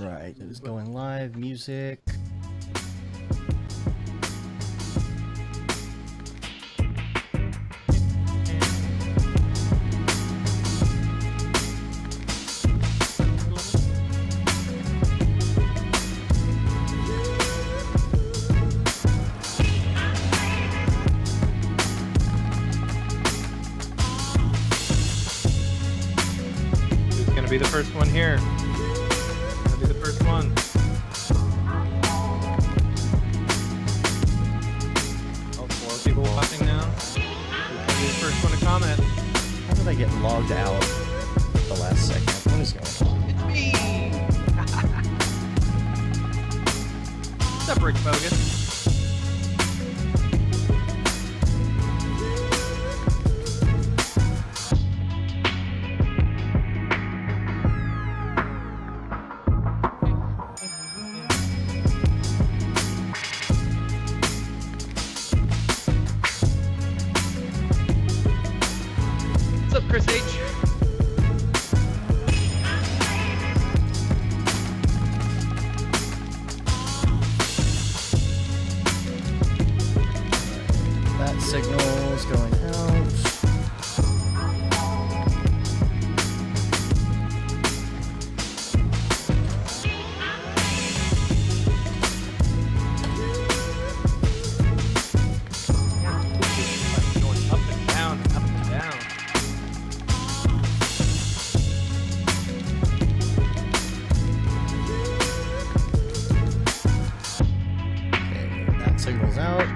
Right, it is going live. Music. Who's gonna be the first one here? Gonna be the first one. Oh, 4 people watching now. Who's gonna be the first one to comment? How did I get logged out the last second? What is going on? It's me! What's up, Rick Bogus? What's up, Chris H? That signal's going out. Going up and down, up and down. Okay, that signal's out.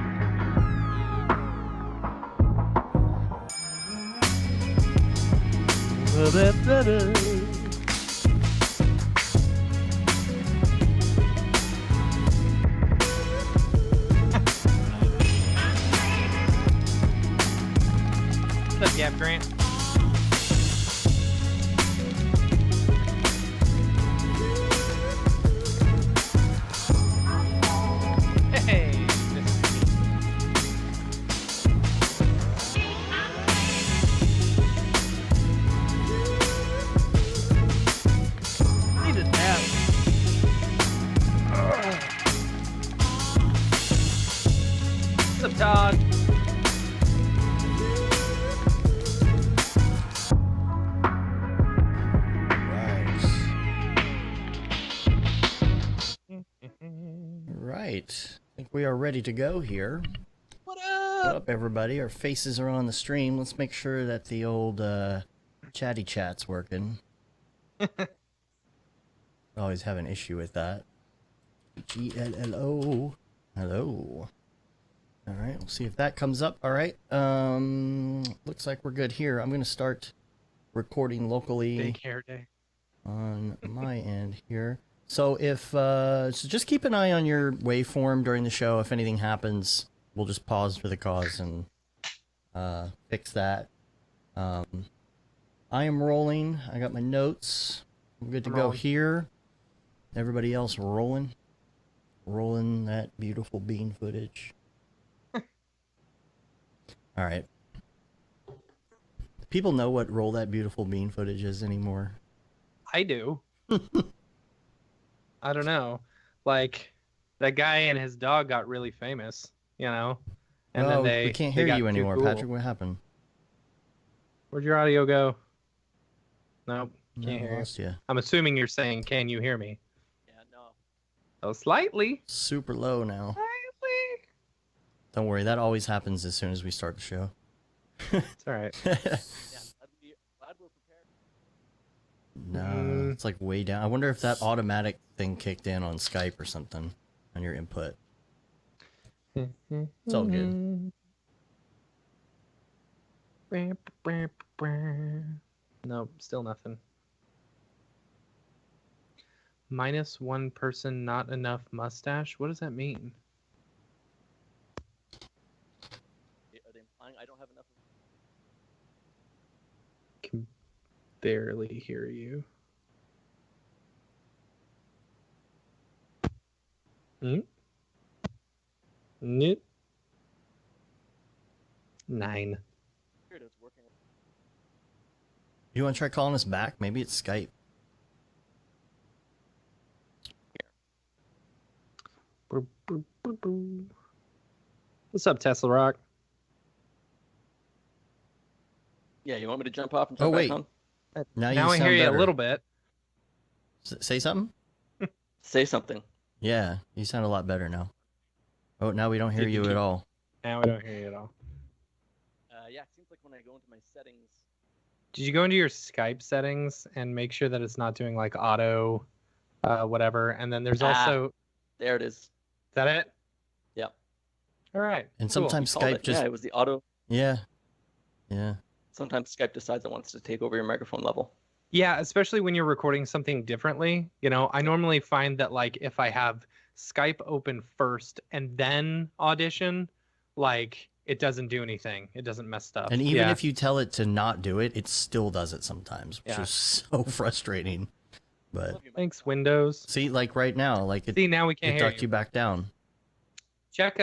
What's up, Gap Grant? Hey, need a nap. What's up, Todd? Right. I think we are ready to go here. What What up? up, everybody? Our faces are on the stream. Let's make sure that the old chatty chat's working. Always have an issue with that. GLLO. Hello. All right, we'll see if that comes up. All right. Looks like we're good here. I'm going to start recording locally Big hair day. on my end here. So if so just keep an eye on your waveform during the show. If anything happens, we'll just pause for the cause and fix that. I am rolling. I got my notes. I'm good to I'm go rolling. here. Everybody else rolling. Rolling that beautiful bean footage. All right. People know what roll that beautiful bean footage is anymore. I do. I don't know. Like, that guy and his dog got really famous, you know? And Oh, then we can't hear got you too anymore, cool. Patrick. What happened? Where'd your audio go? Nope, No, can't I hear you. lost you. I'm assuming you're saying, can you hear me? Yeah, no. Oh, slightly. Super low now. Slightly. Don't worry, that always happens as soon as we start the show. It's all right. Yeah, glad we're prepared. No, it's like way down. I wonder if that automatic thing kicked in on Skype or something on your input. It's all good. Nope, still nothing. Minus one person, not enough mustache. What does that mean? Are they implying I don't have enough? Can barely hear you. Nope. 9. Weird, it's working. You want to try calling us back? Maybe it's Skype. Boop, boop, boop, boop. What's up, Tesla Rock? Yeah, you want me to jump off and Oh, jump wait. back on? Now Now you I sound hear you better. a little bit. Say something? Say something. Yeah, you sound a lot better now. Oh, now we don't hear you at all. Now I don't hear you at all. Yeah, it seems like when I go into my settings. Did you go into your Skype settings and make sure that it's not doing like auto, whatever? And then there's also. There it is. Is that it? Yep. All right. And cool. sometimes Called Skype it. just... Yeah, it was the auto. Yeah. Sometimes Skype decides it wants to take over your microphone level. Yeah, especially when you're recording something differently. You know, I normally find that like if I have Skype open first and then Audition, like it doesn't do anything. It doesn't mess stuff. And even if you tell it to not do it, it still does it sometimes, which Yeah. is so frustrating. But Love you, man. Thanks, Windows. see, like right now, like it, See, now we can't it hear ducked you. you back down. Check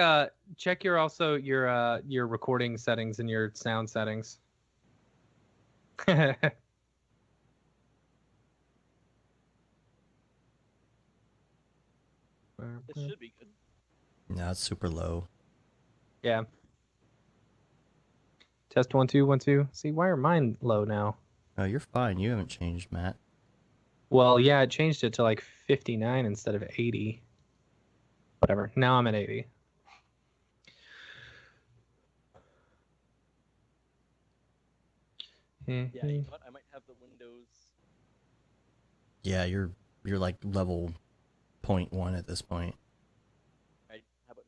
your recording settings and your sound settings. This should be good. No, it's super low. Yeah. Test 1 2 1 2. See, why are mine low now? Oh, you're fine. You haven't changed, Matt. Well, yeah, it changed it to like 59 instead of 80. Whatever. Now I'm at 80. Yeah, you know what? I might have the Windows. Yeah, you're like level 0.1 at this point. Right. How about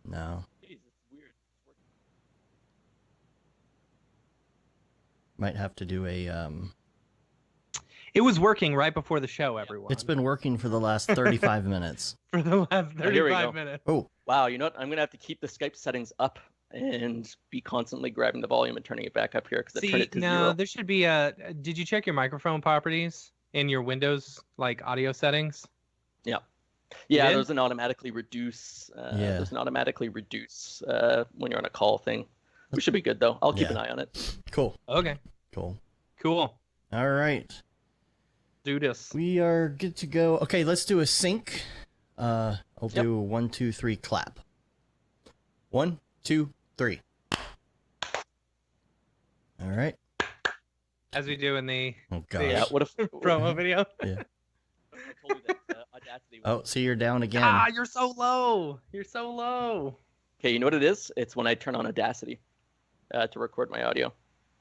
now? No. Jeez, it's weird. It's working. Might have to do a It was working right before the show, everyone. It's been working for the last 35 minutes. for the last Oh, here we 35 go. minutes. Oh, Wow, you know what? I'm gonna have to keep the Skype settings up and be constantly grabbing the volume and turning it back up here because I turned See, it to no, 0. there should be a. Did you check your microphone properties in your Windows like audio settings? Yeah, did? there's an automatically reduce. Yeah. There's an automatically reduce when you're on a call thing. We should be good though. I'll keep Yeah. an eye on it. cool. Okay, Cool. cool. All right. Do this. We are good to go. Okay, let's do a sync. I'll Yep. do 1, 2, 3, clap. 1, 2, 3. All right. As we do in the Oh gosh. Yeah. What if promo video. Yeah. I told you that Audacity? Oh, see, you're down again. Ah, you're so low. You're so low. Okay, you know what it is? It's when I turn on Audacity to record my audio.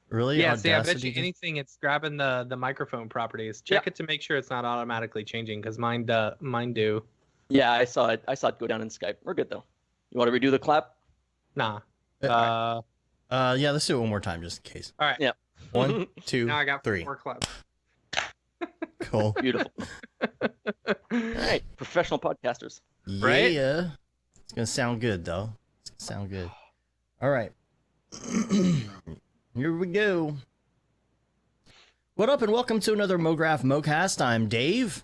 Really? Yeah, see, I bet Audacity you just- anything, it's grabbing the microphone properties. Check Yeah. it to make sure it's not automatically changing, because mine do. Yeah, I saw it. I saw it go down in Skype. We're good though. You want to redo the clap? Nah. Yeah, let's do it one more time just in case. All right. Yeah. 1, 2, Now I got 3. 4 claps. Cool. Beautiful. All right, professional podcasters. Right? Yeah. It's going to sound good, though. It's going to sound good. All right. Here we go. What up, and welcome to another Mograph Mocast. I'm Dave.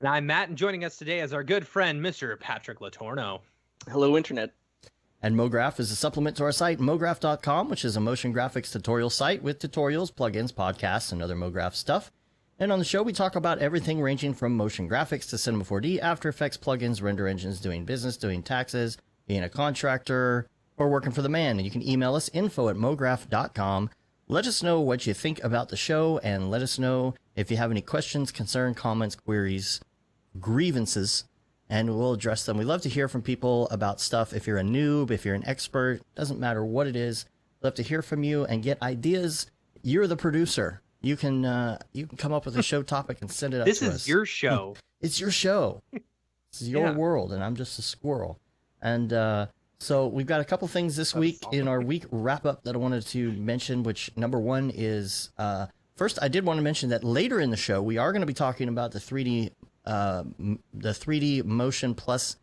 And I'm Matt, and joining us today is our good friend, Mr. Patrick Letourneau. Hello, Internet. And Mograph is a supplement to our site, mograph.com, which is a motion graphics tutorial site with tutorials, plugins, podcasts, and other Mograph stuff. And on the show, we talk about everything ranging from motion graphics to Cinema 4D, After Effects, plugins, render engines, doing business, doing taxes, being a contractor, or working for the man. And you can email us, info@mograph.com. Let us know what you think about the show, and let us know if you have any questions, concerns, comments, queries, grievances, and we'll address them. We love to hear from people about stuff. If you're a noob, if you're an expert, doesn't matter what it is. Love to hear from you and get ideas. You're the producer. You can come up with a show topic and send it up This to is us. your show. It's your show. It's your Yeah. world, and I'm just a squirrel. And so we've got a couple things this week in our week wrap up that I wanted to mention. Which number one is first, I did want to mention that later in the show we are going to be talking about the 3D motion plus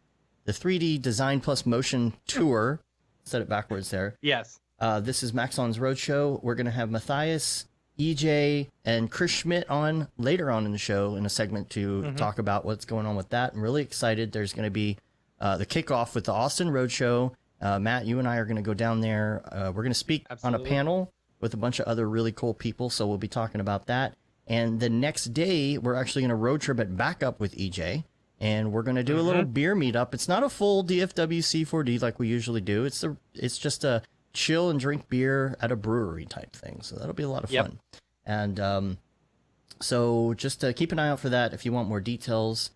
the 3D design plus motion tour. Said it backwards there. Yes. This is Maxon's Roadshow. We're going to have Matthias, EJ, and Chris Schmidt on later on in the show in a segment to talk about what's going on with that. I'm really excited. There's going to be the kickoff with the Austin Roadshow. Matt, you and I are going to go down there. We're going to speak on Absolutely. a panel with a bunch of other really cool people, so we'll be talking about that. And the next day, we're actually going to road trip it back up with EJ, and we're gonna do a little beer meetup. It's not a full DFW C4D like we usually do. It's just a chill and drink beer at a brewery type thing. So that'll be a lot of fun. And so just keep an eye out for that. If you want more details,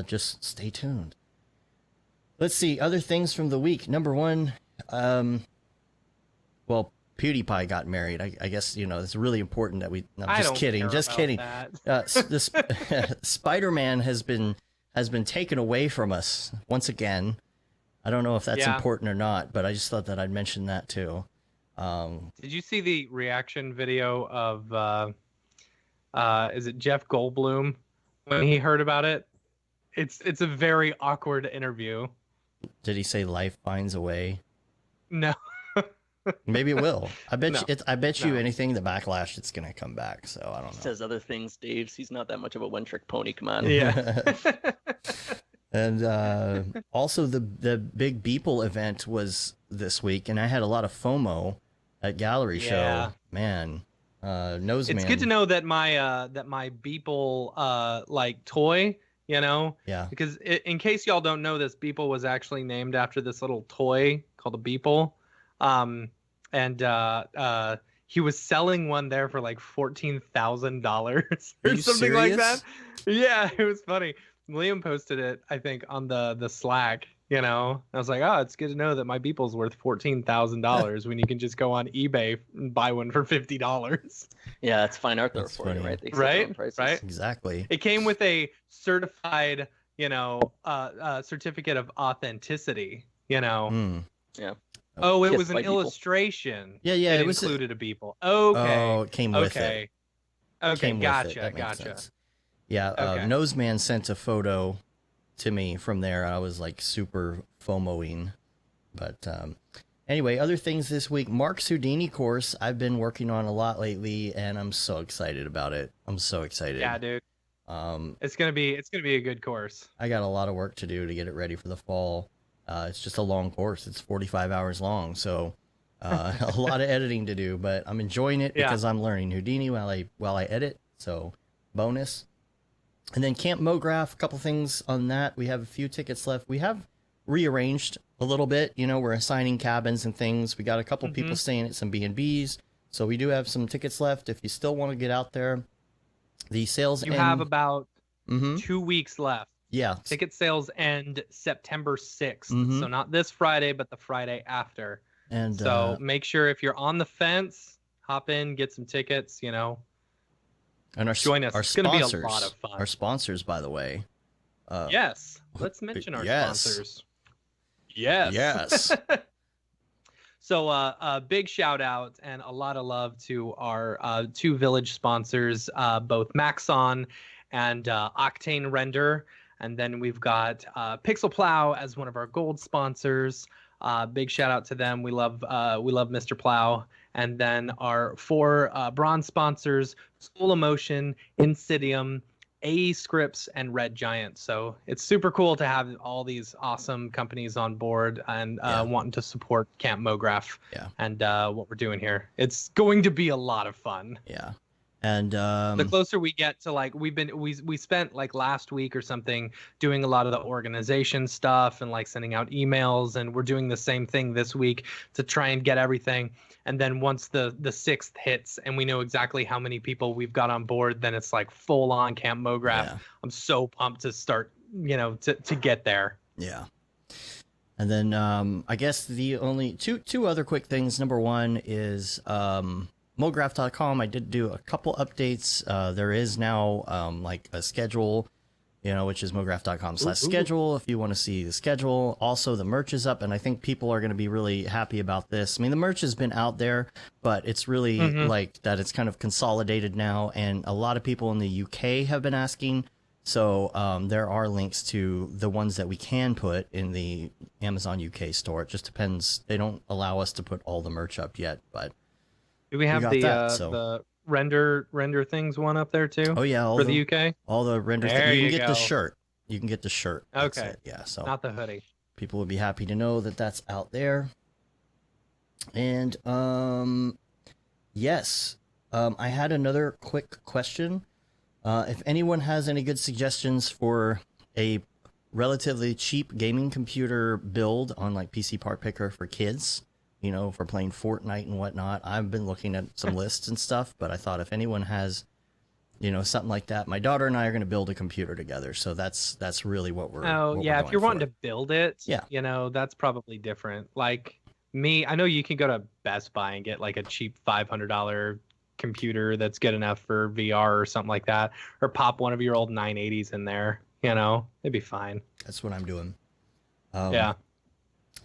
just stay tuned. Let's see other things from the week. Number one, well, PewDiePie got married. I guess it's really important that we. No, just kidding. Just kidding. This Spider-Man has been taken away from us once again. I don't know if that's important or not, but I just thought that I'd mention that too. Did you see the reaction video of is it Jeff Goldblum when he heard about it? It's a very awkward interview. Did he say life finds a way? No. Maybe it will. I bet you anything, the backlash, it's gonna come back. So I don't know. He says other things, Dave. He's not that much of a one-trick pony. Come on. Yeah. And also the big Beeple event was this week, and I had a lot of FOMO at Gallery Show. Man, Nose Man. It's good to know that my Beeple like toy, Yeah. Because in case y'all don't know this, Beeple was actually named after this little toy called a Beeple. And he was selling one there for like $14,000 or something like that. Yeah, it was funny. Liam posted it, I think, on the Slack. I was like, oh, it's good to know that my Beeple's worth $14,000 when you can just go on eBay and buy one for $50. Yeah, it's fine art there That's for funny. you, right? They set Right? their own prices. Right? Exactly. It came with a certified, certificate of authenticity. Mm. Yeah. Oh, it Kissed was an by Beeple. illustration. Yeah, It was included a Beeple. Okay. Oh, it came with Okay. it. Okay. Came with it. Gotcha. That makes Gotcha. sense. Yeah, Okay. Nose Man sent a photo to me from there. I was like super FOMOing. But anyway, other things this week. Mark's Houdini course I've been working on a lot lately, and I'm so excited about it. I'm so excited. Yeah, dude. It's gonna be a good course. I got a lot of work to do to get it ready for the fall. It's just a long course. It's 45 hours long, so a lot of editing to do. But I'm enjoying it because I'm learning Houdini while I edit. So bonus. And then Camp Mograph, a couple things on that. We have a few tickets left. We have rearranged a little bit. We're assigning cabins and things. We got a couple people staying at some B&Bs. So we do have some tickets left if you still want to get out there. The sales You have about Mm-hmm. 2 weeks left. Yeah. Ticket sales end September 6th. Mhm. So not this Friday, but the Friday after. And So make sure if you're on the fence, hop in, get some tickets, and our join us. Our It's going to be sponsors, a lot of fun. Our sponsors, by the way. Yes. Let's mention our yes. sponsors. Yes. Yes. So a big shout out and a lot of love to our two village sponsors, both Maxon and Octane Render. And then we've got Pixel Plow as one of our gold sponsors. Big shout out to them. We love Mr. Plow. And then our four bronze sponsors, Soul Emotion, Insidium, AE Scripts, and Red Giant. So it's super cool to have all these awesome companies on board and wanting to support Camp Mograph and what we're doing here. It's going to be a lot of fun. Yeah. And the closer we get to we spent like last week or something doing a lot of the organization stuff and like sending out emails, and we're doing the same thing this week to try and get everything. And then once the 6th hits and we know exactly how many people we've got on board, then it's like full on Camp Mograph. Yeah. I'm so pumped to start, to get there. Yeah. And then I guess the only two other quick things. Number one is Mograph.com. I did do a couple updates. There is now like a schedule, which is Mograph.com/schedule if you want to see the schedule. Also, the merch is up, and I think people are going to be really happy about this. I mean, the merch has been out there, but it's really like that it's kind of consolidated now, and a lot of people in the UK have been asking. So there are links to the ones that we can put in the Amazon UK store. It just depends. They don't allow us to put all the merch up yet, but do we have the render things one up there too? Oh yeah, for the UK, all the render there things. You can you get go. the shirt. You can get the shirt. That's Okay. it. Yeah. So not the hoodie. people would be happy to know that that's out there. And yes, I had another quick question. If anyone has any good suggestions for a relatively cheap gaming computer build on like PC Part Picker for kids, you know, for playing Fortnite and whatnot. I've been looking at some lists and stuff, but I thought if anyone has, you know, something like that, my daughter and I are going to build a computer together. So that's really what we're. Oh, what yeah. we're If you're going wanting for. to build it, Yeah. you know, that's probably different. Like me, I know you can go to Best Buy and get like a cheap $500 computer that's good enough for VR or something like that, or pop one of your old 980s in there. You know, it'd be fine. That's what I'm doing. Yeah.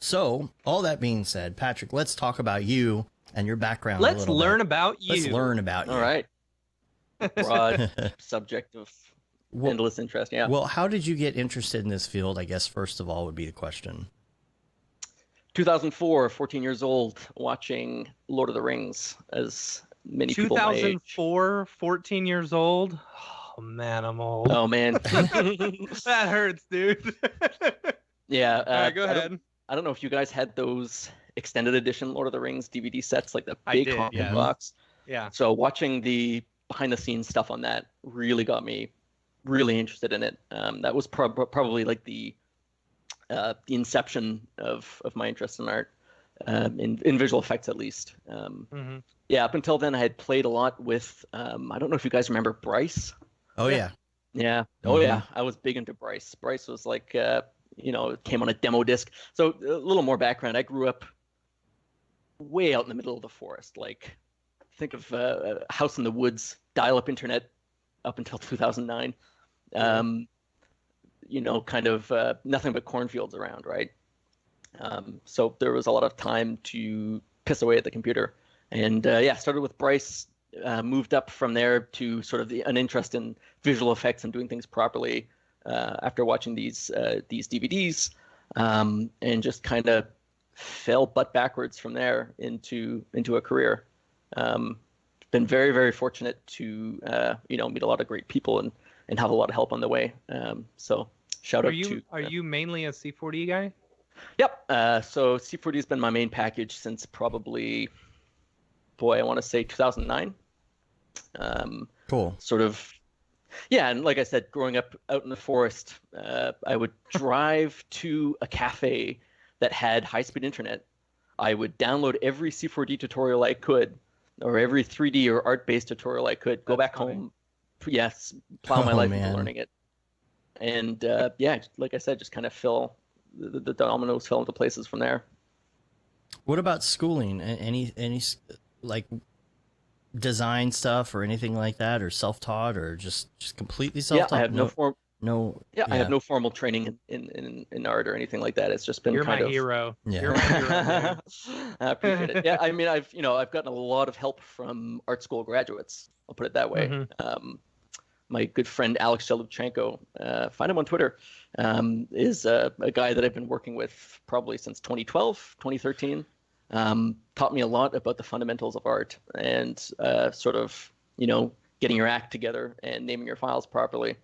So all that being said, Patrick, let's talk about you and your background. Let's learn about you. Let's learn about you. All right. Broad subject of endless interest. Yeah. Well, how did you get interested in this field? I guess first of all would be the question. 2004, 14 years old, watching Lord of the Rings, as many people my age. 2004, 14 years old. Oh man, I'm old. Oh man, that hurts, dude. Yeah. All right, go ahead. I don't know if you guys had those extended edition Lord of the Rings DVD sets, like the big comic box. Yeah. So watching the behind the scenes stuff on that really got me really interested in it. That was probably like the inception of my interest in art, in visual effects at least. Yeah, up until then I had played a lot with, I don't know if you guys remember Bryce. Oh yeah. Yeah. Oh yeah. I was big into Bryce. Bryce was like, you know, it came on a demo disc. So a little more background. I grew up way out in the middle of the forest. Like, think of a house in the woods, dial-up internet up until 2009. You know, kind of nothing but cornfields around, right? So there was a lot of time to piss away at the computer. And yeah, started with Bryce, moved up from there to sort of an interest in visual effects and doing things properly after watching these DVDs, and just kind of fell butt backwards from there into a career. Been very, very fortunate to you know, meet a lot of great people and have a lot of help on the way. So shout out to. Are you mainly a C4D guy? Yep. So C4D has been my main package since probably, boy, I want to say 2009. Cool. Sort of. Yeah, and like I said, growing up out in the forest, I would drive to a cafe that had high-speed internet. I would download every C4D tutorial I could, or every 3D or art-based tutorial I could, go back home, yes, plow my life into learning it. And yeah, like I said, just kind of the dominoes fell into places from there. What about schooling? Any like design stuff or anything like that, or self-taught, or just completely self-taught? Yeah, I have I have no formal training in art or anything like that. It's just been You're kind my of hero. Yeah. You're my hero. I appreciate it. Yeah, I mean, I've gotten a lot of help from art school graduates. I'll put it that way. My good friend Alex Shelubchenko, find him on Twitter, is a guy that I've been working with probably since 2012, 2013. Taught me a lot about the fundamentals of art and sort of, you know, getting your act together and naming your files properly.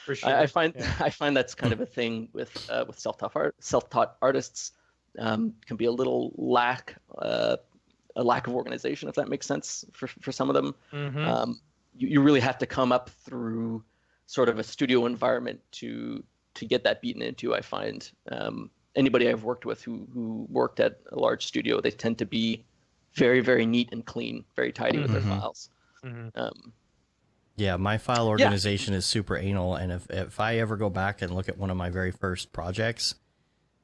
For sure. I find that's kind of a thing with self-taught artists. Can be a little lack of organization, if that makes sense for some of them. You really have to come up through sort of a studio environment to get that beaten into. I find anybody I've worked with who worked at a large studio, they tend to be very, very neat and clean, very tidy with their files. Yeah, my file organization is super anal, and if I ever go back and look at one of my very first projects,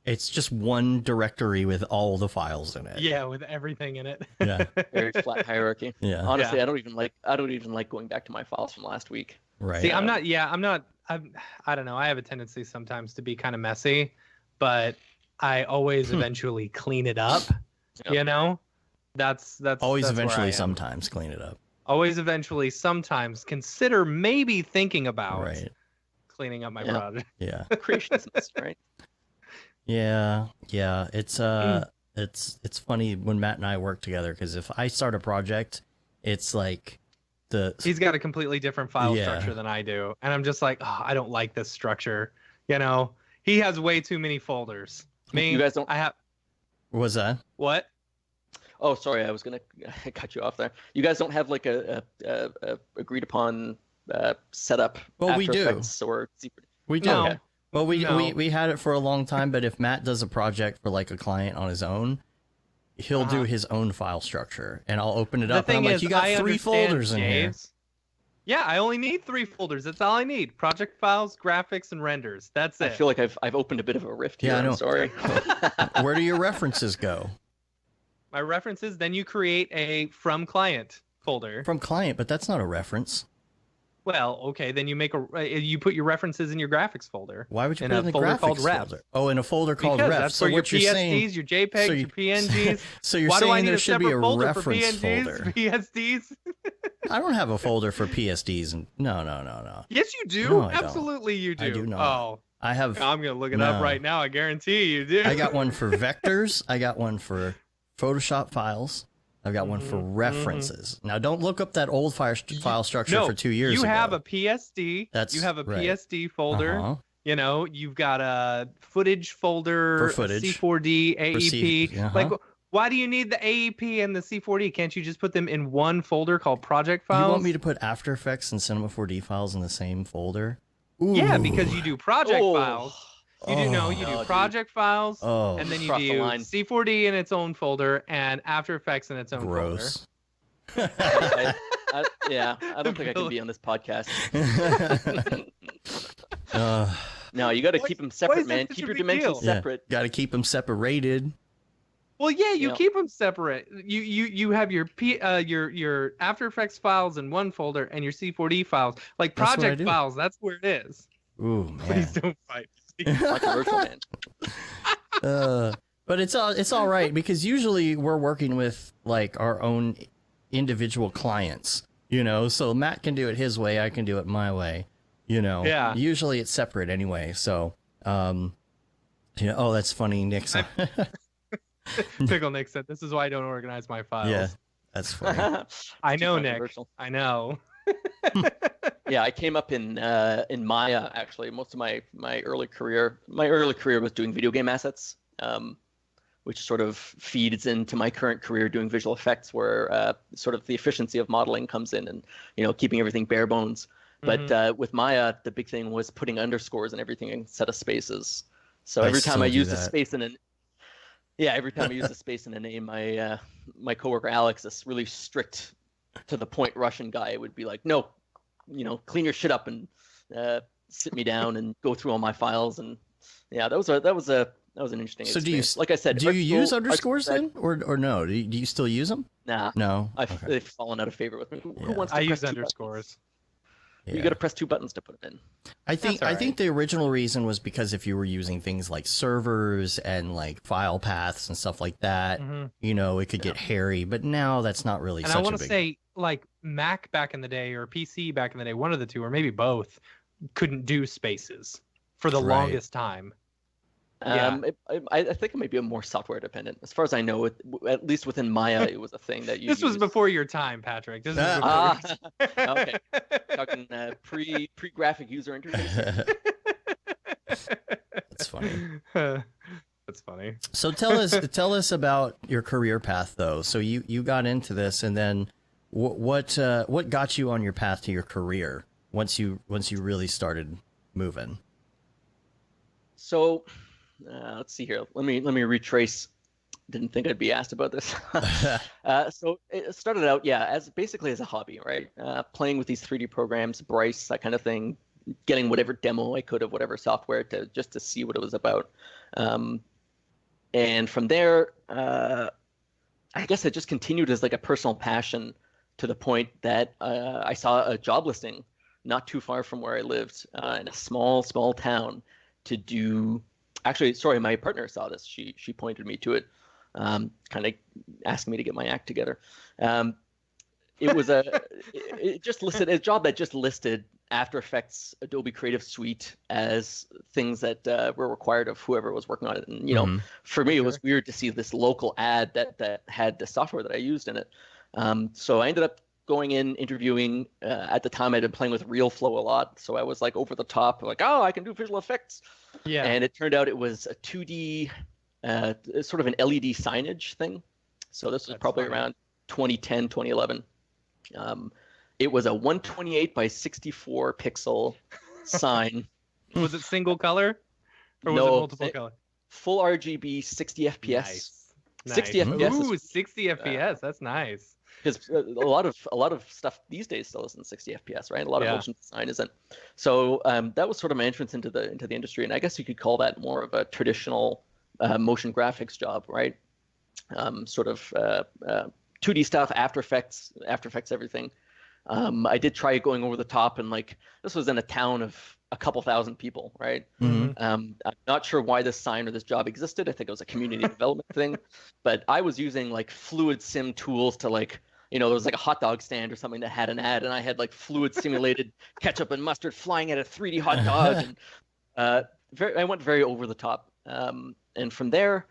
it's just one directory with all the files in it. Yeah, with everything in it. Yeah. Very flat hierarchy. Yeah. Honestly, I don't even like going back to my files from last week. Right. See, I don't know. I have a tendency sometimes to be kind of messy, but I always eventually clean it up. Yeah. You know, that's always that's where I eventually am. sometimes clean it up. Always eventually sometimes consider maybe thinking about Right. cleaning up my Yeah. project. Yeah. Creationism, right? Yeah. It's it's funny when Matt and I work together, because if I start a project, it's like He's got a completely different file Yeah. structure than I do, and I'm just like, oh, I don't like this structure. You know, he has way too many folders. Me, You guys don't. I have was that? what? Oh, sorry, I was gonna cut you off there. You guys don't have like a agreed upon setup. Well, we After do. Effects or We do. No. Okay. Well, No. we had it for a long time, but if Matt does a project for like a client on his own, he'll do his own file structure, and I'll open it The up, and I'm thing like, is, you got I 3 understand folders in here. Dave's. Yeah, I only need 3 folders. That's all I need. Project files, graphics, and renders. That's it. I feel like I've opened a bit of a rift here. Yeah, I know. I'm sorry. Where do your references go? My references, then you create a from client folder. From client, but that's not a reference. Well, okay, then you put your references in your graphics folder. Why would you in put it a in the folder graphics called ref? folder? Oh, in a folder called Because ref. that's So where what your you're PSDs, saying, your JPEGs, so your PNGs. so you're Why do I saying need there a should be separate a folder for reference PNGs, folder. PSDs? I don't have a folder for PSDs. And no. Yes, you do. No, I don't. Absolutely, you do. I do not. Oh, I have. I'm gonna look it up No. right now. I guarantee you do. I got one for vectors. I got one for Photoshop files. I've got one for references. Now, don't look up that old file structure No, for 2 years you ago. have a PSD. That's you have a right. PSD folder. Uh-huh. You know, you've got a footage folder, For footage. C4D, AEP. uh-huh. Like, why do you need the AEP and the C4D? Can't you just put them in one folder called project files? You want me to put After Effects and Cinema 4D files in the same folder? Ooh. Yeah, because you do project files. You do Oh. you do dude. project files, Oh, and then you Cross the do line. C4D in its own folder and After Effects in its own gross. Yeah, I don't think I can be on this podcast. No, you got to keep them why separate, is that man. such Keep a your big dimensions deal? separate. Got to keep them separated. Well, yeah, you Yeah. keep them separate. You have your your After Effects files in one folder and your C4D files, like That's what I project do. files. That's where it is. Ooh, man. Please don't fight. Controversial, man. But it's all right because usually we're working with like our own individual clients, you know. So Matt can do it his way, I can do it my way, you know. Yeah. Usually it's separate anyway. So, you know. Oh, that's funny, Nick. Pickle Nick said, "This is why I don't organize my files." Yeah, that's funny. I know, Nick. Controversial. I know. Yeah, I came up in Maya actually. Most of my early career was doing video game assets, which sort of feeds into my current career doing visual effects, where sort of the efficiency of modeling comes in, and keeping everything bare bones. But with Maya, the big thing was putting underscores and everything instead of spaces. So every time I use a space in every time I use a space in a name, my coworker Alex, this really strict to the point Russian guy, would be like, no, clean your shit up and sit me down and go through all my files. And yeah, that was an interesting So experience. Like I said, do you use article- underscores then, or no? Do you still use them? Nah, No. they've fallen out of favor with me. Who Yeah. wants to I press use 2 buttons? underscores. Yeah. You got to press 2 buttons to put them in. I think That's all I think the original reason was because if you were using things like servers and like file paths and stuff like that, it could get hairy. But now that's not really And such I a want big. to say, like Mac back in the day or PC back in the day, one of the two, or maybe both, couldn't do spaces for the Right. longest time. Yeah. I think it might be a more software dependent. As far as I know, at least within Maya, it was a thing that you. This was used. before your time, Patrick. This is before Ah, your time. okay. Talking pre graphic user interface. That's funny. That's funny. So tell us about your career path though. So you got into this, and then what got you on your path to your career once you really started moving? So, let's see here. Let me retrace. Didn't think I'd be asked about this. So it started out, as a hobby, right? Playing with these 3D programs, Bryce, that kind of thing, getting whatever demo I could of whatever software to see what it was about. And from there, I guess it just continued as like a personal passion to the point that I saw a job listing not too far from where I lived in a small town to do. Actually, sorry, my partner saw this. She pointed me to it, kind of asking me to get my act together. It was it just listed a job that just listed After Effects, Adobe Creative Suite as things that were required of whoever was working on it. And for me, it was weird to see this local ad that had the software that I used in it. So I ended up going in, interviewing. At the time, I'd been playing with RealFlow a lot, so I was like over the top, like, oh, I can do visual effects. Yeah. And it turned out it was a 2D, sort of an LED signage thing. So this was That's probably funny. around 2010, 2011. It was a 128 by 64 pixel sign Was it single color, or was it No, multiple color? full RGB, 60 FPS. Nice. 60 nice. FPS Ooh, is 60 FPS. That's nice. because a lot of stuff these days still isn't 60 FPS, right? A lot of Yeah. motion design isn't. So that was sort of my entrance into the industry, and I guess you could call that more of a traditional motion graphics job, right? Sort of 2D stuff, After Effects, everything. I did try going over the top, and like this was in a town of a couple thousand people, right? Mhm. I'm not sure why this sign or this job existed. I think it was a community development thing, but I was using like fluid sim tools to like, there was like a hot dog stand or something that had an ad, and I had like fluid simulated ketchup and mustard flying at a 3D hot dog, and I went very over the top. And from there,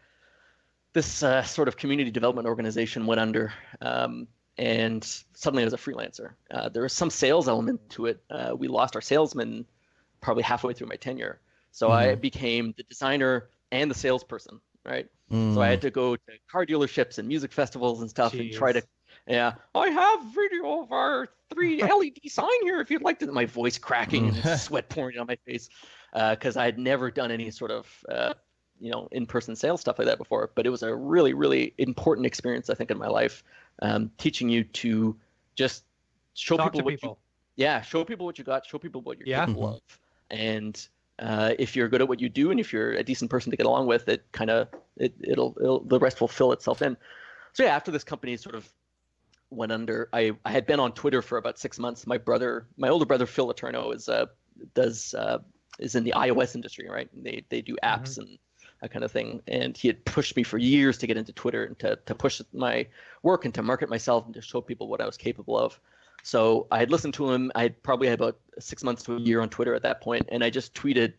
this sort of community development organization went under. And suddenly I was a freelancer. There was some sales element to it. We lost our salesman probably halfway through my tenure. So I became the designer and the salesperson, right? So I had to go to car dealerships and music festivals and stuff and try to, I have video of our 3 LED sign here if you'd like to. My voice cracking and sweat pouring down my face because I had never done any sort of in-person sales stuff like that before. But it was a really, really important experience, I think, in my life, teaching you to just show Talk people to what people. show people what you got, show people what you're Yeah. capable of. And if you're good at what you do, and if you're a decent person to get along with, it kind of it'll the rest will fill itself in. So yeah, after this company sort of went under, I had been on Twitter for about 6 months. My older brother Phil Letourneau is in the iOS industry, right? They do apps and that kind of thing. And he had pushed me for years to get into Twitter and to push my work and to market myself and to show people what I was capable of. So I had listened to him. I had probably had about 6 months to a year on Twitter at that point, and I just tweeted,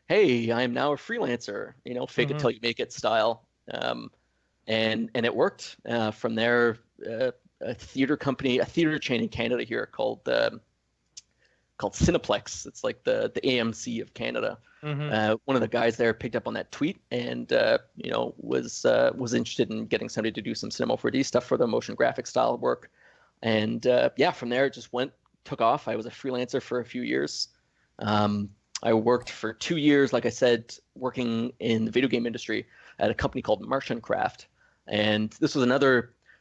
"Hey, I am now a freelancer," fake it till you make it style. And it worked. From there, a theater chain in Canada here called Cineplex. It's like the AMC of Canada. One of the guys there picked up on that tweet and was interested in getting somebody to do some Cinema 4D stuff for the motion graphic style work. And from there it just took off. I was a freelancer for a few years. I worked for 2 years, like I said, working in the video game industry at a company called Martian Craft. And this was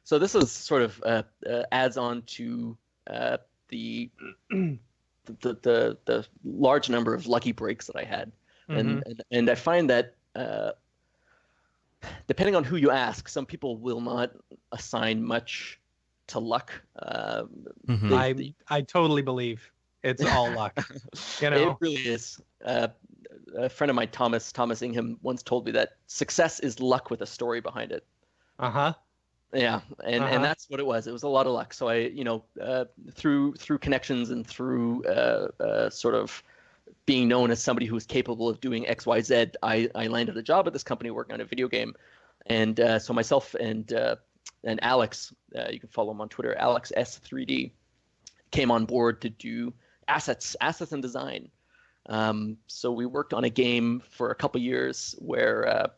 so this is sort of adds on to the large number of lucky breaks that I had. And I find that depending on who you ask, some people will not assign much to luck. I totally believe it's all luck. It really is. A friend of mine, Thomas Ingham, once told me that success is luck with a story behind it. Yeah, and that's what it was. It was a lot of luck. So I, through connections and through sort of being known as somebody who was capable of doing X, Y, Z, I landed a job at this company working on a video game. And so myself and Alex, you can follow him on Twitter, Alex S3D, came on board to do assets and design. So we worked on a game for a couple years where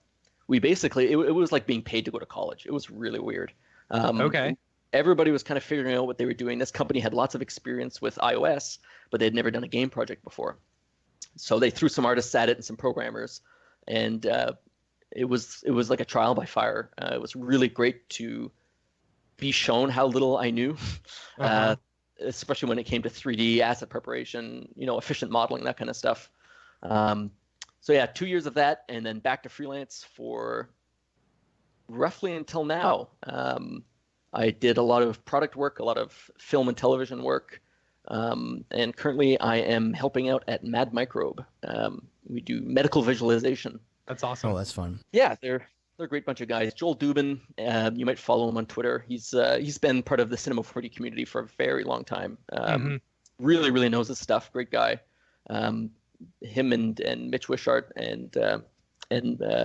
we basically it was like being paid to go to college. It was really weird. Okay. Everybody was kind of figuring out what they were doing. This company had lots of experience with iOS, but they'd never done a game project before. So they threw some artists at it and some programmers, and it was like a trial by fire. It was really great to be shown how little I knew, especially when it came to 3D asset preparation, efficient modeling, that kind of stuff. So yeah, 2 years of that, and then back to freelance for roughly until now. I did a lot of product work, a lot of film and television work, and currently I am helping out at Mad Microbe. We do medical visualization. That's awesome. Oh, that's fun. Yeah, they're a great bunch of guys. Joel Dubin, you might follow him on Twitter. He's been part of the Cinema 4D community for a very long time. Really, really knows his stuff. Great guy. Him and Mitch Wishart and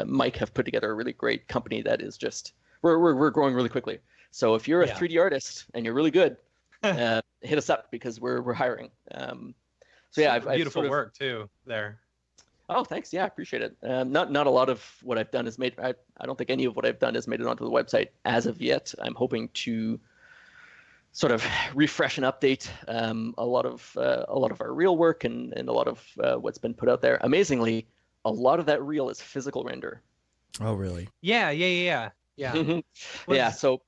Mike have put together a really great company that is just we're growing really quickly. So if you're a 3D artist and you're really good, hit us up because we're hiring. So yeah, I've beautiful sort of, work too there. Oh, thanks. Yeah, I appreciate it. Not a lot of what I've done is made. I don't think any of what I've done has made it onto the website as of yet. I'm hoping to sort of refresh and update a lot of our real work and a lot of what's been put out there. Amazingly, a lot of that real is physical render. Oh, really? Yeah. Yeah. So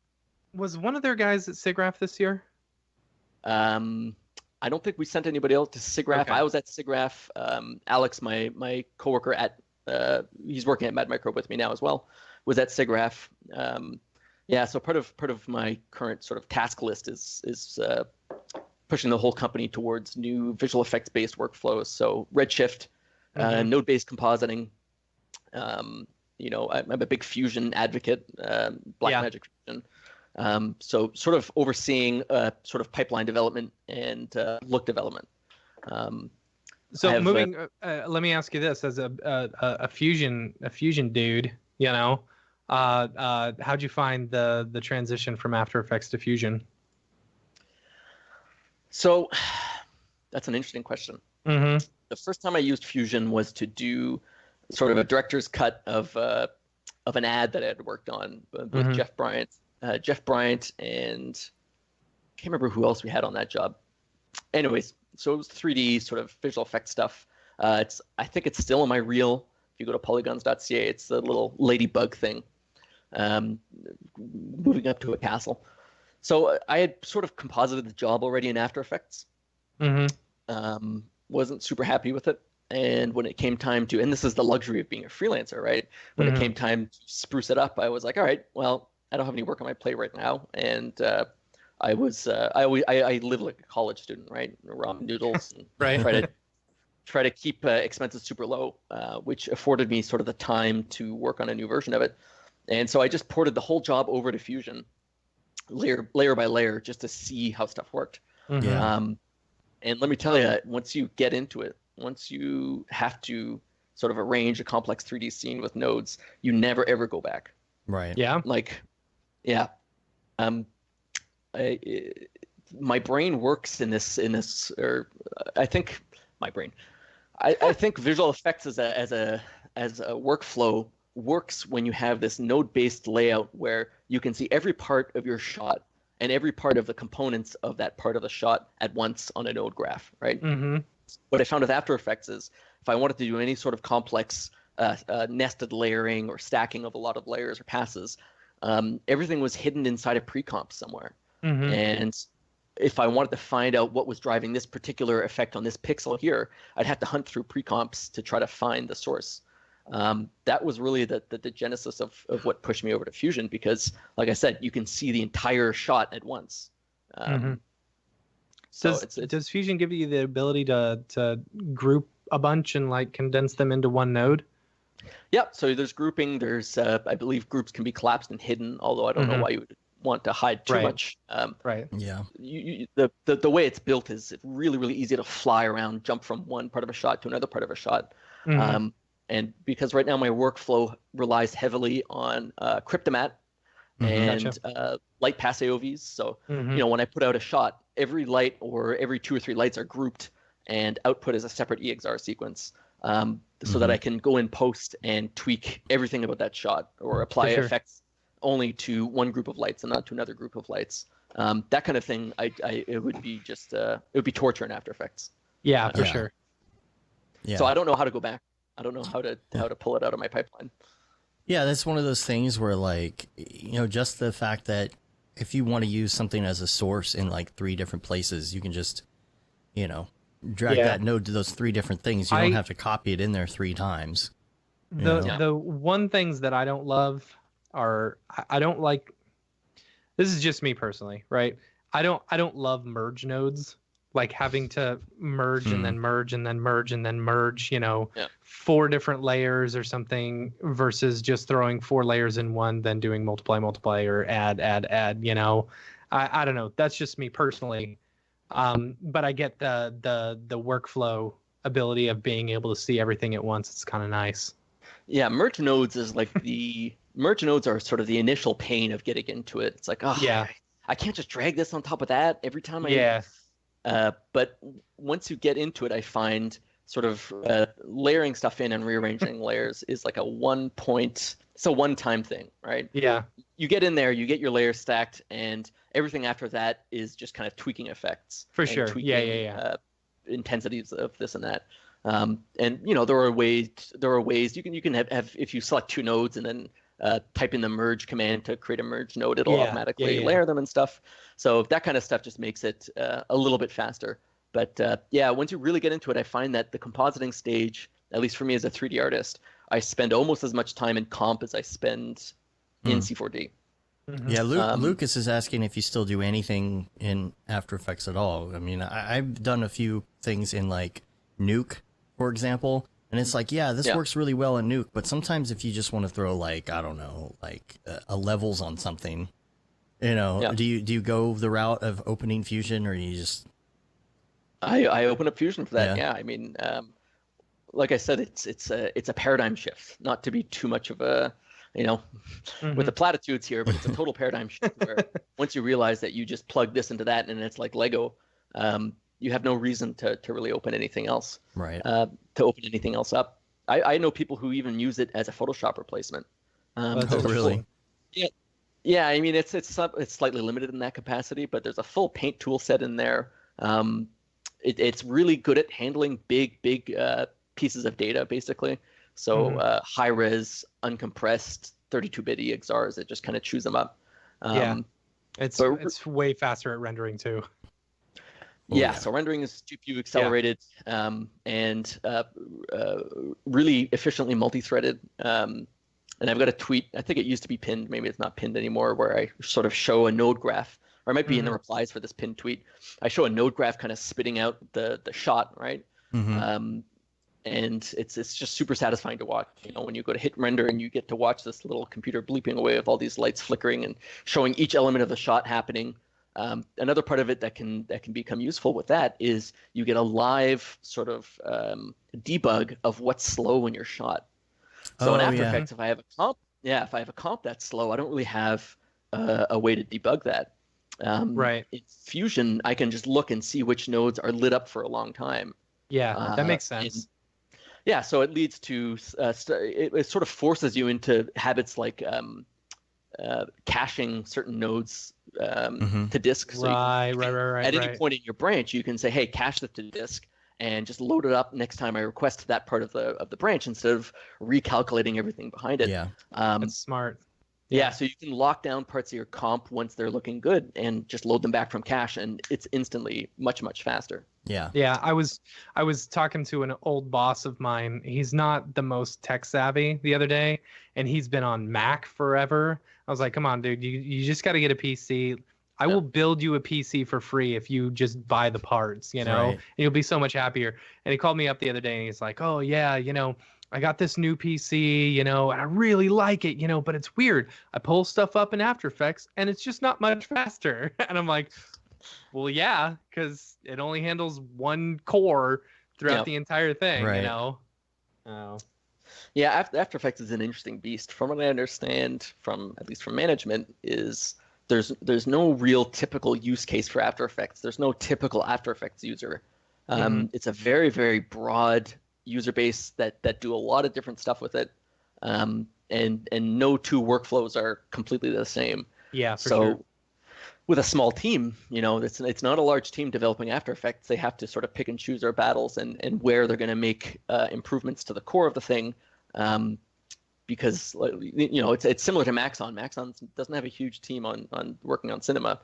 Was one of their guys at SIGGRAPH this year? I don't think we sent anybody else to SIGGRAPH. Okay. I was at SIGGRAPH. Alex, my coworker at he's working at Mad Micro with me now as well, was at SIGGRAPH. Yeah, so part of my current sort of task list is pushing the whole company towards new visual effects based workflows. So Redshift, node based compositing. You know, I'm a big Fusion advocate, Blackmagic Fusion. So sort of overseeing sort of pipeline development and look development. So moving, let me ask you this: as a fusion dude, you know, how'd you find the transition from After Effects to Fusion? So that's an interesting question. Mm-hmm. The first time I used Fusion was to do sort of a director's cut of an ad that I had worked on with Jeff Bryant. Jeff Bryant and I can't remember who else we had on that job. Anyways, so it was 3D sort of visual effects stuff. I think it's still in my reel. If you go to polygons.ca, it's the little ladybug thing, moving up to a castle. So I had sort of composited the job already in After Effects. Wasn't super happy with it. And when it came time to, and this is the luxury of being a freelancer, right? When it came time to spruce it up, I was like, all right, well, I don't have any work on my plate right now, and I live like a college student, right? Ramen noodles, and Right. try to keep expenses super low, which afforded me sort of the time to work on a new version of it. And so I just ported the whole job over to Fusion, layer by layer, just to see how stuff worked. Yeah. And let me tell you, once you get into it, once you have to sort of arrange a complex 3D scene with nodes, you never ever go back. Right. Yeah. Like, yeah. My brain works in this, or I think my brain. I think visual effects as a workflow works when you have this node-based layout where you can see every part of your shot and every part of the components of that part of the shot at once on a node graph, right? What I found with After Effects is if I wanted to do any sort of complex nested layering or stacking of a lot of layers or passes, everything was hidden inside a pre-comp somewhere. And if I wanted to find out what was driving this particular effect on this pixel here, I'd have to hunt through pre-comps to try to find the source. That was really the genesis of what pushed me over to Fusion, because, like I said, you can see the entire shot at once. So does Fusion give you the ability to group a bunch and like condense them into one node? Yeah, so there's grouping. There's I believe groups can be collapsed and hidden, although I don't know why you would want to hide too much. Right. Yeah. The way it's built is really, really easy to fly around, jump from one part of a shot to another part of a shot. And because right now my workflow relies heavily on Cryptomat and light pass AOVs. So, you know, when I put out a shot, every light or every 2 or 3 lights are grouped and output is a separate EXR sequence. So that I can go in post and tweak everything about that shot or apply effects only to one group of lights and not to another group of lights. That kind of thing, it would be just it would be torture in After Effects. Yeah, for sure. Yeah. So I don't know how to go back. I don't know how to pull it out of my pipeline. Yeah, that's one of those things where, like, you know, just the fact that if you want to use something as a source in like 3 different places, you can just, you know, drag that node to those 3 different things. You don't have to copy it in there 3 times. The one things that I don't love are I don't like. This is just me personally, right? I don't love merge nodes, like having to merge and then merge and then merge and then merge. You know, 4 different layers or something versus just throwing 4 layers in one, then doing multiply or add. You know, I don't know. That's just me personally. But I get the workflow ability of being able to see everything at once. It's kind of nice. Yeah, merge nodes is like merge nodes are sort of the initial pain of getting into it. It's like, I can't just drag this on top of that every time but once you get into it, I find sort of layering stuff in and rearranging layers is like it's a one-time thing, right? Yeah. You get in there, you get your layers stacked, and Everything after that is just kind of tweaking effects. For and sure. tweaking, Yeah. intensities of this and that. And there are ways you can have if you select two nodes and then type in the merge command to create a merge node, it'll automatically layer them and stuff. So that kind of stuff just makes it a little bit faster. But once you really get into it, I find that the compositing stage, at least for me as a 3D artist, I spend almost as much time in comp as I spend in C4D. Mm-hmm. Yeah, Lucas is asking if you still do anything in After Effects at all. I mean, I've done a few things in like Nuke, for example, and it's like, this works really well in Nuke, but sometimes if you just want to throw like, I don't know, like a levels on something, do you go the route of opening Fusion, or you just... I open up Fusion for that. Yeah, I mean, like I said, it's a paradigm shift. Not to be too much of a with the platitudes here, but it's a total paradigm shift where once you realize that you just plug this into that and it's like Lego, you have no reason to really open anything else. Right. To open anything else up. I know people who even use it as a Photoshop replacement. Really? Yeah. I mean, it's slightly limited in that capacity, but there's a full paint tool set in there. It's really good at handling big pieces of data, basically. So high res, uncompressed, 32-bit EXRs, it just kind of chews them up. It's way faster at rendering too. So rendering is GPU accelerated and really efficiently multi-threaded. And I've got a tweet, I think it used to be pinned, maybe it's not pinned anymore, where I sort of show a node graph, or it might be in the replies for this pinned tweet. I show a node graph kind of spitting out the shot, right? And it's just super satisfying to watch. When you go to hit render and you get to watch this little computer bleeping away with all these lights flickering and showing each element of the shot happening. Another part of it that can become useful with that is you get a live sort of debug of what's slow in your shot. So in After Effects, if I have a comp that's slow, I don't really have a way to debug that. Right. In Fusion, I can just look and see which nodes are lit up for a long time. Yeah, that makes sense. So it leads to it sort of forces you into habits like caching certain nodes to disk. So right. At any point in your branch, you can say, "Hey, cache this to disk," and just load it up next time I request that part of the branch instead of recalculating everything behind it. Yeah, that's smart. Yeah, so you can lock down parts of your comp once they're looking good and just load them back from cache, and it's instantly much faster. Yeah. I was talking to an old boss of mine. He's not the most tech savvy the other day, and he's been on Mac forever. I was like, come on, dude, you just got to get a PC. I will build you a PC for free if you just buy the parts, Right. and you'll be so much happier. And he called me up the other day and he's like, oh yeah, I got this new PC, and I really like it, but it's weird. I pull stuff up in After Effects and it's just not much faster. And I'm like, well, yeah, because it only handles one core throughout the entire thing, Right. Oh. Yeah, After Effects is an interesting beast. From what I understand, at least from management, is there's no real typical use case for After Effects. There's no typical After Effects user. It's a very, very broad user base that do a lot of different stuff with it, and no two workflows are completely the same. Yeah, for sure. With a small team, it's not a large team developing After Effects. They have to sort of pick and choose their battles and where they're going to make improvements to the core of the thing, because it's similar to Maxon. Maxon doesn't have a huge team on working on cinema,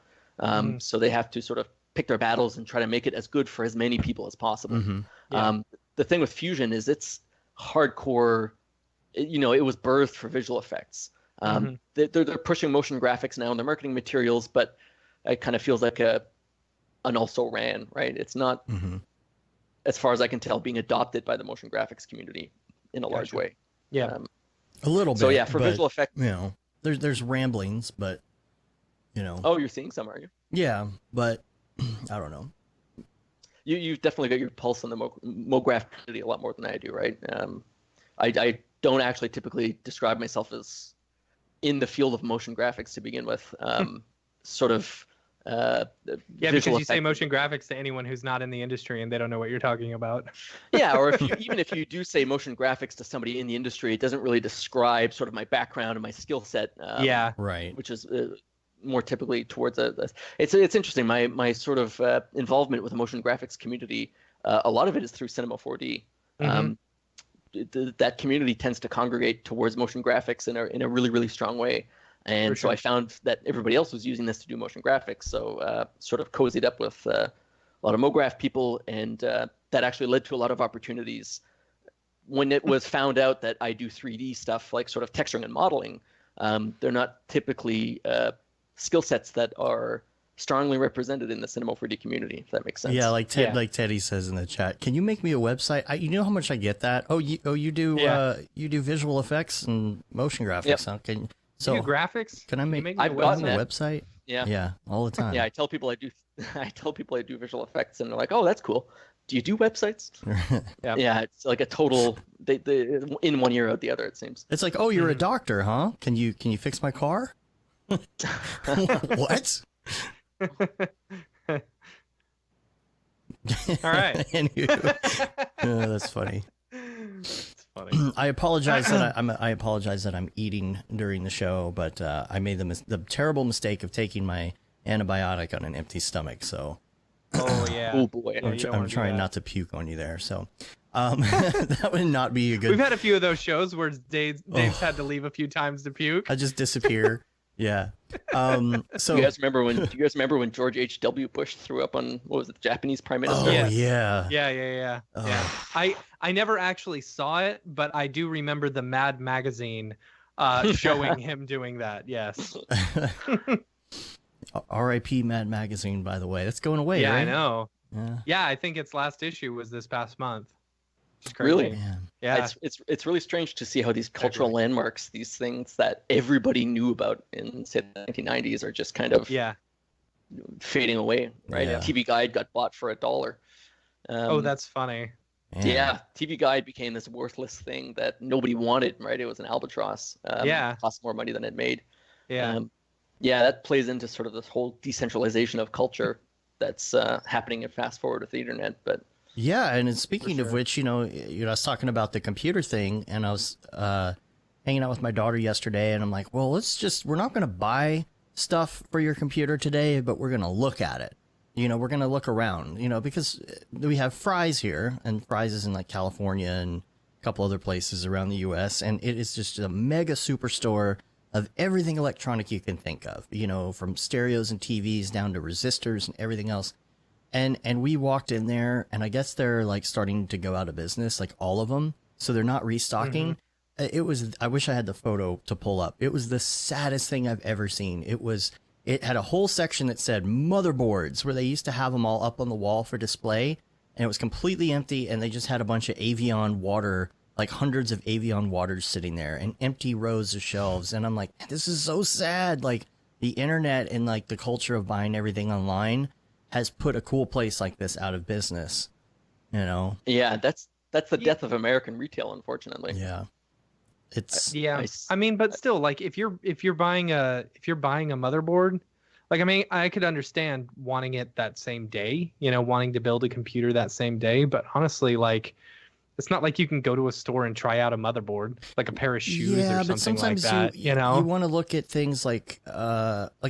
so they have to sort of pick their battles and try to make it as good for as many people as possible. The thing with Fusion is it's hardcore. It was birthed for visual effects. They're pushing motion graphics now in their marketing materials, but it kind of feels like an also ran, right? It's not, as far as I can tell, being adopted by the motion graphics community in a large way. Yeah, a little bit. So yeah, for visual effects, there's ramblings, but Oh, you're seeing some, are you? Yeah, but I don't know. You've definitely got your pulse on the Mograph community a lot more than I do, right? I don't actually typically describe myself as in the field of motion graphics to begin with. Sort of. Because you say motion graphics to anyone who's not in the industry and they don't know what you're talking about. Yeah, or even if you do say motion graphics to somebody in the industry, it doesn't really describe sort of my background and my skill set. Right. Which is more typically towards it's interesting. My sort of involvement with the motion graphics community, a lot of it is through Cinema 4D. Mhm. That community tends to congregate towards motion graphics in a really, really strong way. And For so I sure. found that everybody else was using this to do motion graphics. So sort of cozied up with a lot of Mograph people, and that actually led to a lot of opportunities. When it was found out that I do 3D stuff like sort of texturing and modeling, they're not typically skill sets that are strongly represented in the Cinema 4D community, if that makes sense. Yeah, like Yeah. Teddy says in the chat. Can you make me a website? You know how much I get that? Oh, you do Yeah. you do visual effects and motion graphics, Yep. huh? Do you do graphics? can I you make me I've a gotten website? that. website? Yeah. Yeah, all the time. Yeah, I tell people I do. I tell people I do visual effects, and they're like, "Oh, that's cool. Do you do websites?" Yeah. Yeah, it's like a total. They in one ear out the other. It seems. It's like, oh, you're a doctor, huh? Can you fix my car? What? All right. Anywho, that's funny. It's funny. I apologize that I'm eating during the show, but I made the terrible mistake of taking my antibiotic on an empty stomach. So Oh yeah. Oh boy. Yeah, you don't I'm wanna do trying that. not to puke on you there. So that would not be a good. We've had a few of those shows where Dave's had to leave a few times to puke. I just disappear. Yeah. So Do you guys remember when George H.W. Bush threw up on what was it, the Japanese Prime Minister? oh Yes. yeah. Yeah. I never actually saw it, but I do remember the Mad magazine showing him doing that. Yes. R.I.P. Mad Magazine, by the way. That's going away, Yeah, right? I know. Yeah. Yeah, I think its last issue was this past month. It's crazy. Really? Man. Yeah. It's really strange to see how these cultural landmarks, these things that everybody knew about in say the 1990s, are just kind of Yeah. fading away. Right? Yeah. TV Guide got bought for $1. Oh, that's funny. Man. Yeah, TV Guide became this worthless thing that nobody wanted, right? It was an albatross. Yeah. It cost more money than it made. Yeah. Yeah, that plays into sort of this whole decentralization of culture that's happening in fast forward with the internet. But Yeah, and speaking of sure. which, I was talking about the computer thing, and I was hanging out with my daughter yesterday, and I'm like, well, we're not going to buy stuff for your computer today, but we're going to look at it. We're going to look around, because we have Fry's here, and Fry's is in like California and a couple other places around the U.S., and it is just a mega superstore of everything electronic you can think of, from stereos and TVs down to resistors and everything else. And we walked in there, and I guess they're like starting to go out of business, like all of them. So they're not restocking. I wish I had the photo to pull up. It was the saddest thing I've ever seen. It had a whole section that said motherboards, where they used to have them all up on the wall for display, and it was completely empty. And they just had a bunch of Avion water, like hundreds of Avion waters sitting there, and empty rows of shelves. And I'm like, this is so sad. Like the internet and like the culture of buying everything online has put a cool place like this out of business, yeah, that's the death of American retail, unfortunately. Yeah. It's Yeah. I mean, but still, like if you're buying a motherboard, like I mean, I could understand wanting it that same day, wanting to build a computer that same day, but honestly, like it's not like you can go to a store and try out a motherboard, like a pair of shoes or something like that, you want to look at things like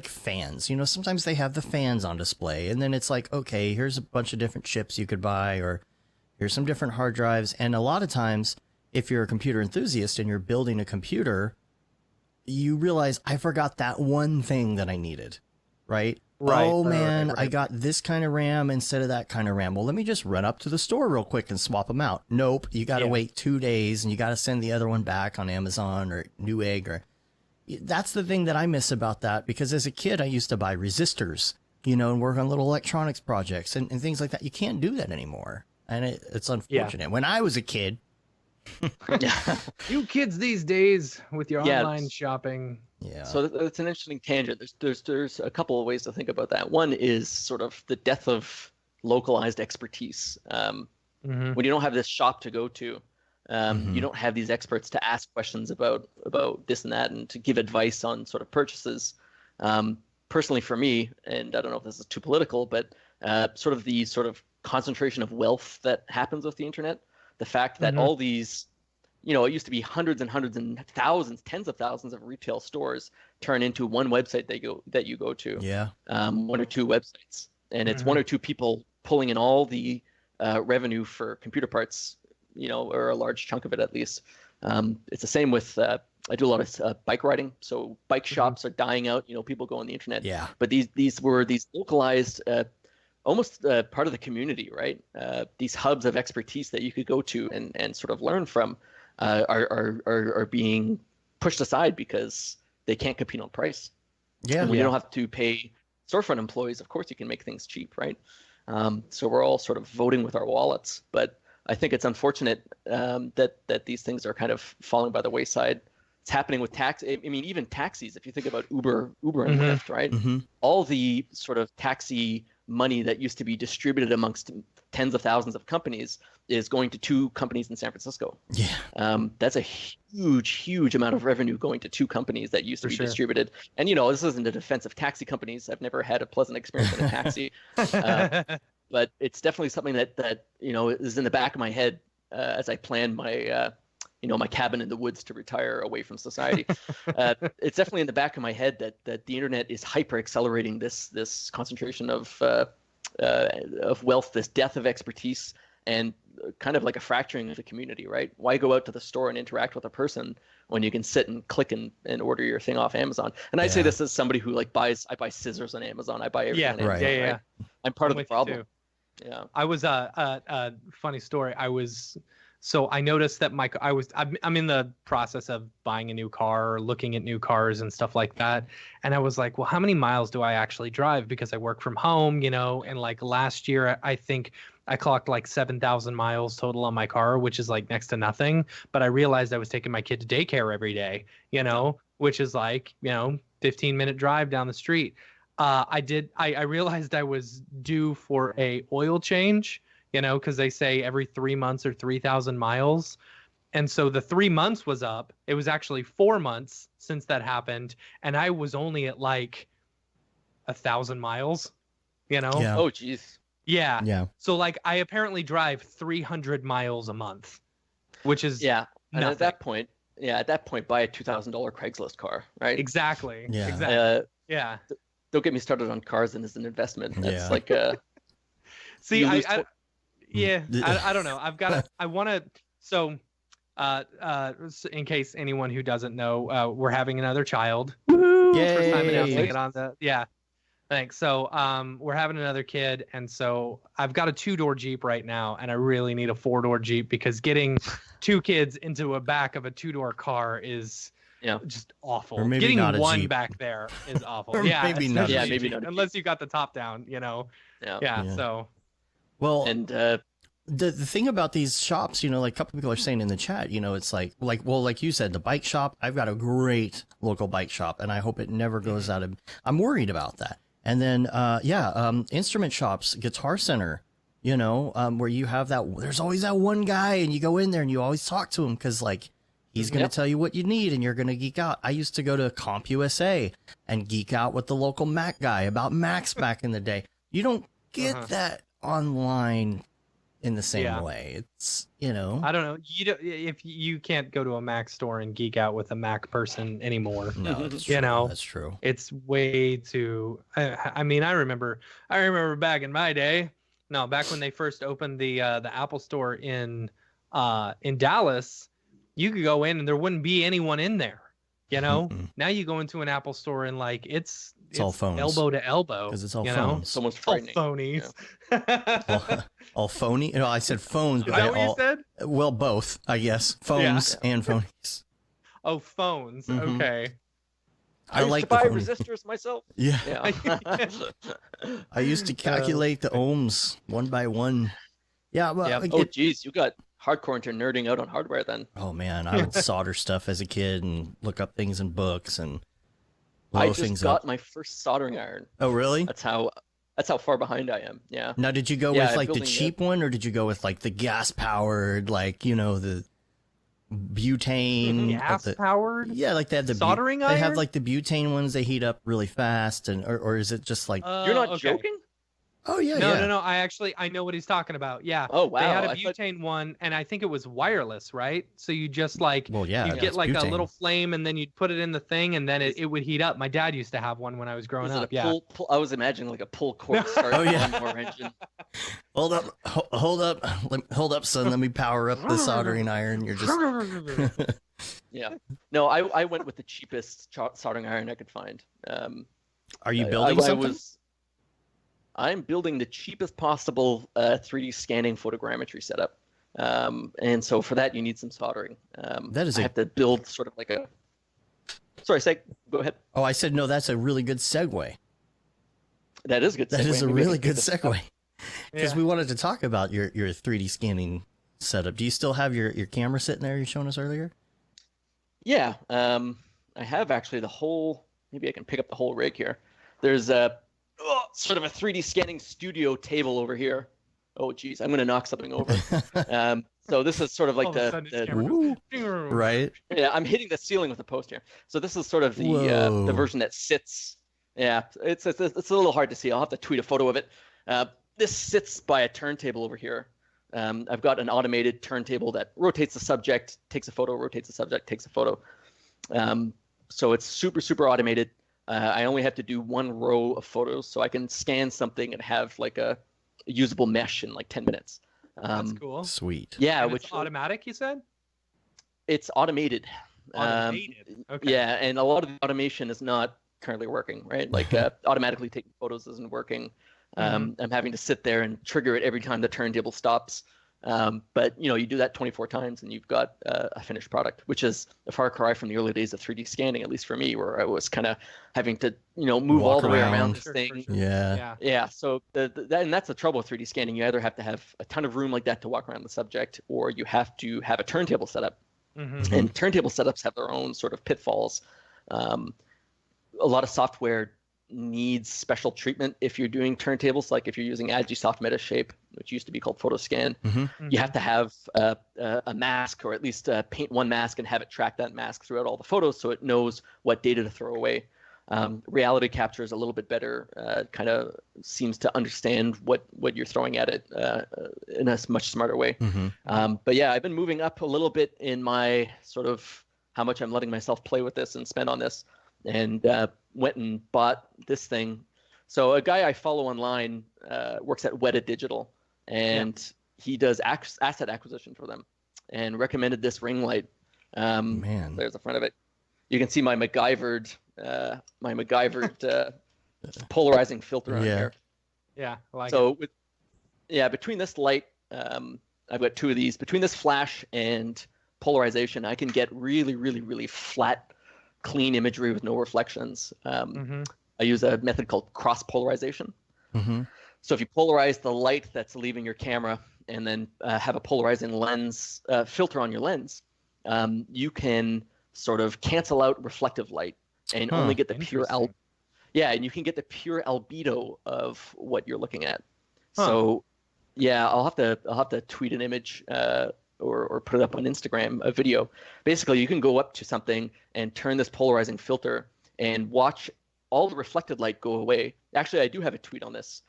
fans. Sometimes they have the fans on display, and then it's like, okay, here's a bunch of different chips you could buy, or here's some different hard drives. And a lot of times, if you're a computer enthusiast and you're building a computer, you realize I forgot that one thing that I needed, right? Right. Oh man, right. I got this kind of RAM instead of that kind of RAM. Well, let me just run up to the store real quick and swap them out. Nope, you got to wait 2 days, and you got to send the other one back on Amazon or Newegg. That's the thing that I miss about that, because as a kid I used to buy resistors, and work on little electronics projects and things like that. You can't do that anymore, and it's unfortunate. When I was a kid. Yeah. You kids these days with your online shopping. Yeah. So that's an interesting tangent. There's a couple of ways to think about that. One is sort of the death of localized expertise. When you don't have this shop to go to, you don't have these experts to ask questions about this and that, and to give advice on sort of purchases. Personally, for me, and I don't know if this is too political, but sort of concentration of wealth that happens with the internet. The fact that all these, it used to be hundreds and hundreds and thousands, tens of thousands of retail stores turn into one website that you go to. Yeah. One or two websites, and it's one or two people pulling in all the revenue for computer parts, or a large chunk of it at least. It's the same with I do a lot of bike riding, so bike shops are dying out. People go on the internet. Yeah. But these were localized, almost part of the community, right? These hubs of expertise that you could go to and sort of learn from are being pushed aside because they can't compete on price. Yeah. And when you don't have to pay storefront employees, of course you can make things cheap, right? So we're all sort of voting with our wallets, but I think it's unfortunate that these things are kind of falling by the wayside. It's happening with even taxis. If you think about Uber and Lyft, right? All the sort of taxi money that used to be distributed amongst tens of thousands of companies is going to two companies in San Francisco. Yeah. That's a huge amount of revenue going to two companies that used to be distributed. And this isn't a defense of taxi companies. I've never had a pleasant experience in a taxi. But it's definitely something that is in the back of my head as I plan my my cabin in the woods to retire away from society. It's definitely in the back of my head that the internet is hyper accelerating this concentration of wealth, this death of expertise, and kind of like a fracturing of the community, right? Why go out to the store and interact with a person when you can sit and click and order your thing off Amazon? And I say this as somebody who I buy scissors on Amazon. I buy everything on Amazon. Yeah. I'm part of the problem. Yeah. I was funny story. So I noticed that I'm in the process of buying a new car or looking at new cars and stuff like that. And I was like, well, how many miles do I actually drive? Because I work from home, and like last year, I think I clocked like 7,000 miles total on my car, which is like next to nothing. But I realized I was taking my kid to daycare every day, which is like, 15-minute drive down the street. I realized I was due for a oil change, because they say every 3 months or 3,000 miles. And so the 3 months was up. It was actually 4 months since that happened. And I was only at like 1,000 miles, Yeah. Oh, geez. Yeah. Yeah. So like I apparently drive 300 miles a month, which is and nothing. at that point, buy a $2,000 Craigslist car, right? Exactly. Yeah. Exactly. Yeah. Don't get me started on cars and as an investment. That's like See, you lose I don't know. I want to. So, in case anyone who doesn't know, we're having another child. Woo! First time announcing it on the. Yeah. Thanks. So, we're having another kid, and so I've got a 2-door Jeep right now, and I really need a 4-door Jeep because getting 2 kids into a back of a 2-door car is just awful. Or maybe getting not a one Jeep. back there is awful. Or maybe not a Jeep. Unless you got the top down, Yeah. So. Well, and the thing about these shops, like a couple people are saying in the chat, it's like you said, the bike shop. I've got a great local bike shop, and I hope it never goes out of. I'm worried about that. And then, instrument shops, Guitar Center, where you have that. There's always that one guy, and you go in there and you always talk to him because like he's going to tell you what you need, and you're going to geek out. I used to go to CompUSA and geek out with the local Mac guy about Macs back in the day. You don't get that online in the same way. It's I don't know. If you can't go to a Mac store and geek out with a Mac person anymore. No, that's true. That's true. It's way too. I mean, I remember back in my day. No, back when they first opened the Apple Store in Dallas, you could go in and there wouldn't be anyone in there. Now you go into an Apple store and like it's all phones, elbow to elbow, because it's all phones. Someone's all frightening. phonies. All phony. No, I said phones. Is that what you said? Well, both, I guess. Phones and phonies. Oh, phones. Okay. I used like to buy the phony. resistors myself. Yeah. I used to calculate the ohms one by one. Yeah. Well, Oh, geez, you got hardcore into nerding out on hardware then. Oh man, I would solder stuff as a kid and look up things in books and blow I things just got up. my first soldering iron. Oh really? That's how far behind I am. Yeah. Now, did you go Yeah, with like the building cheap one, or did you go with like the gas powered, like the butane? Gas powered? Yeah, like they have the soldering iron. They have like the butane ones. They heat up really fast, and or is it just like You're not joking? Oh yeah, No, yeah. no, no. I know what he's talking about. Yeah. Oh wow! They had a I thought, butane one, and I think it was wireless, right? So you just like Well, yeah, you Yeah. get it's like a butane. little flame, and then you'd put it in the thing, and then it would heat up. My dad used to have one when I was growing is it a up. Yeah. pull? I was imagining like a pull cord start Oh, yeah. lawnmower engine. Hold up, hold up, hold up, son. Let me power up the soldering iron. You're just. Yeah. No, I went with the cheapest soldering iron I could find. Are you I- building I something? I'm building the cheapest possible 3D scanning photogrammetry setup. And so for that, you need some soldering. That is I a- have to build sort of like a. Sorry, go ahead. Oh, I said no. That's a really good segue. That is a good. That segue. is a Maybe I really can pick good this up. segue. Because Yeah. we wanted to talk about your 3D scanning setup. Do you still have your camera sitting there you showing us earlier? Yeah, I have actually the whole. Maybe I can pick up the whole rig here. There's a sort of a 3D scanning studio table over here. Oh, geez, I'm going to knock something over. So this is sort of like All of a sudden, his the camera Ooh, goes, right? yeah. I'm hitting the ceiling with a post here. So this is sort of the Whoa. version that sits. Yeah, it's a little hard to see. I'll have to tweet a photo of it. This sits by a turntable over here. I've got an automated turntable that rotates the subject, takes a photo, rotates the subject, takes a photo. So it's super automated. I only have to do one row of photos, so I can scan something and have like a usable mesh in like 10 minutes. That's cool. Sweet. Yeah, And which it's automatic, you said? it's automated. Automated. Okay. Yeah, and a lot of the automation is not currently working, right? Like automatically taking photos isn't working. I'm having to sit there and trigger it every time the turntable stops. But you do that 24 times and you've got a finished product, which is a far cry from the early days of 3D scanning, at least for me, where I was kind of having to move Walk all the way around. around this Sure, thing. sure. Yeah. Yeah, so and that's the trouble with 3D scanning. You either have to have a ton of room like that to walk around the subject, or you have to have a turntable setup. Mm-hmm. And turntable setups have their own sort of pitfalls. A lot of software needs special treatment if you're doing turntables, like if you're using Agisoft Metashape, which used to be called Photoscan. You have to have a mask, or at least paint one mask and have it track that mask throughout all the photos so it knows what data to throw away. Reality capture is a little bit better, kind of seems to understand what you're throwing at it in a much smarter way. But yeah, I've been moving up a little bit in my sort of how much I'm letting myself play with this and spend on this, and went and bought this thing. So a guy I follow online works at Weta Digital, and he does asset acquisition for them, and recommended this ring light. Man. There's the front of it. You can see my MacGyvered polarizing filter on here. Yeah, I like So it. between this light, I've got two of these. Between this flash and polarization, I can get really flat, clean imagery with no reflections. I use a method called cross polarization. So if you polarize the light that's leaving your camera and then have a polarizing lens filter on your lens, you can sort of cancel out reflective light and only get the pure Interesting. and you can get the pure albedo of what you're looking at. So yeah, I'll have to tweet an image or put it up on Instagram, a video. Basically, you can go up to something and turn this polarizing filter and watch all the reflected light go away. Actually, I do have a tweet on this.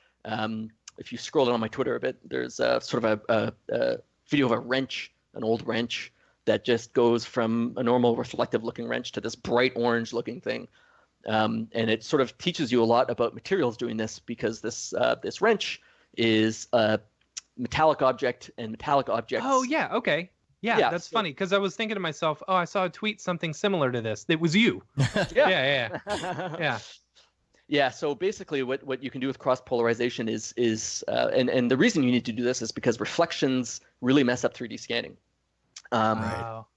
If you scroll down on my Twitter a bit, there's sort of a video of a wrench, an old wrench, that just goes from a normal reflective looking wrench to this bright orange looking thing. And it sort of teaches you a lot about materials doing this, because this wrench is a metallic object, and metallic objects. Oh yeah, okay. Yeah, that's funny, because I was thinking to myself, oh, I saw a tweet something similar to this. It was you. Yeah. Yeah, so basically what you can do with cross polarization is and the reason you need to do this is because reflections really mess up 3D scanning. Wow.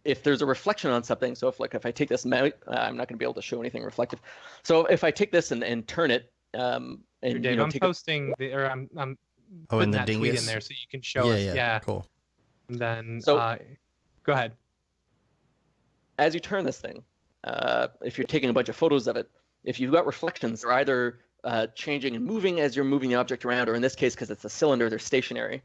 If there's a reflection on something, so if I take this I'm not going to be able to show anything reflective. So if I take this and turn it, and Dave, I'm posting I'm putting that tweet in there so you can show us. Yeah. Cool. And then So- go ahead. as you turn this thing, if you're taking a bunch of photos of it, if you've got reflections, they're either changing and moving as you're moving the object around, or in this case, because it's a cylinder, they're stationary.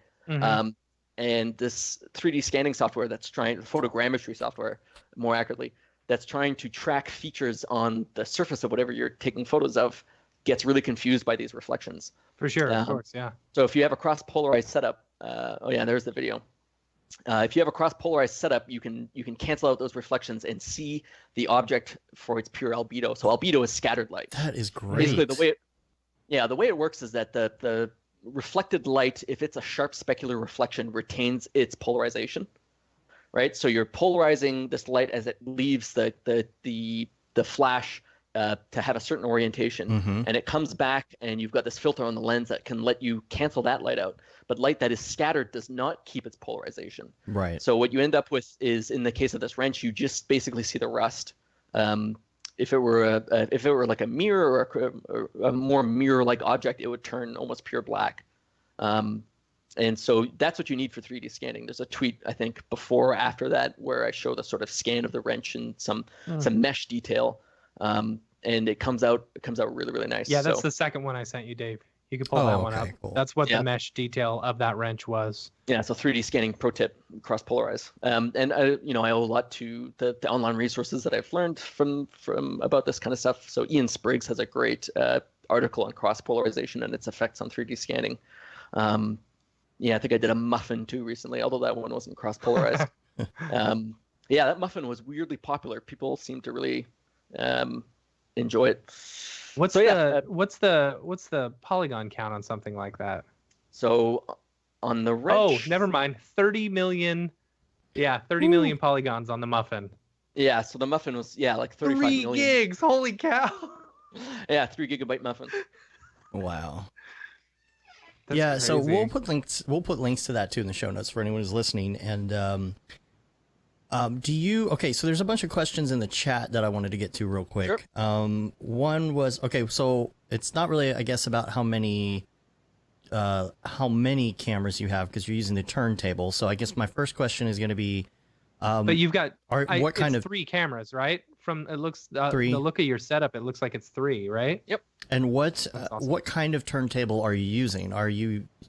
And this 3D scanning software photogrammetry software, more accurately, that's trying to track features on the surface of whatever you're taking photos of, gets really confused by these reflections. For sure, of course, yeah. So if you have a cross-polarized setup, there's the video. If you have a cross-polarized setup, you can cancel out those reflections and see the object for its pure albedo. So albedo is scattered light. That is great. Basically, the way it works is that the reflected light, if it's a sharp specular reflection, retains its polarization, right? So you're polarizing this light as it leaves the flash to have a certain orientation, and it comes back, and you've got this filter on the lens that can let you cancel that light out. But light that is scattered does not keep its polarization. Right. So what you end up with is, in the case of this wrench, you just basically see the rust. If it were like a mirror or a more mirror-like object, it would turn almost pure black. And so that's what you need for 3D scanning. There's a tweet, I think, before or after that where I show the sort of scan of the wrench and some mesh detail, and it comes out really, really nice. Yeah, that's the second one I sent you, Dave. You can pull that one up. Cool. That's what the mesh detail of that wrench was. Yeah, so 3D scanning pro tip, cross polarize. And I owe a lot to the online resources that I've learned from about this kind of stuff. So Ian Spriggs has a great article on cross polarization and its effects on 3D scanning. I think I did a muffin too recently, although that one wasn't cross polarized. That muffin was weirdly popular. People seem to really enjoy it. What's the polygon count on something like that? So on the wrench. Oh, never mind. 30 million. Yeah, 30 million polygons on the muffin. Yeah, so the muffin was like 35 3 million. gigs. Holy cow. Yeah, 3 gigabyte muffin. Wow. That's so crazy. we'll put links to that too in the show notes for anyone who's listening. And so there's a bunch of questions in the chat that I wanted to get to real quick. Sure. One was, so it's not really, I guess, about how many cameras you have, because you're using the turntable. So I guess my first question is going to be, but you've got what kind of 3 cameras, right? From it looks 3. The look of your setup, it looks like it's 3, right? Yep. And what awesome. what kind of turntable are you using?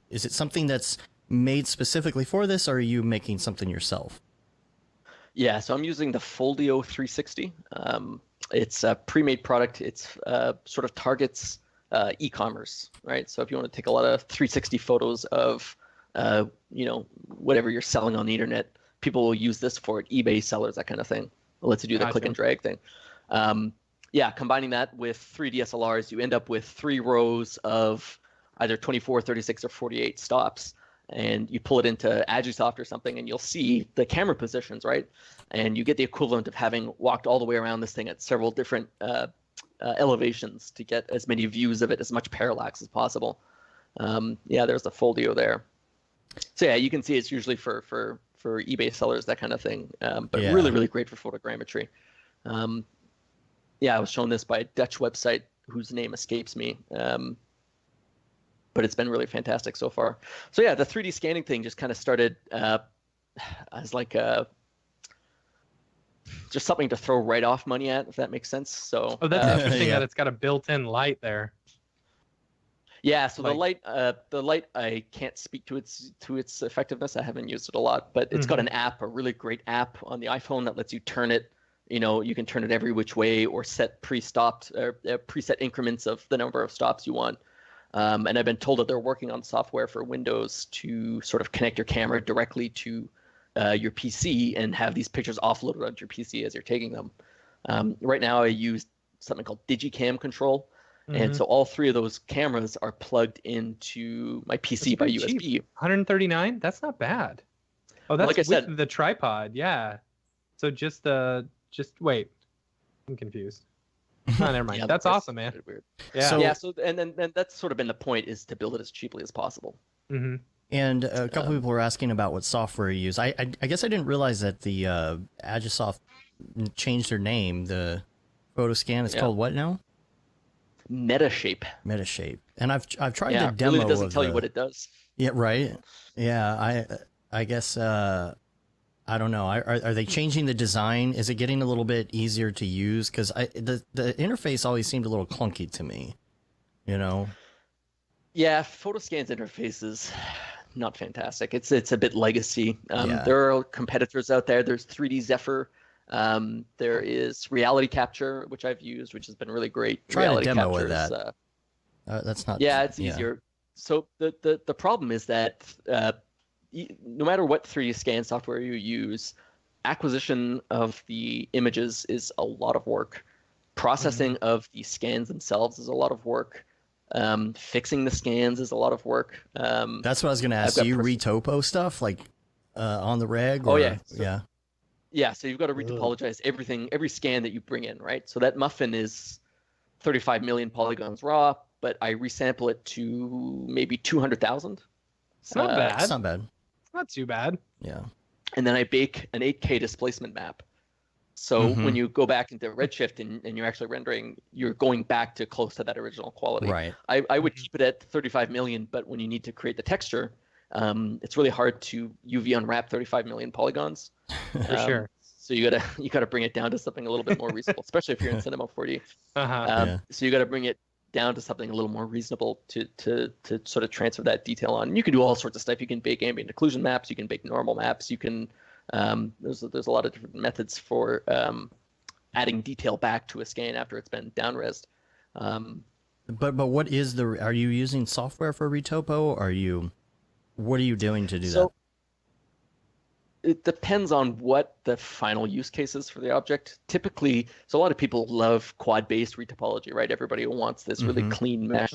Is it something that's made specifically for this, or are you making something yourself? Yeah, so I'm using the Foldio 360. It's a pre-made product. It's sort of targets e-commerce, right? So if you want to take a lot of 360 photos of, whatever you're selling on the internet, people will use this for eBay sellers, that kind of thing. It lets you do the click and drag thing. Combining that with 3 DSLRs, you end up with 3 rows of either 24, 36, or 48 stops. And you pull it into Agisoft or something, and you'll see the camera positions, right? And you get the equivalent of having walked all the way around this thing at several different elevations to get as many views of it, as much parallax as possible. There's the Foldio there. So yeah, you can see it's usually for eBay sellers, that kind of thing. But really, really great for photogrammetry. I was shown this by a Dutch website whose name escapes me. But it's been really fantastic so far. So yeah, the 3D scanning thing just kind of started as like just something to throw write-off money at, if that makes sense. So that's interesting that it's got a built-in light there. Yeah, so the light I can't speak to its effectiveness. I haven't used it a lot, but it's got an app, a really great app on the iPhone that lets you turn it. You can turn it every which way or set preset increments of the number of stops you want. And I've been told that they're working on software for Windows to sort of connect your camera directly to your PC and have these pictures offloaded onto your PC as you're taking them. Right now, I use something called Digicam Control. And so all 3 of those cameras are plugged into my PC by USB. Cheap. $139? That's not bad. Oh, that's like I with said, the tripod. Yeah. So wait. I'm confused. Oh, never mind. That's awesome, man. Weird. Yeah. So and that's sort of been the point, is to build it as cheaply as possible. Mm-hmm. And a couple people were asking about what software you use. I guess I didn't realize that the Agisoft changed their name. The photo scan is called what now? Metashape. And I've tried the demo. Really doesn't tell you what it does. Yeah, right. Yeah, I guess I don't know. Are they changing the design? Is it getting a little bit easier to use? Because the interface always seemed a little clunky to me. Yeah, Photoscan's interface is not fantastic. It's a bit legacy. There are competitors out there. There's 3D Zephyr. There is Reality Capture, which I've used, which has been really great. Try Reality a demo Capture with that. That's not. Yeah, it's easier. So the problem is that no matter what 3D scan software you use, acquisition of the images is a lot of work. Processing of the scans themselves is a lot of work. Fixing the scans is a lot of work. That's what I was going to ask. Do you retopo stuff like on the reg? Oh or, yeah. So you've got to Ugh. retopologize every scan that you bring in, right? So that muffin is 35 million polygons raw, but I resample it to maybe 200,000. It's not bad. It's not bad. It's not too bad. Yeah. And then I bake an 8K displacement map. So when you go back into Redshift and you're actually rendering, you're going back to close to that original quality. Right. I would keep it at 35 million, but when you need to create the texture, it's really hard to UV unwrap 35 million polygons. For sure. So you gotta bring it down to something a little bit more reasonable, especially if you're in Cinema 4D. Uh-huh. So you got to bring it down to something a little more reasonable to sort of transfer that detail on. And you can do all sorts of stuff. You can bake ambient occlusion maps. You can bake normal maps. You can there's a lot of different methods for adding detail back to a scan after it's been down-resed. But what is are you using software for retopo? What are you doing to do that? It depends on what the final use case is for the object. Typically, so a lot of people love quad-based retopology, right? Everybody wants this really clean mesh.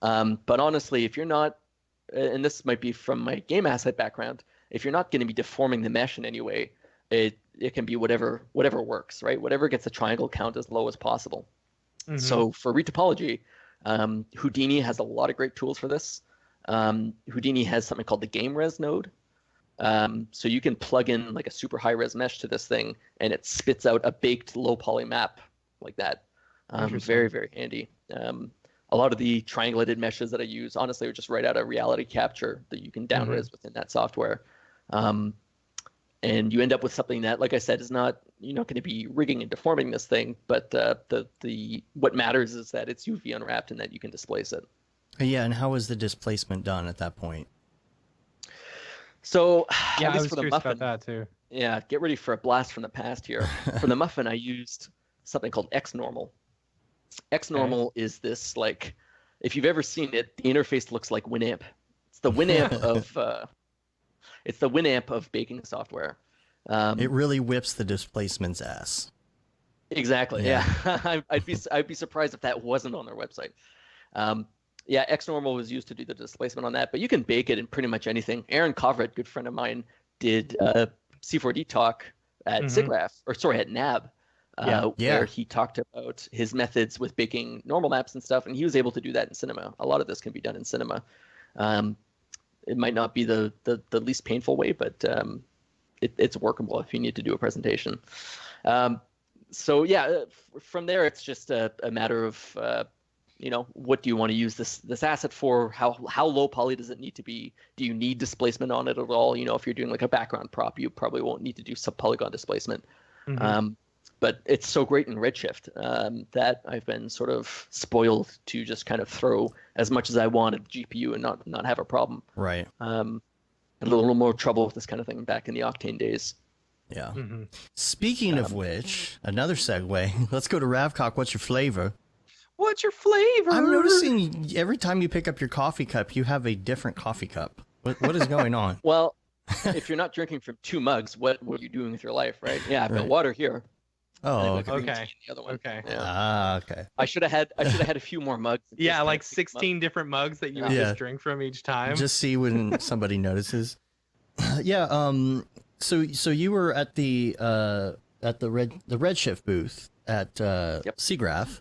But honestly, if you're not, and this might be from my game asset background, if you're not going to be deforming the mesh in any way, it can be whatever works, right? Whatever gets the triangle count as low as possible. So for retopology, Houdini has a lot of great tools for this. Houdini has something called the game res node. So you can plug in like a super high res mesh to this thing, and it spits out a baked low poly map like that. Very, very handy. A lot of the triangulated meshes that I use, honestly, are just right out of reality capture that you can down res within that software. And you end up with something that, like I said, you're not going to be rigging and deforming this thing, but what matters is that it's UV unwrapped and that you can displace it. Yeah, and how is the displacement done at that point? So yeah, I was for the curious muffin, about that too. Yeah, get ready for a blast from the past here. For the muffin, I used something called XNormal. XNormal is this, like, if you've ever seen it, the interface looks like Winamp. It's the Winamp of baking software. It really whips the displacement's ass. Exactly. Yeah. I'd be surprised if that wasn't on their website. XNormal was used to do the displacement on that, but you can bake it in pretty much anything. Aaron Kovret, good friend of mine, did C4D talk at at NAB, where he talked about his methods with baking normal maps and stuff, and he was able to do that in Cinema. A lot of this can be done in Cinema. It might not be the least painful way, but it's workable if you need to do a presentation. From there, it's just a matter of what do you want to use this asset for? How low poly does it need to be? Do you need displacement on it at all? If you're doing like a background prop, you probably won't need to do sub-polygon displacement. But it's so great in Redshift that I've been sort of spoiled to just kind of throw as much as I want at the GPU and not have a problem. Right. A little more trouble with this kind of thing back in the Octane days. Yeah. Speaking of which, another segue. Let's go to Ravcock. What's your flavor? What's your flavor? I'm noticing every time you pick up your coffee cup, you have a different coffee cup. What is going on? Well, if you're not drinking from two mugs, what are you doing with your life, right? Yeah, I've got water here. Oh, okay. The other one. Okay. Yeah. Okay. I should have had a few more mugs. Yeah, like 16 different mugs that you would just drink from each time. Just see when somebody notices. Yeah. So you were at the Redshift booth at SIGGRAPH.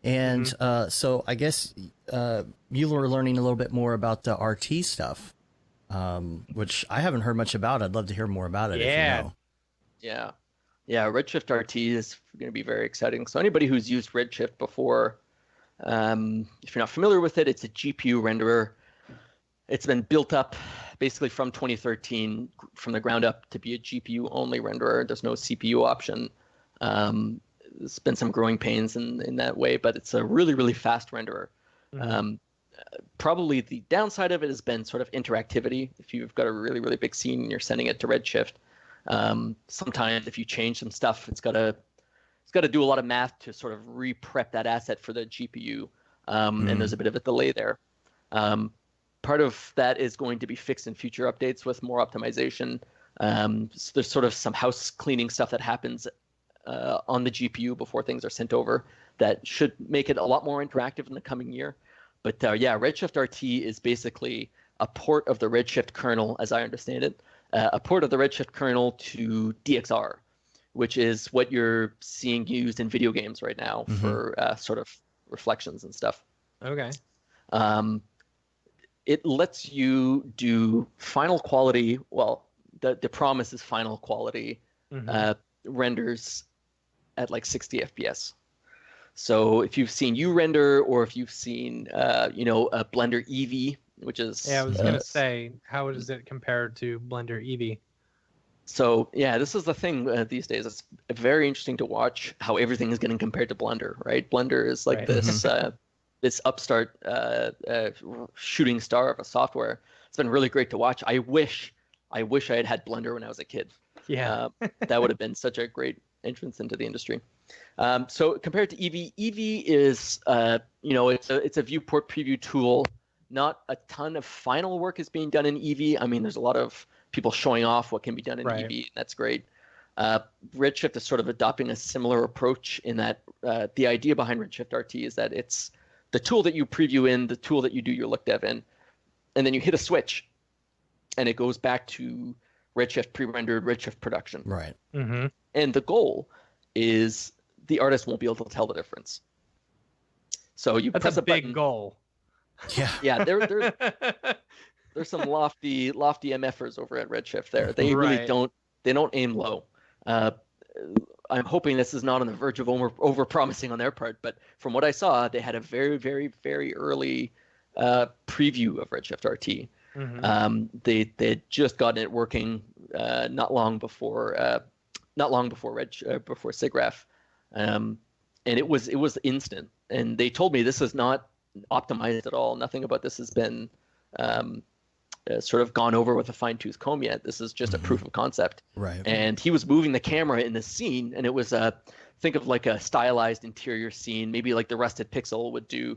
And so I guess you were learning a little bit more about the RT stuff, which I haven't heard much about. I'd love to hear more about it. Yeah. If you know. Yeah. Redshift RT is going to be very exciting. So anybody who's used Redshift before, if you're not familiar with it, it's a GPU renderer. It's been built up basically from 2013 from the ground up to be a GPU only renderer. There's no CPU option. There's been some growing pains in that way, but it's a really, really fast renderer. Probably the downside of it has been sort of interactivity. If you've got a really, really big scene and you're sending it to Redshift, sometimes if you change some stuff, it's got to do a lot of math to sort of re-prep that asset for the GPU. and there's a bit of a delay there. Part of that is going to be fixed in future updates with more optimization. So there's sort of some house cleaning stuff that happens on the GPU before things are sent over that should make it a lot more interactive in the coming year. But yeah, Redshift RT is basically a port of the Redshift kernel, as I understand it, a port of the Redshift kernel to DXR, which is what you're seeing used in video games right now for sort of reflections and stuff. Okay. It lets you do final quality. Well, the promise is final quality renders at like 60 FPS. So if you've seen URender, or if you've seen a Blender Eevee, which is I was gonna say, how does it compare to Blender Eevee? So yeah, this is the thing these days. It's very interesting to watch how everything is getting compared to Blender, right? Blender is like this this upstart shooting star of a software. It's been really great to watch. I wish I had Blender when I was a kid. Yeah, that would have been such a great entrance into the industry. So compared to Eevee, Eevee is it's a viewport preview tool. Not a ton of final work is being done in Eevee. I mean, there's a lot of people showing off what can be done in Eevee, and that's great. Redshift is sort of adopting a similar approach in that the idea behind Redshift RT is that it's the tool that you preview in, the tool that you do your look dev in, and then you hit a switch, and it goes back to Redshift pre-rendered, Redshift production. Right. Mm-hmm. And the goal is the artist won't be able to tell the difference. So you press a big button. Goal. Yeah. Yeah, there's some lofty MFers over at Redshift there. They really don't aim low. I'm hoping this is not on the verge of over promising on their part, but from what I saw, they had a very, very, very early preview of Redshift RT. They had just gotten it working not long before SIGGRAPH, and it was instant. And they told me this is not optimized at all. Nothing about this has been sort of gone over with a fine-tooth comb yet. This is just a proof of concept. Right. And he was moving the camera in the scene, and it was think of like a stylized interior scene, maybe like the Rusted Pixel would do.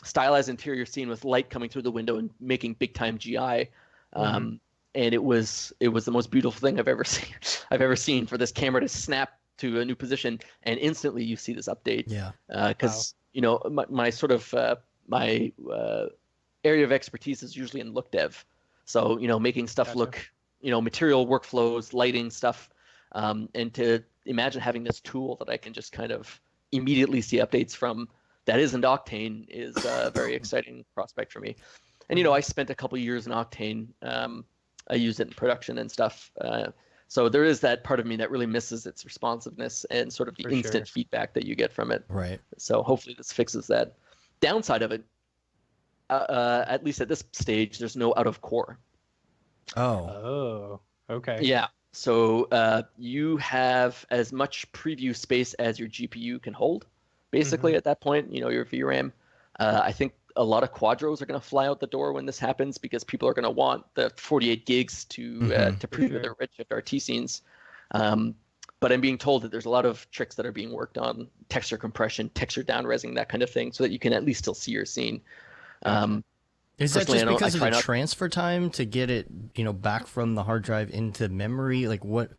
Stylized interior scene with light coming through the window and making big time GI. And it was the most beautiful thing I've ever seen for this camera to snap to a new position, and instantly you see this update. Yeah. Because my sort of my area of expertise is usually in look dev, so making stuff look, material workflows, lighting stuff, and to imagine having this tool that I can just kind of immediately see updates from that isn't Octane is a very exciting prospect for me. And I spent a couple years in Octane. I used it in production and stuff. So there is that part of me that really misses its responsiveness and sort of the instant feedback that you get from it. Right. So hopefully this fixes that. Downside of it, at least at this stage, there's no out of core. Oh, okay. Yeah. So you have as much preview space as your GPU can hold, basically, at that point, your VRAM. I think a lot of Quadros are going to fly out the door when this happens because people are going to want the 48 gigs to preview their Redshift RT scenes. But I'm being told that there's a lot of tricks that are being worked on, texture compression, texture down-resing, that kind of thing, so that you can at least still see your scene. Is that just because of the transfer time to get it, back from the hard drive into memory? Like, what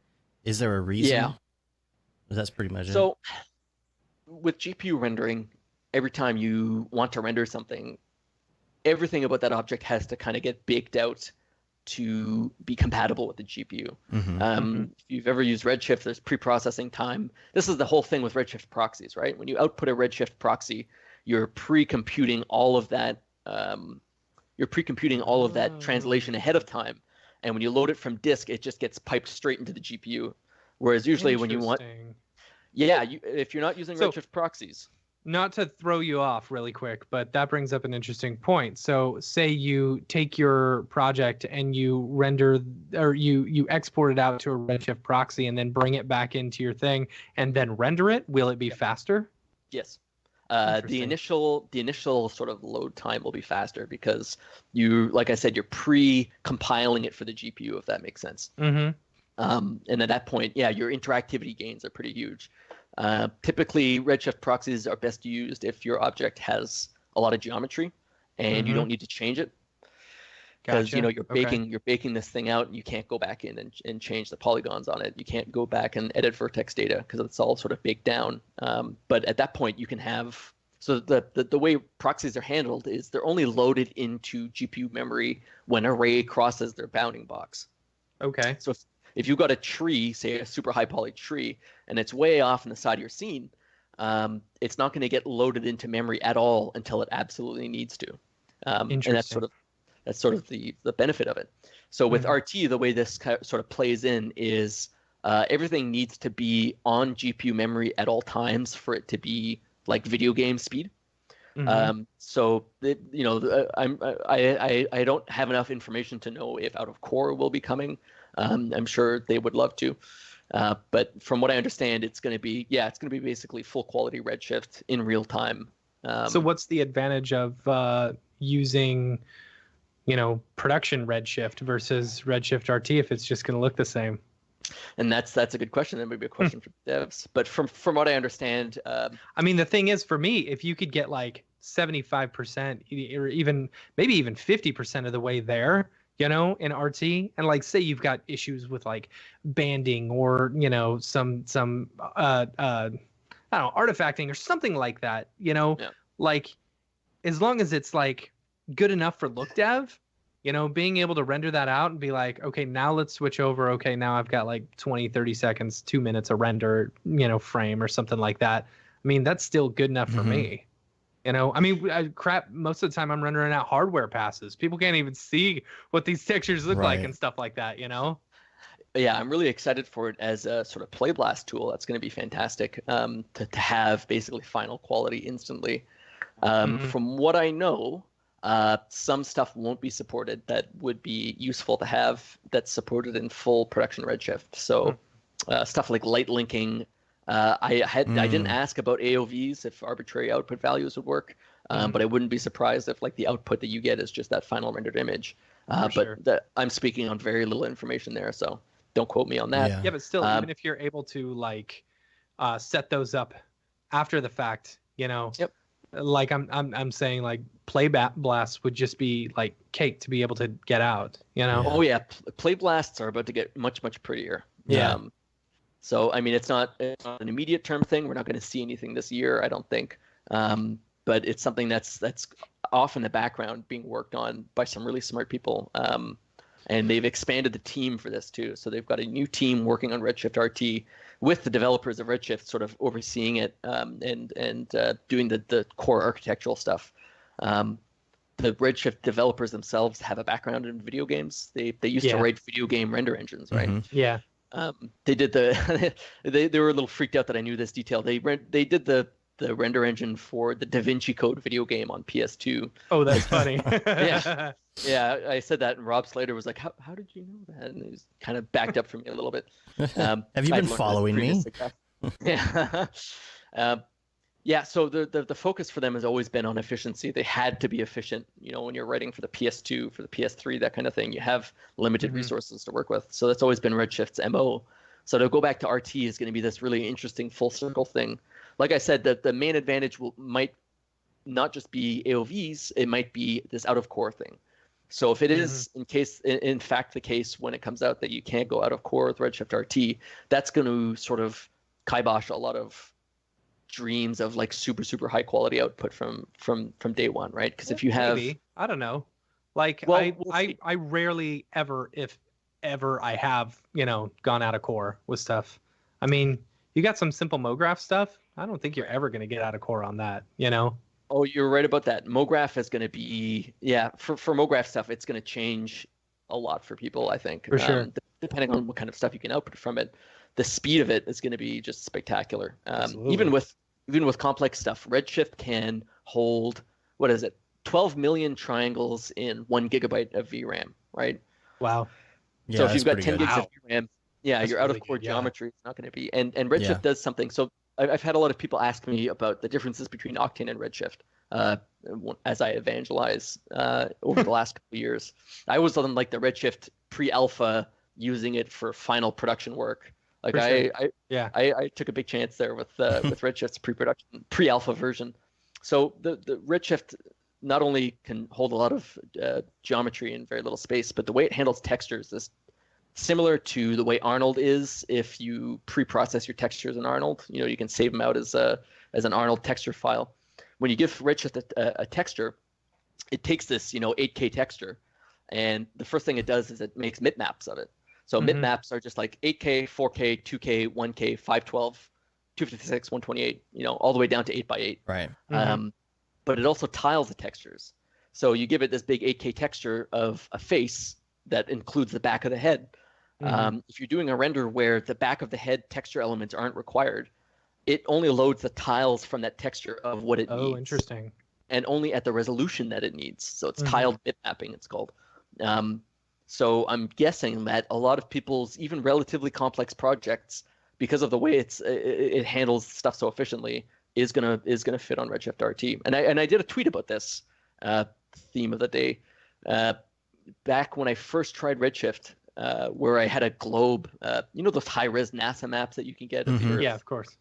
is there a reason? Yeah, that's pretty much it. So, with GPU rendering, every time you want to render something, everything about that object has to kind of get baked out to be compatible with the GPU. If you've ever used Redshift, there's pre-processing time. This is the whole thing with Redshift proxies, right? When you output a Redshift proxy, you're pre-computing all of that. Translation ahead of time, and when you load it from disk, it just gets piped straight into the GPU. Whereas usually when you want, if you're not using Redshift proxies. Not to throw you off really quick, but that brings up an interesting point. So say you take your project and you render, or you export it out to a Redshift proxy and then bring it back into your thing and then render it. Will it be faster? Yes. The initial sort of load time will be faster because like I said, you're pre-compiling it for the GPU, if that makes sense. And at that point, your interactivity gains are pretty huge. Typically, Redshift proxies are best used if your object has a lot of geometry and you don't need to change it. Because Gotcha. you're baking this thing out and you can't go back in and change the polygons on it. You can't go back and edit vertex data because it's all sort of baked down. But at that point you can have, so the way proxies are handled is they're only loaded into GPU memory when array crosses their bounding box. Okay. So if you've got a tree, say a super high poly tree, and it's way off on the side of your scene, it's not going to get loaded into memory at all until it absolutely needs to. And that's sort of the benefit of it. So with RT, the way this sort of plays in is everything needs to be on GPU memory at all times for it to be like video game speed. So I don't have enough information to know if out of core will be coming. I'm sure they would love to. But from what I understand, it's going to be basically full quality Redshift in real time. So what's the advantage of using production Redshift versus Redshift RT if it's just going to look the same? And that's a good question. That may be a question for devs. But from what I understand, I mean, the thing is, for me, if you could get like 75% or even maybe even 50% of the way there, in RT, and like say you've got issues with like banding or some I don't know, artifacting or something like that, like as long as it's like good enough for look dev, being able to render that out and be like, okay, now let's switch over. Okay, now I've got like 20-30 seconds, 2 minutes of render, frame or something like that. I mean, that's still good enough for me. I mean, crap, most of the time I'm rendering out hardware passes. People can't even see what these textures look like and stuff like that, Yeah, I'm really excited for it as a sort of play blast tool. That's going to be fantastic to have basically final quality instantly. From what I know, some stuff won't be supported that would be useful to have that's supported in full production Redshift. So stuff like light linking. I didn't ask about AOVs if arbitrary output values would work, but I wouldn't be surprised if like the output that you get is just that final rendered image. I'm speaking on very little information there, so don't quote me on that. Yeah, but still, even if you're able to like set those up after the fact, Yep. Like I'm saying, like play blasts would just be like cake to be able to get out, Oh yeah, play blasts are about to get much prettier. Yeah. So I mean, it's not an immediate term thing. We're not going to see anything this year, I don't think. But it's something that's off in the background being worked on by some really smart people. And they've expanded the team for this too. So they've got a new team working on Redshift RT with the developers of Redshift sort of overseeing it and doing the core architectural stuff. The Redshift developers themselves have a background in video games. They used to write video game render engines, right? Yeah. They did they were a little freaked out that I knew this detail. They did the render engine for the Da Vinci Code video game on PS2. Oh, that's funny. Yeah, I said that, and Rob Slater was like, "How did you know that?" And he was kind of backed up from me a little bit. Have you been following me? Yeah. Yeah, so the focus for them has always been on efficiency. They had to be efficient. When you're writing for the PS2, for the PS3, that kind of thing, you have limited resources to work with. So that's always been Redshift's MO. So to go back to RT is going to be this really interesting full circle thing. Like I said, the main advantage might not just be AOVs, it might be this out of core thing. So if it is in fact the case when it comes out that you can't go out of core with Redshift RT, that's going to sort of kibosh a lot of dreams of like super high quality output from day one, right? Because if you have, I don't know, like I rarely ever, if ever, I have gone out of core with stuff. I mean, you got some simple Mograph stuff. I don't think you're ever going to get out of core on that, Oh, you're right about that. Mograph is going to be, for Mograph stuff, it's going to change a lot for people, I think. For sure. Depending on what kind of stuff you can output from it, the speed of it is going to be just spectacular. Even with complex stuff, Redshift can hold, 12 million triangles in 1 gigabyte of VRAM, right? Wow. Yeah, so if you've got 10 good. gigs of VRAM, That's your out of really core good, yeah. geometry is not going to be. And Redshift does something. So I've had a lot of people ask me about the differences between Octane and Redshift as I evangelize over the last couple of years. I was on like the Redshift pre-alpha, using it for final production work. Like For sure. Yeah. I took a big chance there with Redshift's pre-production, pre-alpha version. So the Redshift not only can hold a lot of geometry in very little space, but the way it handles textures is similar to the way Arnold is. If you pre-process your textures in Arnold, you can save them out as an Arnold texture file. When you give Redshift a texture, it takes this 8K texture, and the first thing it does is it makes bitmaps of it. So bitmaps are just like 8K, 4K, 2K, 1K, 512, 256, 128, all the way down to 8x8. Right. But it also tiles the textures. So you give it this big 8K texture of a face that includes the back of the head. If you're doing a render where the back of the head texture elements aren't required, it only loads the tiles from that texture of what it needs. Oh, interesting. And only at the resolution that it needs. So it's tiled bitmapping, it's called. So I'm guessing that a lot of people's even relatively complex projects, because of the way it handles stuff so efficiently, is gonna fit on Redshift RT. And I did a tweet about this theme of the day back when I first tried Redshift, where I had a globe, those high-res NASA maps that you can get of the Earth. Yeah, of course.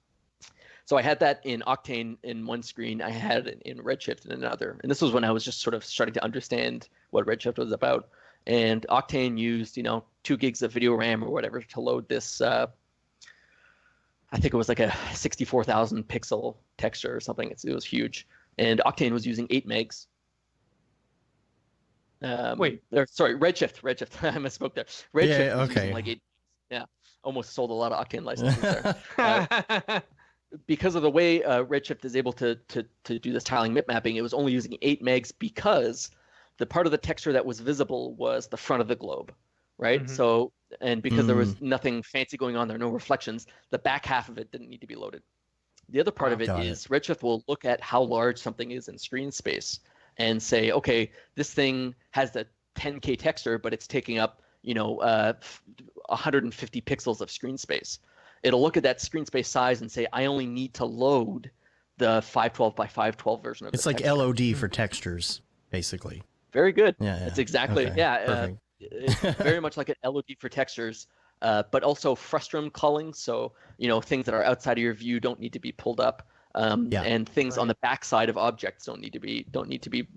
So I had that in Octane in one screen. I had it in Redshift in another. And this was when I was just sort of starting to understand what Redshift was about. And Octane used, 2 gigs of video RAM or whatever to load this. I think it was like a 64,000 pixel texture or something. It was huge. And Octane was using 8 megs. Sorry, Redshift. I misspoke there. Redshift was using like 8. Yeah, almost sold a lot of Octane licenses there. Because of the way Redshift is able to do this tiling bitmapping, it was only using 8 megs because the part of the texture that was visible was the front of the globe, right? So, and because there was nothing fancy going on there, no reflections, the back half of it didn't need to be loaded. The other part of it is Redshift will look at how large something is in screen space and say, okay, this thing has the 10K texture, but it's taking up, 150 pixels of screen space. It'll look at that screen space size and say, I only need to load the 512 by 512 version of it. It's like texture. LOD for textures, basically. Very good. Yeah. It's exactly, it's very much like an LOD for textures, but also frustum culling. So, things that are outside of your view don't need to be pulled up. And things on the backside of objects don't need to be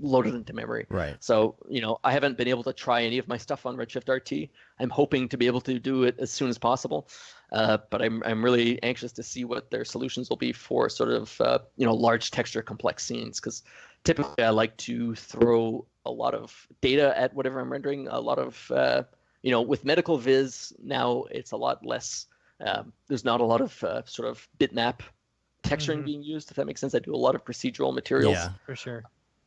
loaded into memory. Right. So, I haven't been able to try any of my stuff on Redshift RT. I'm hoping to be able to do it as soon as possible. But I'm really anxious to see what their solutions will be for sort of large texture complex scenes, because typically I like to throw a lot of data at whatever I'm rendering. A lot of with medical viz now it's a lot less. There's not a lot of sort of bitmap texturing being used, if that makes sense. I do a lot of procedural materials. Yeah, for sure.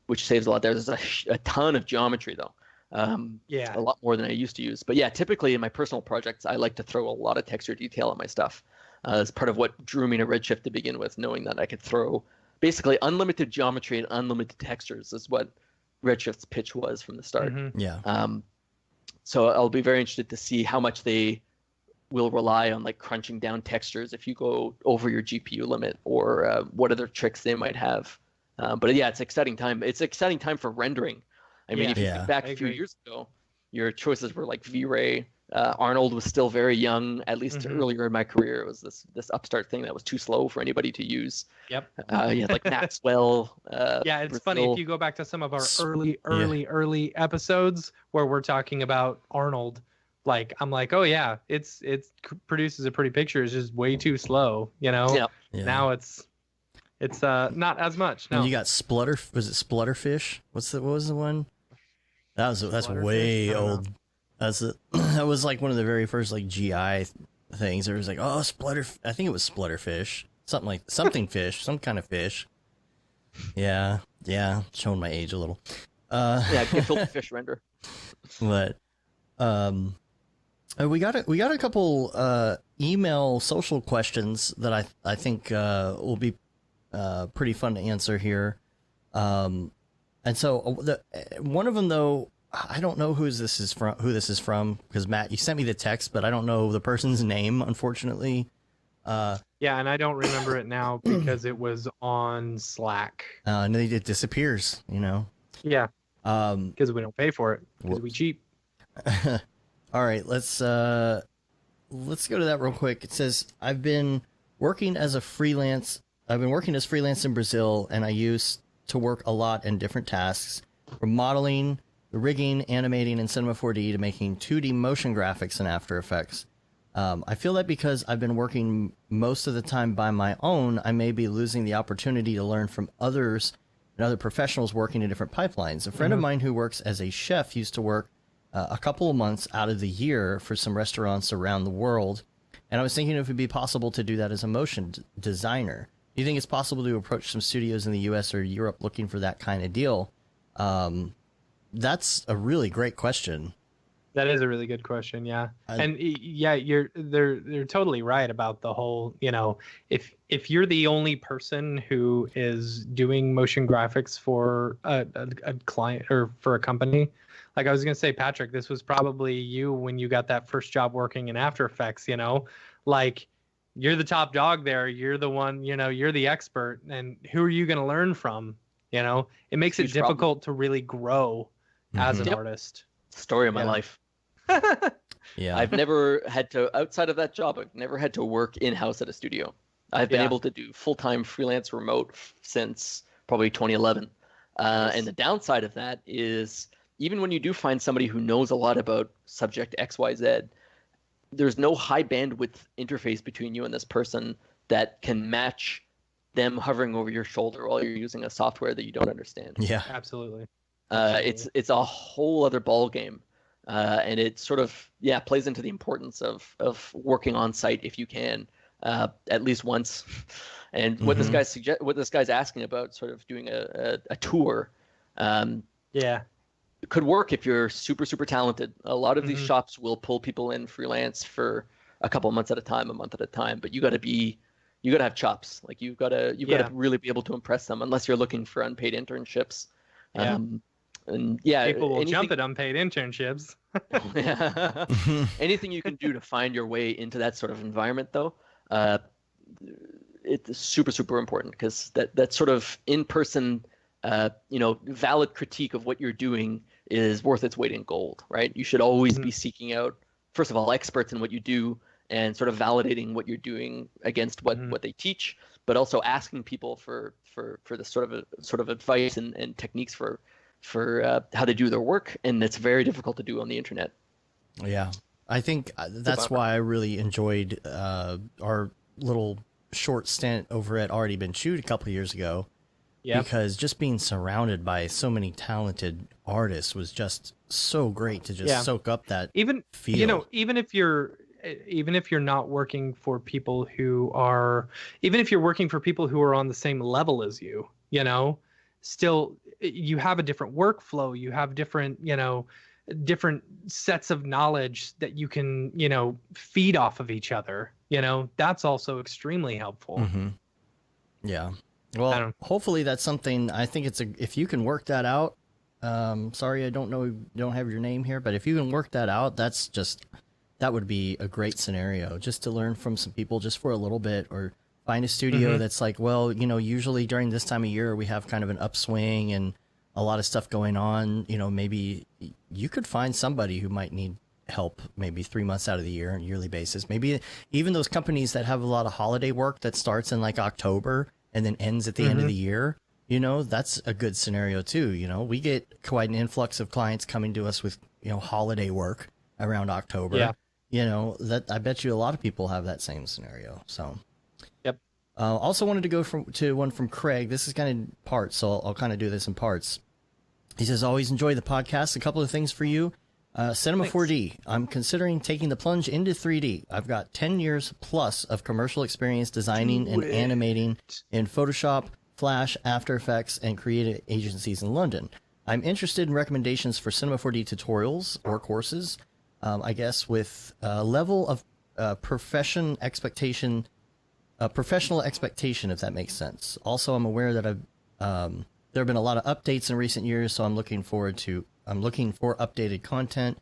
Which saves a lot there. There's a ton of geometry though. A lot more than I used to use. But yeah, typically in my personal projects, I like to throw a lot of texture detail on my stuff. As part of what drew me to Redshift to begin with, knowing that I could throw basically unlimited geometry and unlimited textures is what Redshift's pitch was from the start. So I'll be very interested to see how much they will rely on like crunching down textures if you go over your GPU limit, or what other tricks they might have. But yeah, it's exciting time. It's exciting time for rendering. I mean, if you think back a few years ago, your choices were like V-Ray. Arnold was still very young, at least earlier in my career. It was this upstart thing that was too slow for anybody to use. Yep. You had like Maxwell. It's Brazil. funny if you go back to some of our early episodes where we're talking about Arnold. Like I'm like, oh yeah, it produces a pretty picture. It's just way too slow, Yeah. Now it's not as much. No. And you got Splutter. Was it Splutterfish? What was the one? That's way old. That was like one of the very first like GI things. There was like, oh, I think it was Splutterfish. Something fish, some kind of fish. Yeah, showing my age a little. Gefilte fish render. But we got a couple email social questions that I think will be pretty fun to answer here. And so one of them though, I don't know who this is from, because Matt, you sent me the text, but I don't know the person's name, unfortunately. And I don't remember it now because it was on Slack. And then it disappears, Yeah. Because we don't pay for it, because we cheap. All right, let's let's go to that real quick. It says, I've been working as freelance in Brazil, and I used to work a lot in different tasks, from modeling, rigging, animating in Cinema 4D to making 2D motion graphics in After Effects. I feel that because I've been working most of the time by my own, I may be losing the opportunity to learn from others and other professionals working in different pipelines. A friend of mine who works as a chef used to work a couple of months out of the year for some restaurants around the world. And I was thinking if it'd be possible to do that as a motion designer. Do you think it's possible to approach some studios in the US or Europe looking for that kind of deal? That's a really great question. That is a really good question, yeah. They're totally right about the whole, if you're the only person who is doing motion graphics for a client or for a company, like I was gonna say, Patrick, this was probably you when you got that first job working in After Effects, like you're the top dog there, you're the one, you're the expert, and who are you gonna learn from? It makes it difficult to really grow as an artist. Story of my life. Yeah, I've never had to, outside of that job, I've never had to work in-house at a studio. I've been able to do full-time freelance remote since probably 2011. And the downside of that is even when you do find somebody who knows a lot about subject XYZ, there's no high bandwidth interface between you and this person that can match them hovering over your shoulder while you're using a software that you don't understand. Yeah, Absolutely. It's a whole other ball game. And it sort of plays into the importance of working on site if you can, at least once. And what this guy's asking about, sort of doing a tour, could work if you're super talented. A lot of these shops will pull people in freelance for a couple of months at a time, a month at a time. But you got to have chops. Like you've got to really be able to impress them, unless you're looking for unpaid internships. And people will jump at unpaid internships. Anything you can do to find your way into that sort of environment, though, it's super important, because that sort of in-person, valid critique of what you're doing is worth its weight in gold, right? You should always be seeking out, first of all, experts in what you do and sort of validating what you're doing against what they teach, but also asking people for the sort of advice and techniques for how to do their work, and it's very difficult to do on the internet. Yeah, I think that's why I really enjoyed our little short stint over at Already Been Chewed a couple of years ago. Yeah, because just being surrounded by so many talented artists was just so great to just soak up that feel. Even if you're not working for people who are, even if you're working for people who are on the same level as you, still you have a different workflow, you have different sets of knowledge that you can feed off of each other. That's also extremely helpful. Yeah, well, hopefully that's something. I think if you can work that out, sorry I don't have your name here, but if you can work that out, that would be a great scenario, just to learn from some people just for a little bit, or find a studio that's like, well, usually during this time of year we have kind of an upswing and a lot of stuff going on. Maybe you could find somebody who might need help maybe 3 months out of the year on a yearly basis. Maybe even those companies that have a lot of holiday work that starts in like October and then ends at the end of the year, that's a good scenario too. We get quite an influx of clients coming to us with, holiday work around October. Yeah. That I bet you a lot of people have that same scenario. So also wanted to go to one from Craig. This is kind of parts, so I'll kind of do this in parts. He says, always enjoy the podcast. A couple of things for you. Cinema 4D. I'm considering taking the plunge into 3D. I've got 10 years plus of commercial experience designing and animating in Photoshop, Flash, After Effects, and creative agencies in London. I'm interested in recommendations for Cinema 4D tutorials or courses, I guess, with a level of professional expectation, if that makes sense. Also, I'm aware that there have been a lot of updates in recent years, so I'm looking for updated content.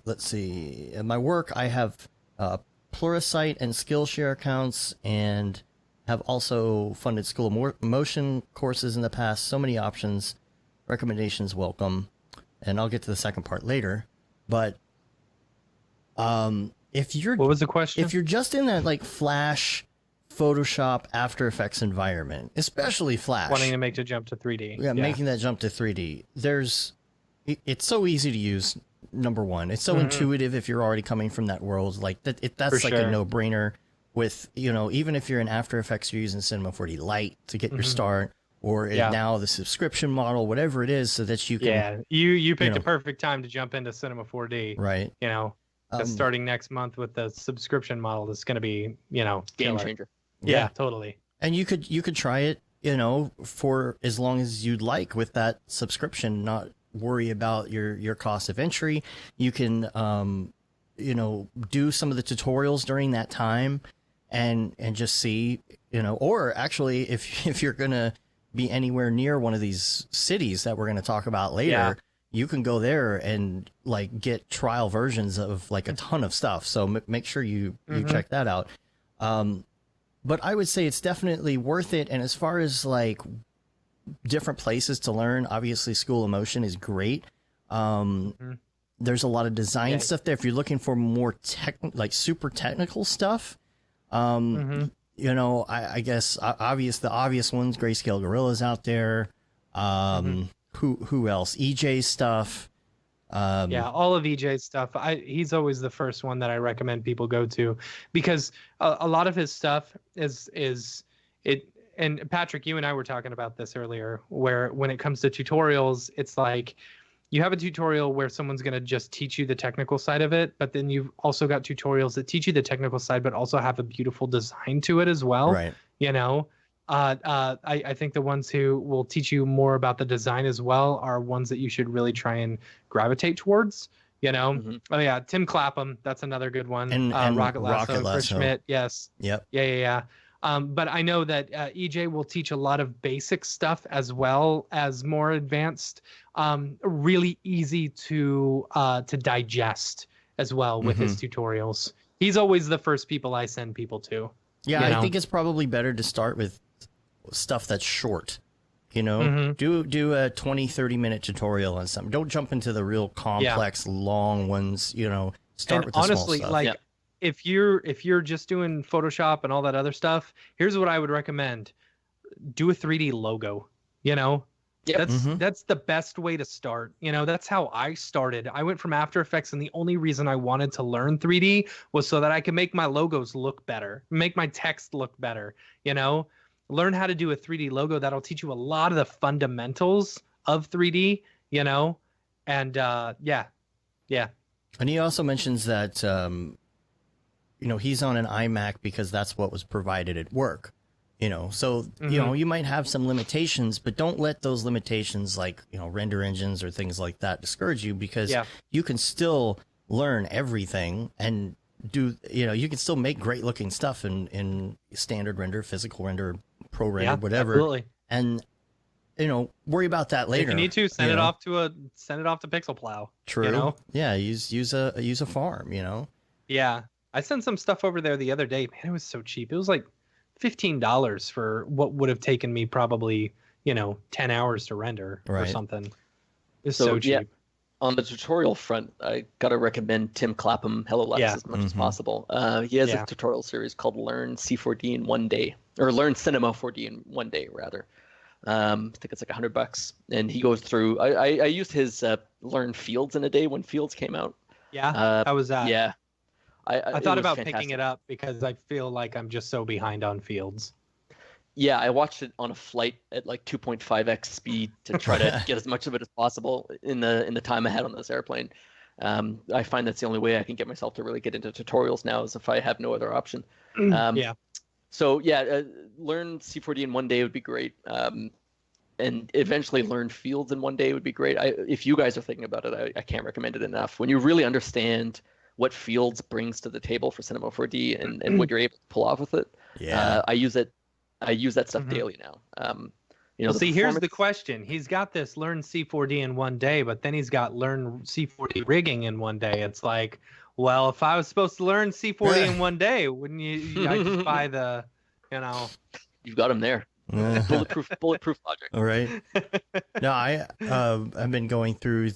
Let's see. In my work, I have Pluralsight and Skillshare accounts, and have also funded School of Motion courses in the past. So many options. Recommendations welcome. And I'll get to the second part later. But If you're What was the question? if you're just in that like Flash, Photoshop, After Effects environment, especially Flash, wanting to make the jump to 3D. yeah, making that jump to 3D, it's so easy to use. Number one, it's so intuitive if you're already coming from that world. Like that's For like a sure. no-brainer. With even if you're in After Effects, you're using Cinema 4D Lite to get your start, or now the subscription model, whatever it is, so that you can. Yeah, you picked know, a perfect time to jump into Cinema 4D. right. You know, 'cause starting next month with the subscription model is going to be, Game killer. changer. Yeah, totally. And you could try it, for as long as you'd like with that subscription, not worry about your cost of entry. You can do some of the tutorials during that time and just see, or actually if you're going to be anywhere near one of these cities that we're going to talk about later, you can go there and like get trial versions of like a ton of stuff. So make sure you check that out. But I would say it's definitely worth it. And as far as like different places to learn, obviously School of Motion is great. There's a lot of design stuff there. If you're looking for more super technical stuff, I guess the obvious ones, Grayscale Gorilla's out there. Who else? EJ's stuff. All of EJ's stuff. He's always the first one that I recommend people go to, because a lot of his stuff is it. And Patrick, you and I were talking about this earlier, where when it comes to tutorials, it's like you have a tutorial where someone's going to just teach you the technical side of it, but then you've also got tutorials that teach you the technical side, but also have a beautiful design to it as well. Right. I think the ones who will teach you more about the design as well are ones that you should really try and gravitate towards. Oh yeah, Tim Clapham, that's another good one. And Rocket Lasso, Chris Schmidt, yes. Yep. Yeah. But I know that EJ will teach a lot of basic stuff as well as more advanced, really easy to digest as well with his tutorials. He's always the first people I send people to. Yeah, I think it's probably better to start with stuff that's short. Do a 20-30 minute tutorial on something. Don't jump into the real complex long ones. Start with the honestly, small stuff. If you're just doing Photoshop and all that other stuff, here's what I would recommend: do a 3D logo. That's the best way to start. That's how I started. I went from After Effects, and the only reason I wanted to learn 3D was so that I could make my logos look better, make my text look better. Learn how to do a 3D logo. That'll teach you a lot of the fundamentals of 3D. And yeah. And he also mentions that he's on an iMac because that's what was provided at work. So you might have some limitations, but don't let those limitations like render engines or things like that discourage you, because you can still learn everything and do you can still make great looking stuff in standard render, physical render, pro render, whatever. Absolutely. And worry about that later. If you need to send it off to Pixel Plow. True. Yeah, use a farm. Yeah, I sent some stuff over there the other day. Man, it was so cheap. It was like $15 for what would have taken me probably 10 hours to render or something. It's so cheap. Yeah, on the tutorial front, I gotta recommend Tim Clapham HelloLux as much as possible. He has a tutorial series called Learn C4D in One Day, or Learn Cinema 4D in One Day rather. I think it's like $100, and he goes through. I used his Learn Fields in a Day when Fields came out. Yeah, how was that? Yeah. I thought about picking it up because I feel like I'm just so behind on Fields. Yeah, I watched it on a flight at like 2.5x speed to try to get as much of it as possible in the time I had on this airplane. I find that's the only way I can get myself to really get into tutorials now, is if I have no other option. So learn C4D in One Day would be great. And eventually learn Fields in One Day would be great. If you guys are thinking about it, I can't recommend it enough. When you really understand what Fields brings to the table for Cinema 4D and what you're able to pull off with it. Yeah. I use that stuff daily now. Here's the question. He's got this Learn C4D in One Day, but then he's got Learn C4D rigging in One Day. It's like, well, if I was supposed to learn C4D in one day, wouldn't you? I just buy the, You've got him there. bulletproof logic. All right. No, I've been going through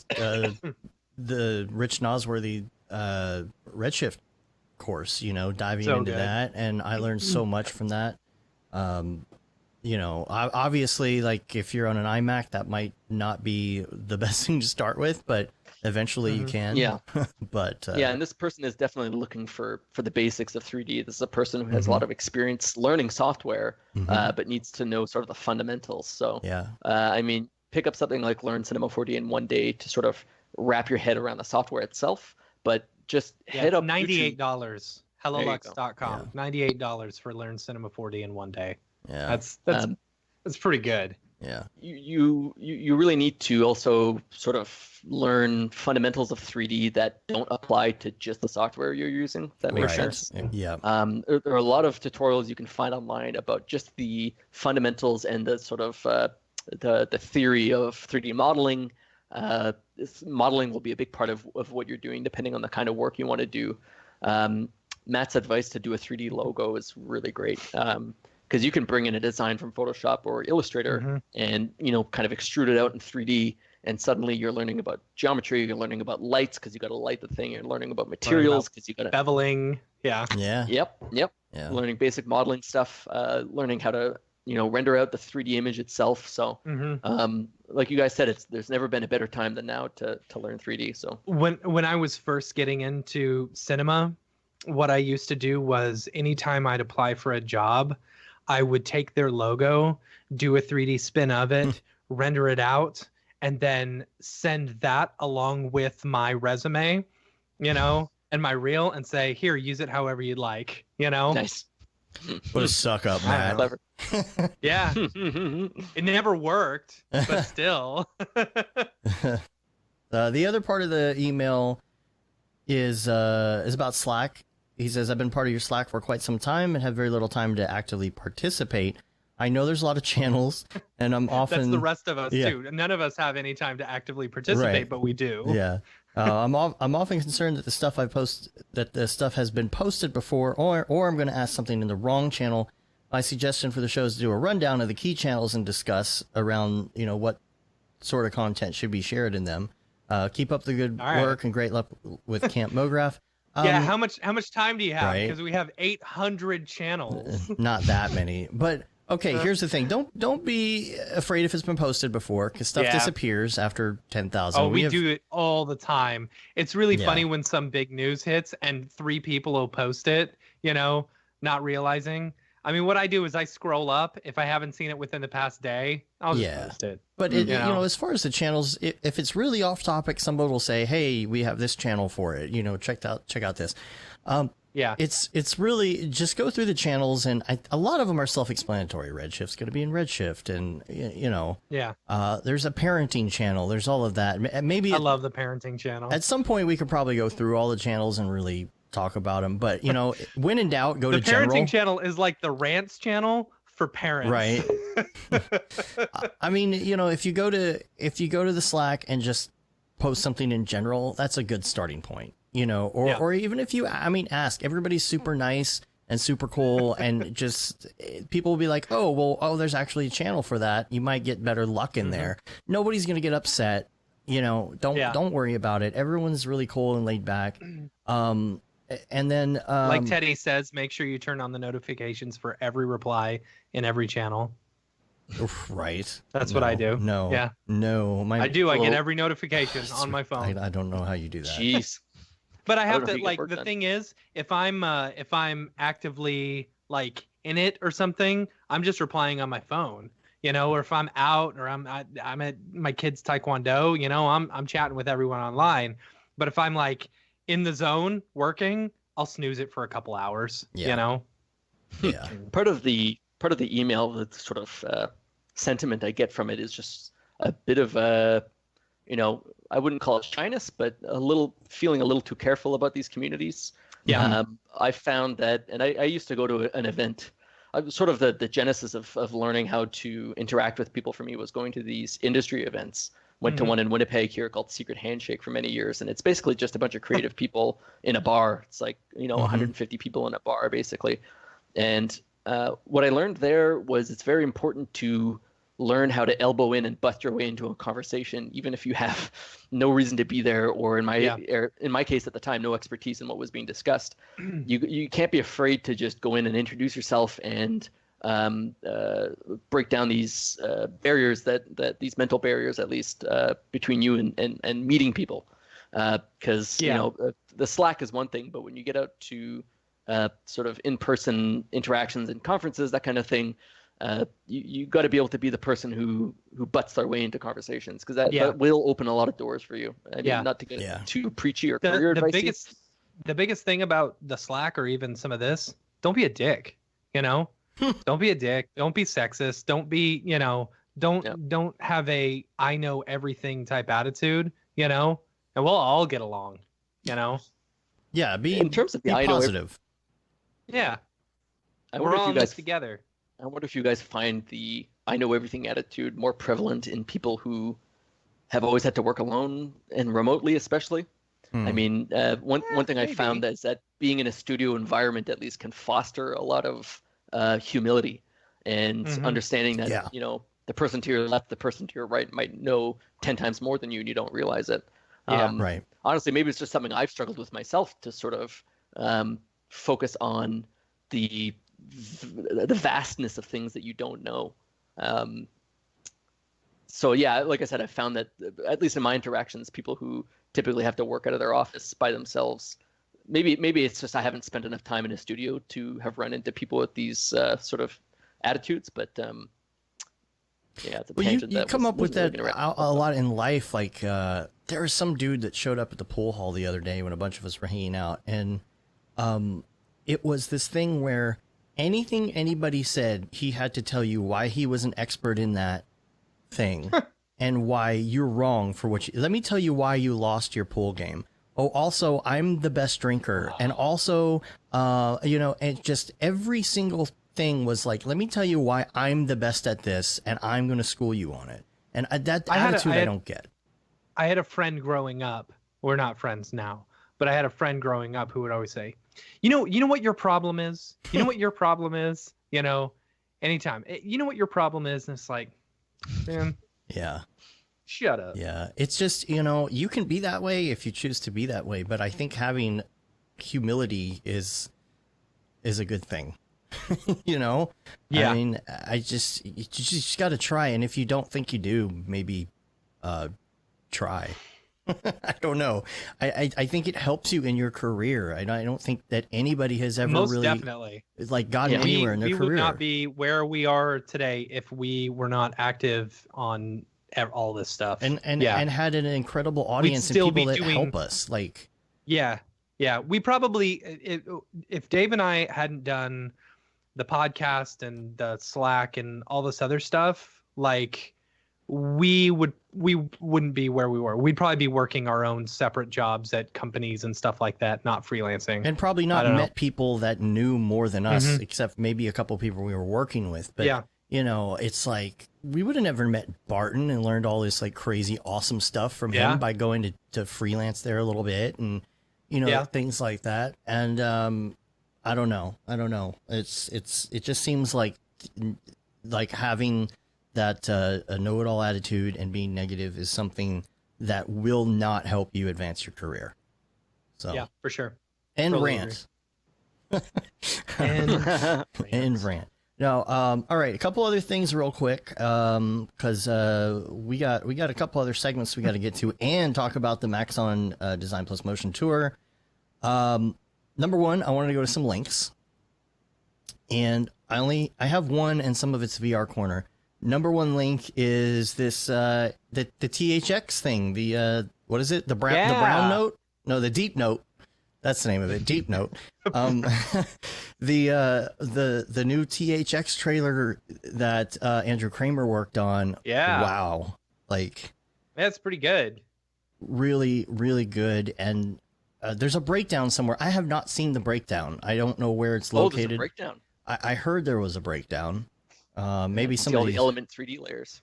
the Rich Nosworthy Redshift course, diving So into good. that, and I learned so much from that. Obviously, like if you're on an iMac, that might not be the best thing to start with, but eventually you can. Yeah. But Yeah, and this person is definitely looking for the basics of 3D. This is a person who has a lot of experience learning software, but needs to know sort of the fundamentals. So, yeah, I mean, pick up something like Learn Cinema 4D in one day to sort of wrap your head around the software itself, but just head up $98. YouTube. HelloLux.com. $98 for Learn Cinema 4D in one day. yeah, That's pretty good. yeah. You really need to also sort of learn fundamentals of 3D that don't apply to just the software you're using. If that makes Right. sense. Yeah. There are a lot of tutorials you can find online about just the fundamentals and the sort of the theory of 3D modeling. Modeling will be a big part of what you're doing, depending on the kind of work you want to do. Matt's advice to do a 3D logo is really great. Because you can bring in a design from Photoshop or Illustrator and kind of extrude it out in 3D, and suddenly you're learning about geometry, you're learning about lights because you got to light the thing, you're learning about materials because you got to beveling. Yeah. Yep. Yeah. Learning basic modeling stuff, learning how to render out the 3D image itself. So like you guys said, there's never been a better time than now to learn 3D. So when I was first getting into cinema, what I used to do was anytime I'd apply for a job, I would take their logo, do a 3D spin of it, render it out, and then send that along with my resume, and my reel, and say, here, use it however you'd like, nice. What a suck up, Matt. Clever. Yeah. It never worked, but still. The other part of the email is about Slack. He says, I've been part of your Slack for quite some time and have very little time to actively participate. I know there's a lot of channels, and I'm often... That's the rest of us, too. None of us have any time to actively participate, but we do. Yeah. I'm often concerned that the stuff has been posted before, or I'm going to ask something in the wrong channel. My suggestion for the show is to do a rundown of the key channels and discuss around, what sort of content should be shared in them. Keep up the good work and great luck with Camp Mograph. Yeah, how much time do you have? Right. Because we have 800 channels. Not that many, but okay. Here's the thing: don't be afraid if it's been posted before, because stuff disappears after 10,000. Oh, we do it all the time. It's really funny when some big news hits and 3 people will post it. Not realizing. I mean, what I do is I scroll up. If I haven't seen it within the past day, I'll just post it. But as far as the channels, if it's really off topic, somebody will say, "Hey, we have this channel for it. Check out this." It's really just go through the channels, and a lot of them are self-explanatory. Redshift's going to be in Redshift, and there's a parenting channel. There's all of that. Maybe I love the parenting channel. At some point, we could probably go through all the channels and really talk about them. But when in doubt, go to general. The parenting channel is like the rants channel for parents, right? I mean, if you go to the Slack and just post something in general, that's a good starting point. Or even if you, ask. Everybody's super nice and super cool, and just people will be like, there's actually a channel for that. You might get better luck in there. Nobody's gonna get upset. Don't worry about it. Everyone's really cool and laid back. And then, like Teddy says, make sure you turn on the notifications for every reply in every channel. Right. That's what I do. No. Yeah. No. I do. I get every notification on my phone. I don't know how you do that. Jeez. But I have to, like, the thing is, if I'm actively like in it or something, I'm just replying on my phone. Or if I'm out or I'm at my kid's taekwondo, I'm chatting with everyone online. But if I'm like in the zone working, I'll snooze it for a couple hours. Yeah. Part of the email, the sort of sentiment I get from it is just a bit of I wouldn't call it shyness, but feeling a little too careful about these communities. Yeah. I found that, and I used to go to an event. Sort of the genesis of learning how to interact with people for me was going to these industry events. Went to one in Winnipeg here called Secret Handshake for many years, and it's basically just a bunch of creative people in a bar. It's like 150 people in a bar basically, and what I learned there was it's very important to learn how to elbow in and bust your way into a conversation, even if you have no reason to be there, or in my case at the time, no expertise in what was being discussed. You can't be afraid to just go in and introduce yourself and break down these barriers that these mental barriers, at least between you and meeting people. Because the Slack is one thing, but when you get out to sort of in-person interactions and conferences, that kind of thing, you got to be able to be the person who butts their way into conversations, because that will open a lot of doors for you. I mean, not to get too preachy or career advice. The biggest thing about the Slack, or even some of this, don't be a dick. Don't be a dick. Don't be sexist. Don't be don't have a I know everything type attitude. And we'll all get along. Yeah, in terms of the be positive. Yeah, we're all in this together. I wonder if you guys find the I know everything attitude more prevalent in people who have always had to work alone and remotely, especially. I mean, one thing maybe. I found is that being in a studio environment at least can foster a lot of humility and understanding that the person to your left, the person to your right might know 10 times more than you, and you don't realize it. Right. Honestly, maybe it's just something I've struggled with myself, to sort of focus on the vastness of things that you don't know. So yeah, like I said, I found that at least in my interactions, people who typically have to work out of their office by themselves, maybe it's just I haven't spent enough time in a studio to have run into people with these sort of attitudes. But it's a tangent. You come up with that a lot in life. Like there was some dude that showed up at the pool hall the other day when a bunch of us were hanging out, and it was this thing where anything anybody said, he had to tell you why he was an expert in that thing and why you're wrong for what let me tell you why you lost your pool game. Oh, also, I'm the best drinker. And also, and just every single thing was like, let me tell you why I'm the best at this, and I'm going to school you on it. And that attitude I don't get. I had a friend growing up. We're not friends now, but I had a friend growing up who would always say, you know what your problem is? You know what your problem is? Anytime. You know what your problem is? And it's like, man. Yeah. Shut up. Yeah. It's just, you can be that way if you choose to be that way. But I think having humility is a good thing. Yeah. I mean, you just got to try. And if you don't think you do, maybe try. I don't know. I think it helps you in your career. I don't think that anybody has ever most really definitely gotten anywhere in their career. We would not be where we are today if we were not active on all this stuff and had an incredible audience and people that help us. We probably, if Dave and I hadn't done the podcast and the Slack and all this other stuff, like we wouldn't be where we were. We'd probably be working our own separate jobs at companies and stuff like that, not freelancing. And probably not met people that knew more than us, except maybe a couple of people we were working with. But, it's like we would have never met Barton and learned all this like crazy, awesome stuff from him by going to freelance there a little bit and, things like that. And I don't know. It just seems like having that a know-it-all attitude and being negative is something that will not help you advance your career. So yeah, for sure. And totally rant. and rant. Now, all right, a couple other things real quick, because we got a couple other segments we got to get to and talk about the Maxon Design Plus Motion Tour. Number one, I wanted to go to some links, and I have one, and some of it's VR Corner. Number one link is this the THX thing. The what is it? The brown note? No, the deep note. That's the name of it. Deep note. The new THX trailer that Andrew Kramer worked on. Yeah. Wow. Like that's pretty good. Really, really good. And there's a breakdown somewhere. I have not seen the breakdown. I don't know where it's located. There's a breakdown. I heard there was a breakdown. Maybe some all the Element 3D layers.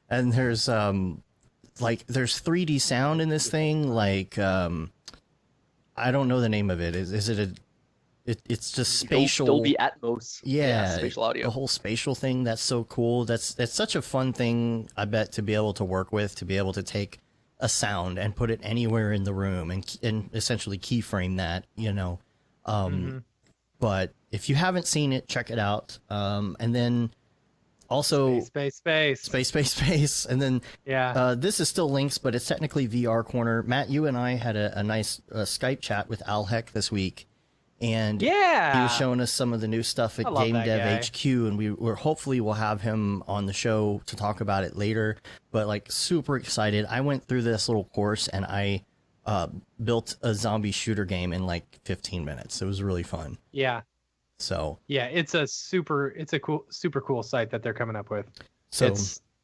And there's there's 3D sound in this thing. Like I don't know the name of it. Is it's just spatial. Dolby Atmos. Yeah, spatial audio. the whole spatial thing, that's so cool. That's such a fun thing, I bet, to be able to work with, to be able to take a sound and put it anywhere in the room and essentially keyframe that, you know. But if you haven't seen it, check it out. And then also Space. And then Yeah. this is still links, but it's technically VR Corner. Matt, you and I had a nice Skype chat with Al Heck this week. And Yeah. he was showing us some of the new stuff at I love Game that Dev guy. HQ, and we're hopefully we'll have him on the show to talk about it later. But like, super excited. I went through this little course and I built a zombie shooter game in like 15 minutes. It was really fun. Yeah. So Yeah, it's a super cool site that they're coming up with. So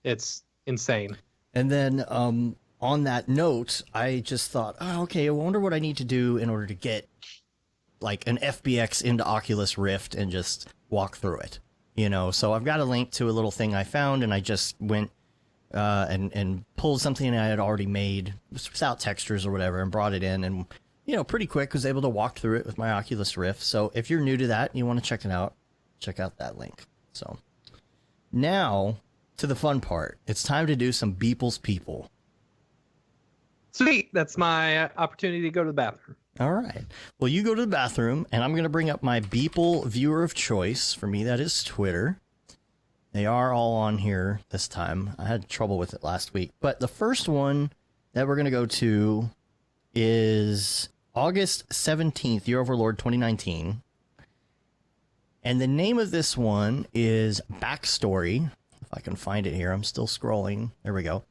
It's insane. and then on that note, I just thought, oh, okay, I wonder what I need to do in order to get like an FBX into Oculus Rift and just walk through it, you know. So I've got a link to a little thing I found, and I just went and pulled something I had already made without textures or whatever, and brought it in, and you know, pretty quick was able to walk through it with my Oculus Rift. So if you're new to that and you want to check it out, check out that link. So now to the fun part. It's time to do some Beeple's People. Sweet. That's my opportunity to go to the bathroom. All right. Well, you go to the bathroom, and I'm going to bring up my Beeple viewer of choice. For me, that is Twitter. They are all on here this time. I had trouble with it last week. But the first one that we're going to go to is August 17th, Year Overlord 2019. And the name of this one is Backstory. If I can find it here, I'm still scrolling. There we go.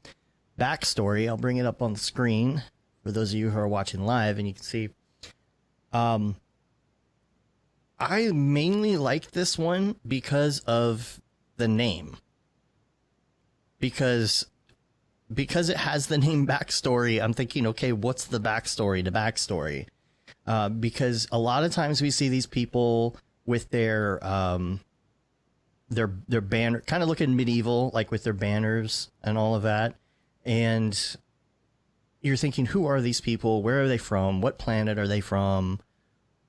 Backstory. I'll bring it up on the screen for those of you who are watching live, and you can see. I mainly like this one because of the name. Because it has the name Backstory, I'm thinking, okay, what's the backstory to Backstory? Because a lot of times we see these people with their banner, kind of looking medieval, like with their banners and all of that. And you're thinking, who are these people? Where are they from? What planet are they from?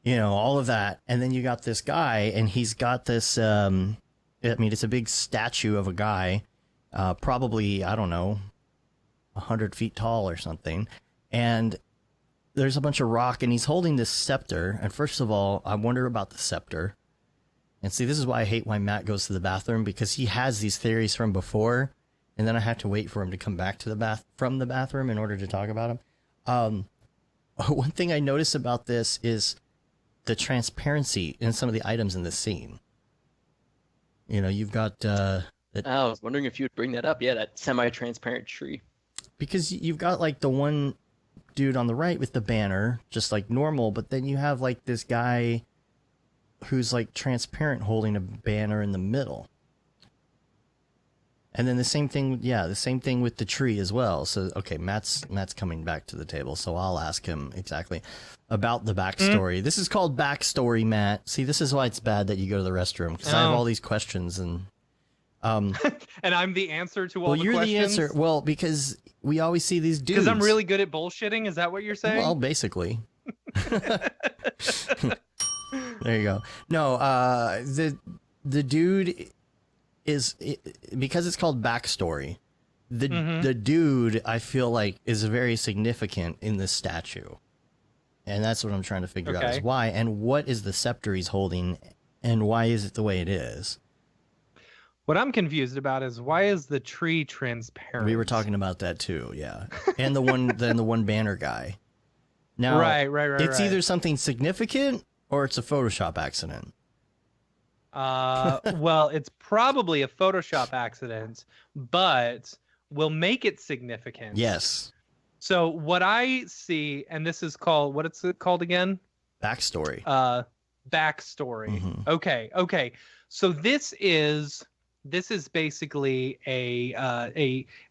You know, all of that. And then you got this guy, and he's got this, I mean, it's a big statue of a guy, probably, I don't know, 100 feet tall or something. And there's a bunch of rock, and he's holding this scepter. And first of all, I wonder about the scepter. And see, this is why I hate when Matt goes to the bathroom, because he has these theories from before, and then I have to wait for him to come back to from the bathroom in order to talk about him. One thing I noticed about this is the transparency in some of the items in this scene. You know, you've got I was wondering if you would bring that up. Yeah, that semi-transparent tree. Because you've got like the one dude on the right with the banner, just like normal, but then you have like this guy who's like transparent holding a banner in the middle. And then the same thing with the tree as well. So, okay, Matt's coming back to the table, so I'll ask him exactly about the backstory. This is called Backstory, Matt. See, this is why it's bad that you go to the restroom, because I have all these questions, and and I'm the answer to all the you're questions. the answer. Well, because we always see these dudes. Because I'm really good at bullshitting. Is that what you're saying? Well, basically. There you go. No, the dude is, because it's called Backstory. The dude, I feel like, is very significant in this statue, and that's what I'm trying to figure out is why, and what is the scepter he's holding, and why is it the way it is. What I'm confused about is, why is the tree transparent? We were talking about that too, yeah. And the one banner guy. Now, right. It's either something significant or it's a Photoshop accident. Well, it's probably a Photoshop accident, but we'll make it significant. Yes. So what I see, and this is called, what is it called again? Backstory. Backstory. Mhm. Okay. So this is basically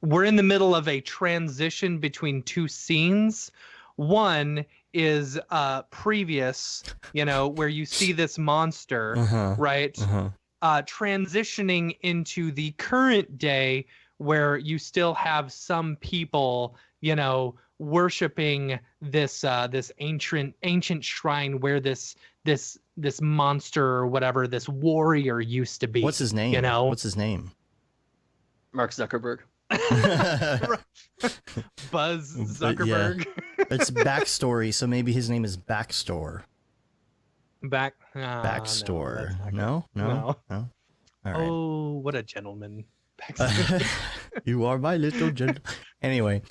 we're in the middle of a transition between two scenes. One is previous, where you see this monster, right? Transitioning into the current day, where you still have some people, worshiping this ancient shrine where this monster or whatever, this warrior used to be. What's his name? You know, What's his name? Mark Zuckerberg. Buzz Zuckerberg. It's backstory, so maybe his name is Backstore. Backstore. No. All right. Oh, what a gentleman. You are my little gentleman. Anyway,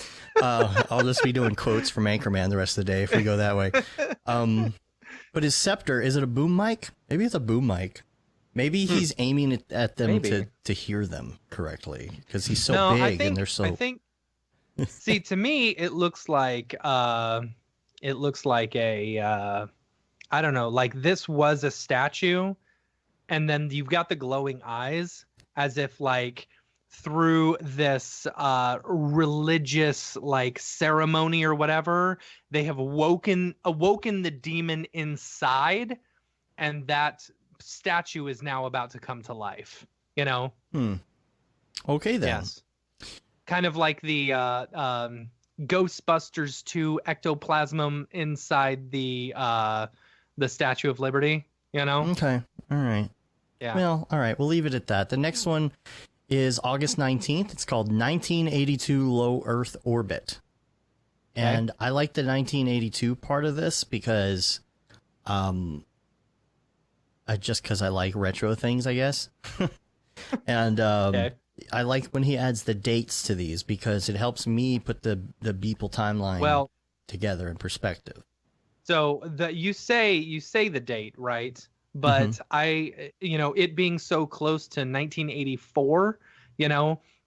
I'll just be doing quotes from Anchorman the rest of the day if we go that way. But his scepter, is it a boom mic? Maybe it's a boom mic. Maybe he's aiming it at them to hear them correctly because he's so big and they're so. I think. See, to me, it looks like a. I don't know, like this was a statue, and then you've got the glowing eyes, as if like through this religious like ceremony or whatever, they have awoken the demon inside, and that statue is now about to come to life. You know. Okay then. Yes. Kind of like the Ghostbusters 2 ectoplasm inside the Statue of Liberty, you know? Okay. All right. Yeah. Well, all right. We'll leave it at that. The next one is August 19th. It's called 1982 Low Earth Orbit. And I like the 1982 part of this because because I like retro things, I guess. And I like when he adds the dates to these because it helps me put the Beeple timeline together in perspective. So you say the date, right? But it being so close to 1984,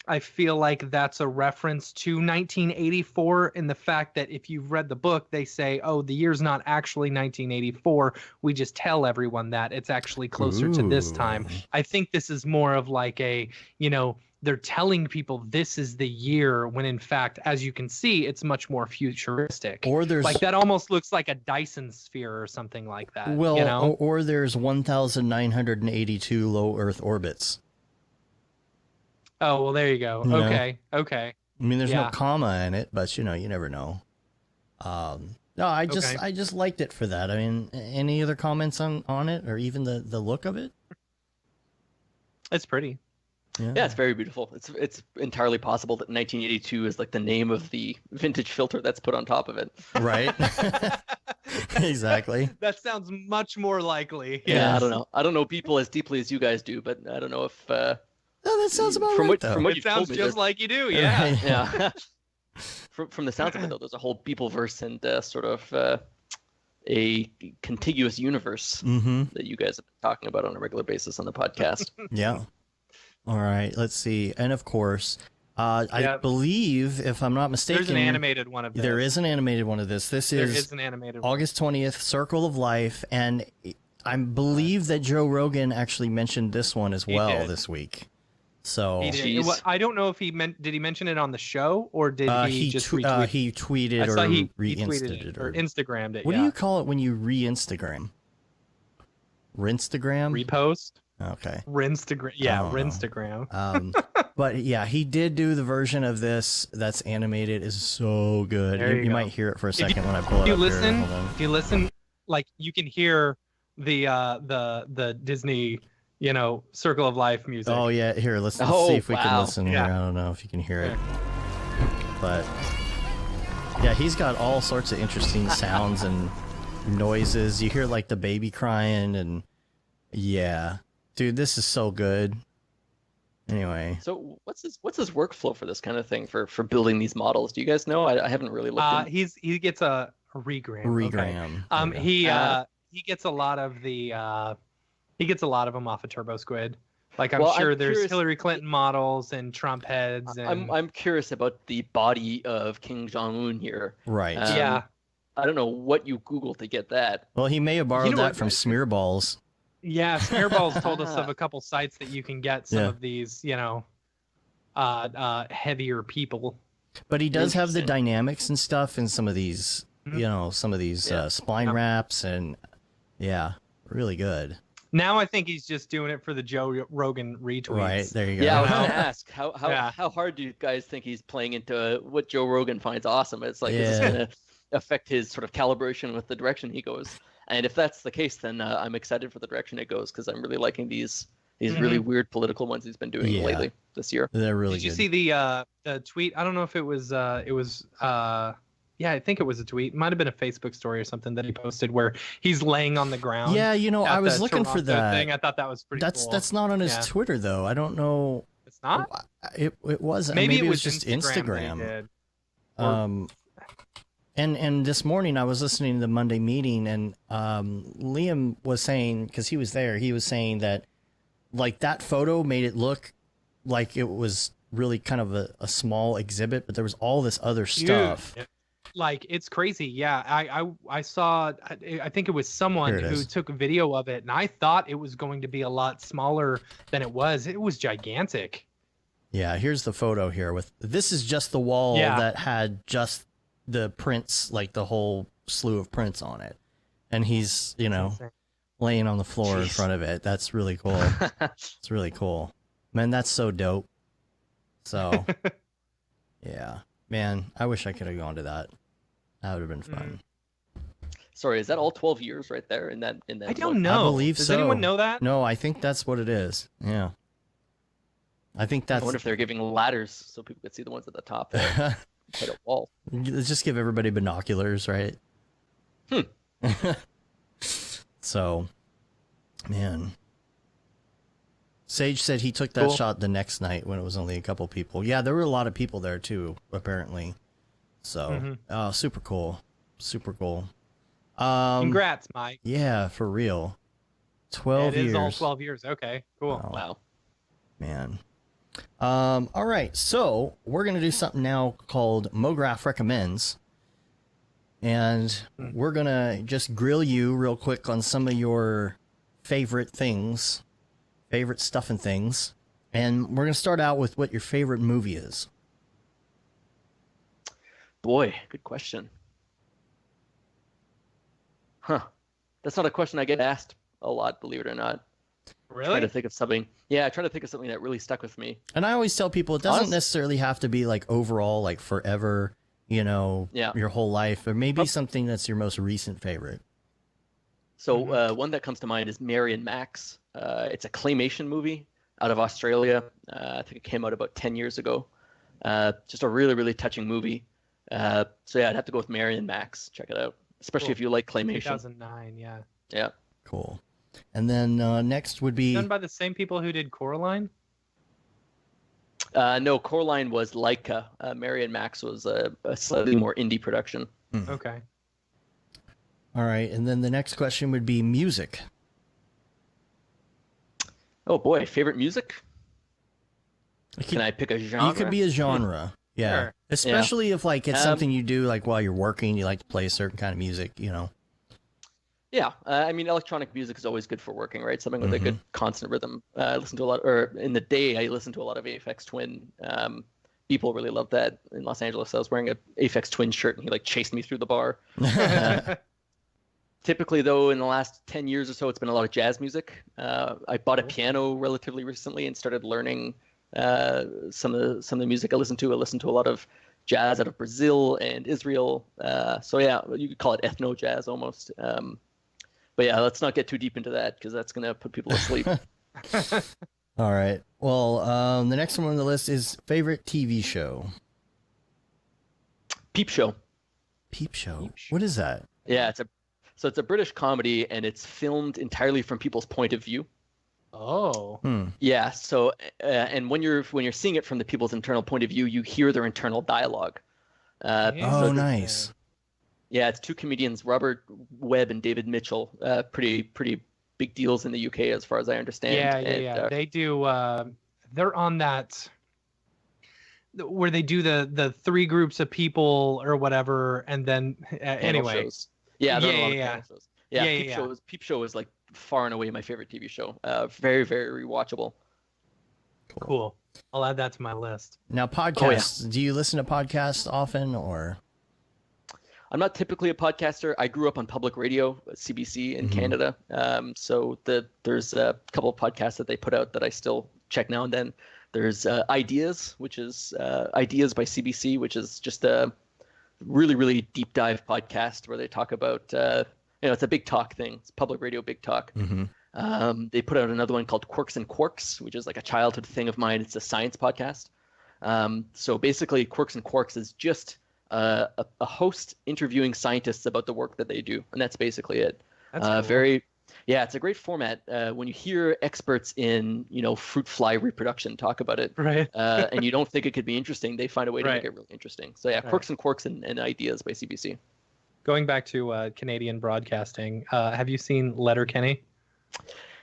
I feel like that's a reference to 1984 in the fact that if you've read the book, they say, oh, the year's not actually 1984. We just tell everyone that it's actually closer to this time. I think this is more of like a, they're telling people this is the year when in fact, as you can see, it's much more futuristic. Or there's like that almost looks like a Dyson sphere or something like that. Well, or there's 1,982 low Earth orbits. Oh, well, there you go. No. Okay. I mean, there's no comma in it, but you never know. No, I just liked it for that. I mean, any other comments on it or even the look of it? It's pretty. Yeah, it's very beautiful. It's entirely possible that 1982 is like the name of the vintage filter that's put on top of it. Right. Exactly. That sounds much more likely. Yeah, I don't know. I don't know people as deeply as you guys do, but I don't know if. No, that sounds about from right. From what it sounds told me, just like you do. Yeah. Right. Yeah. From the sounds of it, though, there's a whole Beepleverse and sort of a contiguous universe that you guys have been talking about on a regular basis on the podcast. Yeah. All right. Let's see. And of course, I believe, if I'm not mistaken, there's an animated one of this. There is an animated one of this. There is an animated August 20th, Circle of Life, and I believe that Joe Rogan actually mentioned this one as well this week. So he did. I don't know if did he mention it on the show or did he just retweet? He tweeted or re-insted it or Instagrammed it. What do you call it when you re-Instagram? Rinstagram? Repost? Okay. Rinstagram. Yeah, Rinstagram. But yeah, he did do the version of this that's animated. Is so good. You might hear it for a second when I pull it up here. If you listen, like you can hear the Disney, Circle of Life music. Oh yeah, here let's see if we can listen here. I don't know if you can hear it, but yeah, he's got all sorts of interesting sounds and noises. You hear like the baby crying and yeah. Dude, this is so good. Anyway. So what's his workflow for this kind of thing for building these models? Do you guys know? I haven't really looked. He gets a regram. Regram. Okay. He gets a lot of them off of Turbo Squid. Like I'm sure there's curious, Hillary Clinton models and Trump heads. And... I'm curious about the body of Kim Jong-un here. Right. Yeah. I don't know what you Googled to get that. Well, he may have borrowed that from Smearballs. Yeah, Smearballs told us of a couple sites that you can get some of these, heavier people. But he does have the dynamics and stuff in some of these, some of these spline wraps and really good. Now I think he's just doing it for the Joe Rogan retweets. Right, there you go. Yeah, I was Wow. gonna ask how hard do you guys think he's playing into what Joe Rogan finds awesome? It's like, is this Yeah. gonna affect his sort of calibration with the direction he goes? And if that's the case, then I'm excited for the direction it goes because I'm really liking these really weird political ones he's been doing Yeah. lately this year. They're really Did you good. see the tweet? I don't know if it was yeah, I think it was a tweet. Might have been a Facebook story or something that he posted where he's laying on the ground. Yeah, you know, I at was the looking for Toronto that. thing. I thought that was pretty cool. That's not on his Yeah. Twitter though. I don't know. It's not. It was Maybe it was just that he Instagram. did. And this morning I was listening to the Monday meeting, and Liam was saying, because he was there, he was saying that like that photo made it look like it was really kind of a small exhibit, but there was all this other stuff. Dude, like it's crazy. Yeah, I saw. I think it was someone Here it who is. took a video of it, and I thought it was going to be a lot smaller than it was. It was gigantic. Yeah, here's the photo here with this is just the wall Yeah. that had just the prints, like the whole slew of prints on it. And he's, you know, Insane. laying on the floor in Jeez. front of it. That's really cool. It's really cool. Man, that's so dope. So, yeah. Man, I wish I could have gone to that. That would have been fun. Sorry, is that all 12 years right there in that I don't know. I believe Does so. anyone know that? No, I think that's what it is. Yeah. I think I that's. wonder if they're giving ladders so people could see the ones at the top. Hit a wall. Let's just give everybody binoculars, right? So, man. Sage said he took that Cool. shot the next night when it was only a couple people. Yeah, there were a lot of people there too, apparently. So, super cool. Super cool. Congrats, Mike. Yeah, for real. 12 It years. is all 12 years. Okay, cool. Wow. Wow. Man. All right, so we're gonna do something now called Mograph Recommends, and we're gonna just grill you real quick on some of your favorite things, favorite stuff and things, and we're gonna start out with what your favorite movie is. Boy, good question. Huh. That's not a question I get asked a lot, believe it or not. Trying to Really? think of something. Yeah, trying to think of something that really stuck with me. And I always tell people it doesn't Honest- necessarily have to be like overall, like forever, you know, Yeah. your whole life, or maybe something that's your most recent favorite. So one that comes to mind is Mary and Max. It's a claymation movie out of Australia. I think it came out about 10 years ago. Just a really, really touching movie. So yeah, I'd have to go with Mary and Max. Check it out, especially Cool. if you like claymation. 2009. Yeah. Yeah. Cool. And then next would be Done by the same people who did Coraline. No, Coraline was Leica. Mary and Max was a slightly more indie production. Okay. all right, and then the next question would be music. Oh boy, favorite music? It Can I pick a genre? You could be a genre. Yeah. Sure. Especially if like it's Um, something you do like while you're working, you like to play a certain kind of music, you know. Yeah, I mean, electronic music is always good for working, right? Something with a good constant rhythm. I listen to a lot, or in the day, I listen to a lot of Aphex Twin. People really love that in Los Angeles. I was wearing a Aphex Twin shirt, and he like chased me through the bar. Typically, though, in the last 10 years or so, it's been a lot of jazz music. I bought a piano relatively recently and started learning some of the music I listen to. I listen to a lot of jazz out of Brazil and Israel. So yeah, you could call it ethno jazz almost. But yeah, let's not get too deep into that because that's gonna put people to sleep. All right. Well, the next one on the list is favorite TV show. Peep Show. Peep Show. What is that? Yeah, it's a British comedy and it's filmed entirely from people's point of view. Oh. Yeah. So and when you're seeing it from the people's internal point of view, you hear their internal dialogue. Oh, nice. Yeah, it's two comedians, Robert Webb and David Mitchell. Pretty big deals in the UK as far as I understand. Yeah. They do. They're on that where they do the three groups of people or whatever, and then panel anyway. shows. Yeah, they're on a lot of Yeah. panel shows. Yeah, Yeah. Peep Show is like far and away my favorite TV show. Very, very rewatchable. Cool. I'll add that to my list. Now podcasts. Do you listen to podcasts often or? I'm not typically a podcaster. I grew up on public radio, CBC in Canada. So there's a couple of podcasts that they put out that I still check now and then. There's Ideas, which is Ideas by CBC, which is just a really, really deep dive podcast where they talk about, it's a big talk thing. It's public radio, big talk. They put out another one called Quirks and Quarks, which is like a childhood thing of mine. It's a science podcast. So basically, Quirks and Quarks is just a host interviewing scientists about the work that they do, and that's basically it. That's cool. It's a great format. When you hear experts in fruit fly reproduction talk about it, Right. and you don't think it could be interesting, they find a way to Right. make it really interesting. So yeah, Quirks and Quarks and Ideas by CBC. Going back to Canadian broadcasting, have you seen Letterkenny?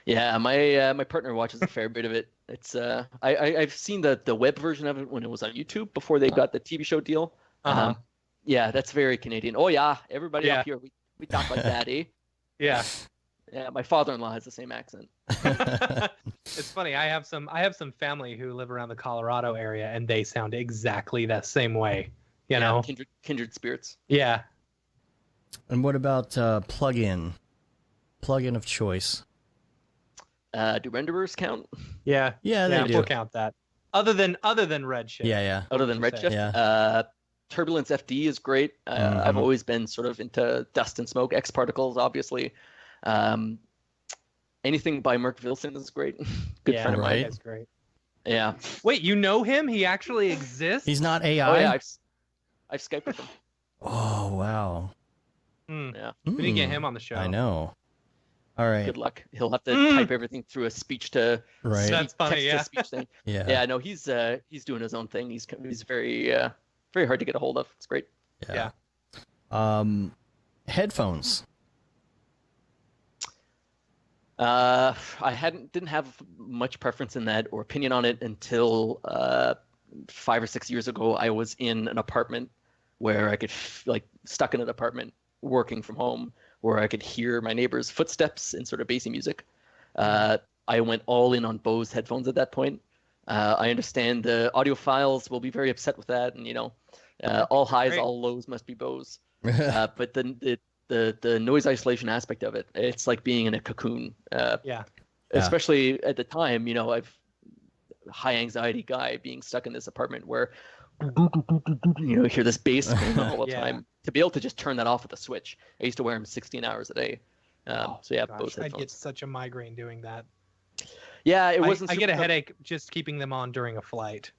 Yeah, my partner watches a fair bit of it. It's I've seen the web version of it when it was on YouTube before they got the TV show deal. Yeah, that's very Canadian. Oh yeah, everybody Yeah. up here we talk like that, eh? Yeah. Yeah, my father-in-law has the same accent. It's funny. I have some family who live around the Colorado area, and they sound exactly the same way. You know? Kindred spirits. Yeah. And what about plugin of choice? Do renderers count? Yeah. Yeah, they do. We'll count that. Other than Redshift. Yeah. Other than I would say. Redshift? Yeah. Turbulence FD is great. I've always been sort of into dust and smoke, X particles, obviously. Anything by Merc Vilson is great. Good friend of mine. That's great. Yeah. Wait, you know him? He actually exists? He's not AI. Oh yeah, I've Skyped with him. Oh wow. Yeah. We need to get him on the show. I know. All right. Good luck. He'll have to type everything through a speech to Right. That's funny, text to speech thing. Yeah. Yeah. No, he's doing his own thing. He's very very hard to get a hold of. It's great. Yeah. Headphones. I didn't have much preference in that or opinion on it until 5 or 6 years ago. I was in an apartment where I could stuck in an apartment working from home where I could hear my neighbor's footsteps and sort of bassy music. I went all in on Bose headphones at that point. I understand the audiophiles will be very upset with that, and all highs, Great. all lows must be Bose. But the noise isolation aspect of it, it's like being in a cocoon. Especially at the time, I've high anxiety guy being stuck in this apartment where hear this bass going on all the time. To be able to just turn that off with a switch. I used to wear them 16 hours a day. Bose headphones. I'd get such a migraine doing that. Yeah, it wasn't. I get a headache just keeping them on during a flight.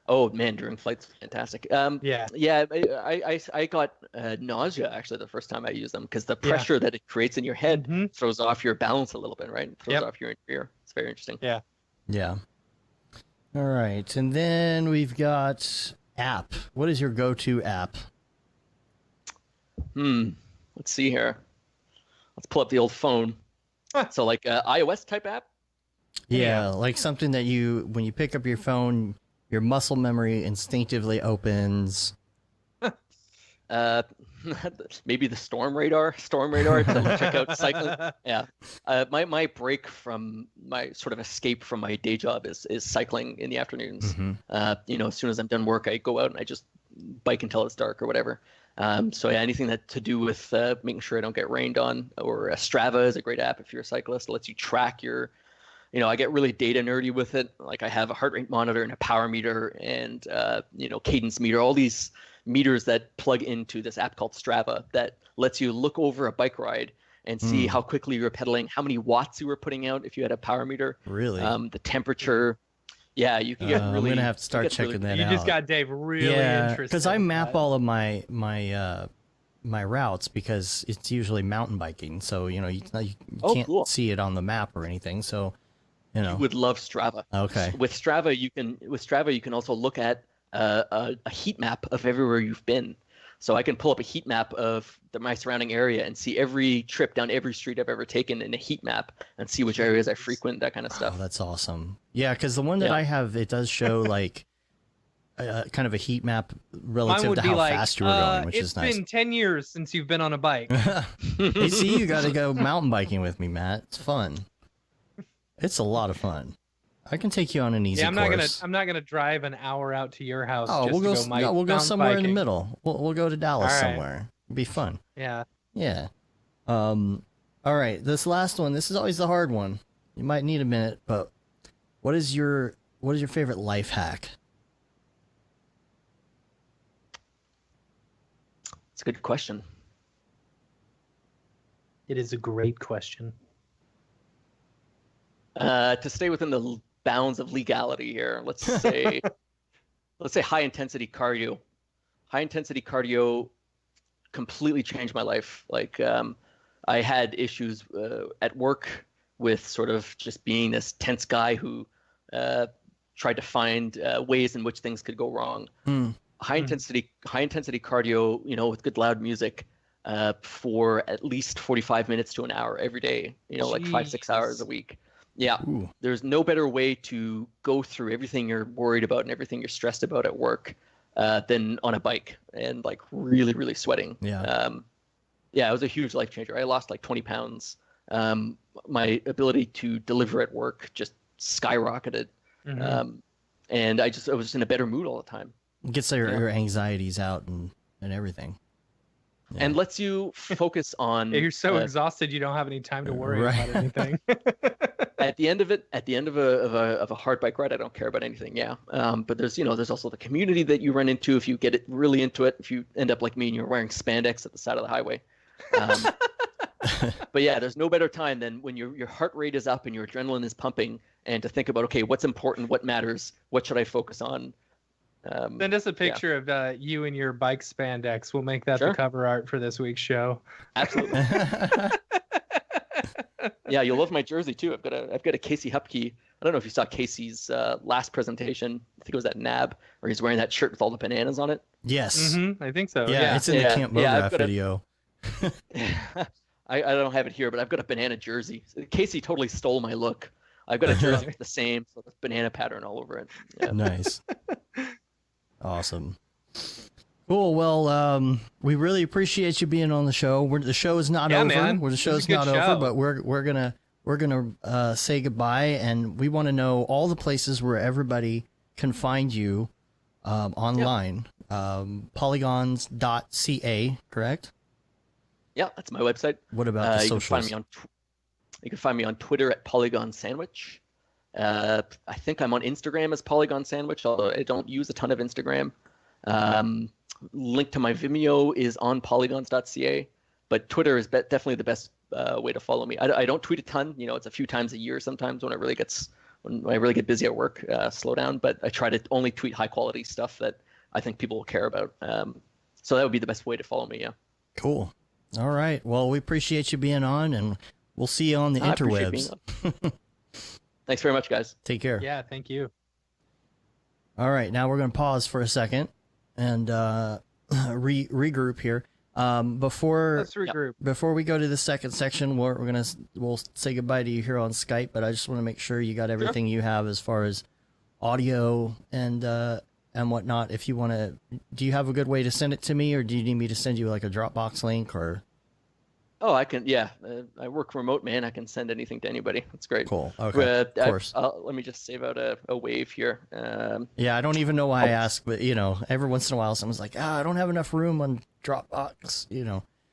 Oh man, during flights, fantastic. Yeah. I got nausea actually the first time I used them because the pressure that it creates in your head throws off your balance a little bit, right? Throws off your ear. It's very interesting. Yeah. Yeah. All right, and then we've got app. What is your go-to app? Let's see here. Let's pull up the old phone. So like iOS type app. Yeah, like something that when you pick up your phone, your muscle memory instinctively opens. Maybe the Storm Radar to check out cycling. Yeah, my break from my sort of escape from my day job is cycling in the afternoons. As soon as I'm done work, I go out and I just bike until it's dark or whatever. So yeah, anything that to do with making sure I don't get rained on, or Strava is a great app if you're a cyclist. It lets you track your, I get really data nerdy with it. Like I have a heart rate monitor and a power meter and cadence meter, all these meters that plug into this app called Strava that lets you look over a bike ride and see how quickly you were pedaling, how many watts you were putting out if you had a power meter. Really? The temperature. Yeah, you can get really. I'm gonna have to start checking that out. You just got Dave really interested. Because I map all of my routes because it's usually mountain biking. So you can't see it on the map or anything. So you would love Strava. Okay. With Strava, you can also look at a heat map of everywhere you've been. So I can pull up a heat map of my surrounding area and see every trip down every street I've ever taken in a heat map and see which areas I frequent, that kind of stuff. Oh, that's awesome. Yeah, because the one that I have, it does show like kind of a heat map relative to how fast you were going, which is nice. It's been 10 years since you've been on a bike. Hey, see, you got to go mountain biking with me, Matt. It's fun. It's a lot of fun. I can take you on an easy Yeah, course. I'm not gonna drive an hour out to your house Oh, just we'll to go. go No, we'll go mountain somewhere in the biking. middle. We'll go to Dallas All right. somewhere. It'll be fun. Yeah. Yeah. All right. This last one. This is always the hard one. You might need a minute, but what is your favorite life hack? It's a good question. It is a great question. To stay within the bounds of legality here, let's say high intensity cardio. High intensity cardio completely changed my life. Like I had issues at work with sort of just being this tense guy who tried to find ways in which things could go wrong. High intensity cardio, you know, with good loud music for at least 45 minutes to an hour every day, you know, like 5-6 hours a week. Yeah. Ooh. There's no better way to go through everything you're worried about and everything you're stressed about at work than on a bike and like really, really sweating. Yeah. Yeah, it was a huge life changer. I lost like 20 pounds. My ability to deliver at work just skyrocketed. And I was just in a better mood all the time. Gets your anxieties out and everything. Yeah. And lets you focus on. Yeah, you're so exhausted you don't have any time to worry about anything. At the end of a hard bike ride, I don't care about anything. Yeah, but there's also the community that you run into if you get it really into it. If you end up like me and you're wearing spandex at the side of the highway. But yeah, there's no better time than when your heart rate is up and your adrenaline is pumping, and to think about, okay, what's important, what matters, what should I focus on. Send us a picture of you and your bike spandex. We'll make that the cover art for this week's show. Absolutely. Yeah, you'll love my jersey too. I've got a Casey Hupke. I don't know if you saw Casey's last presentation. I think it was at NAB, where he's wearing that shirt with all the bananas on it. Yes. I think so. Yeah, it's in the Camp Mograph video. I don't have it here, but I've got a banana jersey. Casey totally stole my look. I've got a jersey with the same sort of banana pattern all over it. Yeah. Nice. Awesome. Cool. Well, we really appreciate you being on the show. The show is not over. Man. The show's not over, but we're gonna say goodbye, and we want to know all the places where everybody can find you online. Polygons.ca, correct? Yeah, that's my website. What about the socials? You can find me on Twitter at Polygon Sandwich. I think I'm on Instagram as Polygon Sandwich, although I don't use a ton of Instagram. Link to my Vimeo is on polygons.ca, but Twitter is definitely the best way to follow me. I don't tweet a ton. You know, it's a few times a year sometimes when I really get busy at work, slow down. But I try to only tweet high quality stuff that I think people will care about. So that would be the best way to follow me. Yeah. Cool. All right. Well, we appreciate you being on, and we'll see you on the interwebs. Thanks very much, guys. Take care. Yeah, thank you. All right, now we're going to pause for a second and regroup here. Let's regroup. Before we go to the second section, we'll say goodbye to you here on Skype. But I just want to make sure you got everything you have as far as audio and whatnot. If you want to, do you have a good way to send it to me, or do you need me to send you like a Dropbox link or? Oh, I can. Yeah, I work remote, man. I can send anything to anybody. That's great. Cool. Okay. Of course. Let me just save out a wave here. Yeah, I don't even know why I ask, but every once in a while, someone's like, I don't have enough room on Dropbox.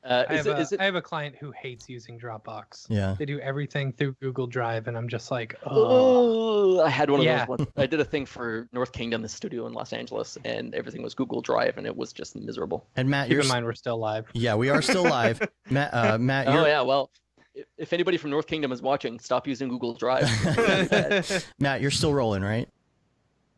I have a client who hates using Dropbox. Yeah. They do everything through Google Drive, and I'm just like, oh. I had one of those ones. I did a thing for North Kingdom, the studio in Los Angeles, and everything was Google Drive, and it was just miserable. And Matt, keep in mind we're still live. Yeah, we are still live. Matt. Oh yeah, well, if anybody from North Kingdom is watching, stop using Google Drive. Matt, you're still rolling, right?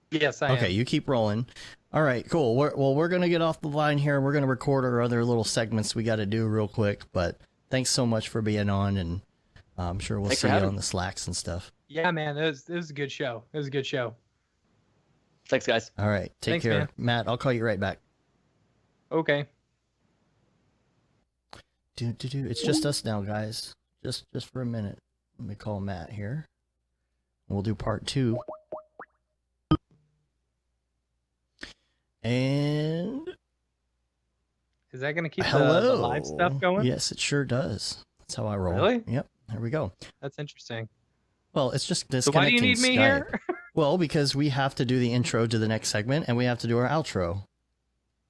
Yes, I am. Okay, you keep rolling. All right, cool. We're going to get off the line here. We're going to record our other little segments we got to do real quick. But thanks so much for being on, and I'm sure we'll see you on the Slacks and stuff. Yeah, man, it was a good show. It was a good show. Thanks, guys. All right, take care. Man. Matt, I'll call you right back. Okay. It's just us now, guys. Just for a minute. Let me call Matt here. We'll do part 2. And is that going to keep the live stuff going? Yes, it sure does. That's how I roll. Really? Yep. There we go. That's interesting. Well, it's just So why do you disconnecting need me Skype. here? Well, because we have to do the intro to the next segment, and we have to do our outro.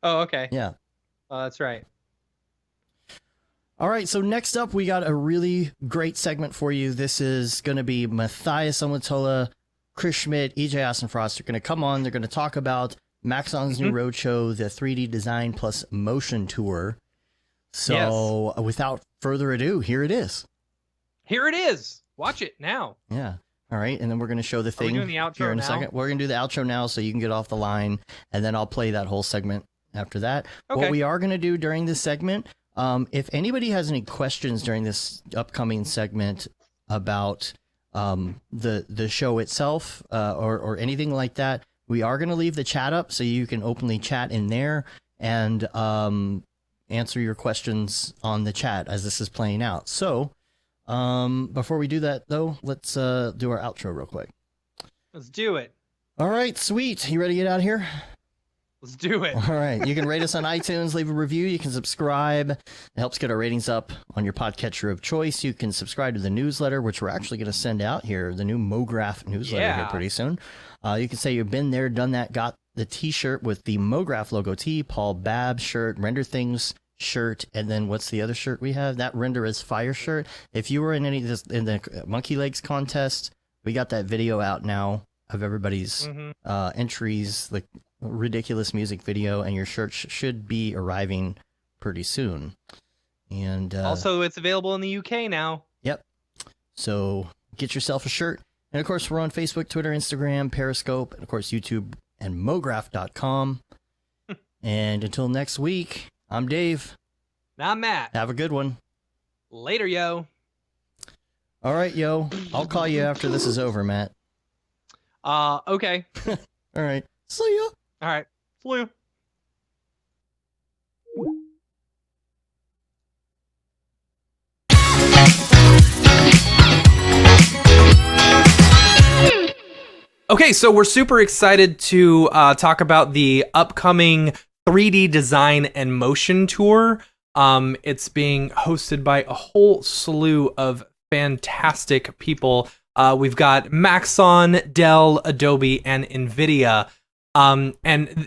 Oh, okay. Yeah. That's right. All right, so next up, we got a really great segment for you. This is going to be Matthias Omatola, Chris Schmidt, EJ Assenfrost. They're going to come on. They're going to talk about Maxon's new roadshow, the 3D Design Plus Motion Tour. So without further ado, here it is. Here it is. Watch it now. Yeah. All right, and then we're going to show the thing doing the outro here in a now? second. We're going to do the outro now so you can get off the line, and then I'll play that whole segment after that. Okay. What we are going to do during this segment, if anybody has any questions during this upcoming segment about the show itself or anything like that, we are going to leave the chat up so you can openly chat in there and answer your questions on the chat as this is playing out. So before we do that, though, let's do our outro real quick. Let's do it. All right, sweet. You ready to get out of here? Let's do it. All right. You can rate us on iTunes, leave a review. You can subscribe. It helps get our ratings up on your podcatcher of choice. You can subscribe to the newsletter, which we're actually going to send out here, the new Mograph newsletter here pretty soon. You can say you've been there, done that, got the T-shirt with the Mograph logo T, Paul Babb shirt, Render Things shirt, and then what's the other shirt we have? That Render is Fire shirt. If you were in any of this, in the Monkey Legs contest, we got that video out now of everybody's entries, like ridiculous music video, and your shirt should be arriving pretty soon. And also, it's available in the UK now. Yep. So get yourself a shirt. And of course, we're on Facebook, Twitter, Instagram, Periscope, and of course, YouTube and Mograph.com. And until next week, I'm Dave. And I'm Matt. Have a good one. Later, yo. All right, yo. I'll call you after this is over, Matt. Okay. All right. See ya. All right. See you. Okay, so we're super excited to talk about the upcoming 3D Design and Motion Tour. It's being hosted by a whole slew of fantastic people. We've got Maxon, Dell, Adobe, and NVIDIA. And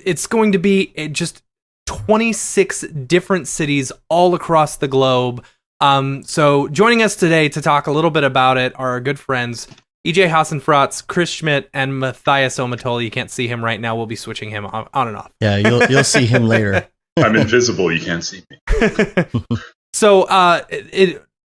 it's going to be just 26 different cities all across the globe. So joining us today to talk a little bit about it are our good friends EJ Hassenfratz, Chris Schmidt, and Matthias Omatola. You can't see him right now. We'll be switching him on and off. Yeah, you'll see him later. I'm invisible. You can't see me. So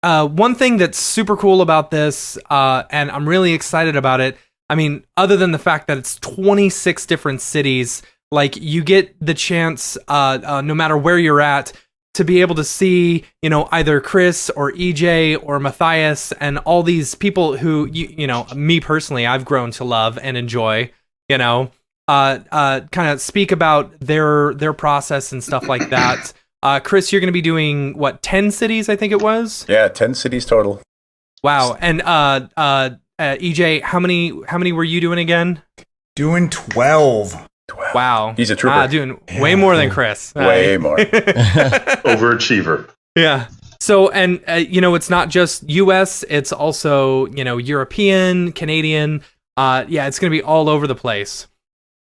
one thing that's super cool about this, and I'm really excited about it, I mean, other than the fact that it's 26 different cities, like you get the chance, no matter where you're at, to be able to see, you know, either Chris or EJ or Matthias and all these people who, you know, me personally, I've grown to love and enjoy, you know, kind of speak about their process and stuff like that. Chris, you're going to be doing, what, 10 cities, I think it was? Yeah, 10 cities total. Wow. And EJ, how many were you doing again? Doing 12. Wow. He's a trooper. Doing way more than Chris. Way more. Overachiever. Yeah. So, and, you know, it's not just US, it's also, you know, European, Canadian. Yeah, it's going to be all over the place.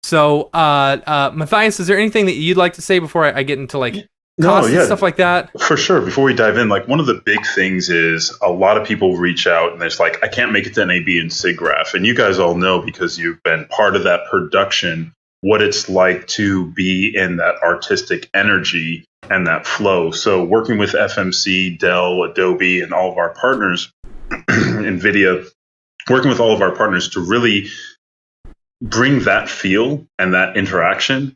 So, Matthias, is there anything that you'd like to say before I get into, like, costs and stuff like that? For sure. Before we dive in, like, one of the big things is a lot of people reach out and it's like, I can't make it to NAB and SIGGRAPH. And you guys all know, because you've been part of that production, what it's like to be in that artistic energy and that flow. So working with FMC, Dell, Adobe, and all of our partners, NVIDIA, working with all of our partners to really bring that feel and that interaction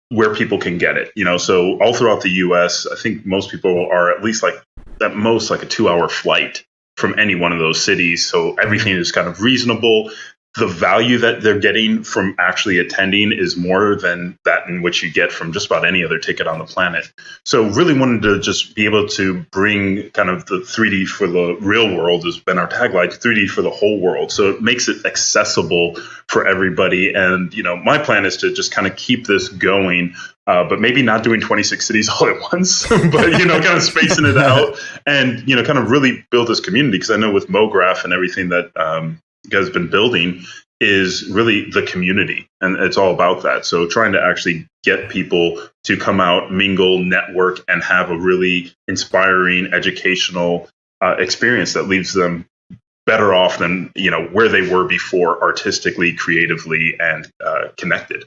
where people can get it. You know, so all throughout the US, I think most people are at least like, at most like a 2-hour flight from any one of those cities. So everything is kind of reasonable. The value that they're getting from actually attending is more than that in which you get from just about any other ticket on the planet. So really wanted to just be able to bring kind of the 3D for the real world has been our tagline, 3D for the whole world. So it makes it accessible for everybody. And, you know, my plan is to just kind of keep this going, but maybe not doing 26 cities all at once, but, you know, kind of spacing it out and, you know, kind of really build this community. Because I know with Mograph and everything that, guys have been building is really the community, and it's all about that. So trying to actually get people to come out, mingle, network, and have a really inspiring, educational experience that leaves them better off than where they were before, artistically, creatively, and connected.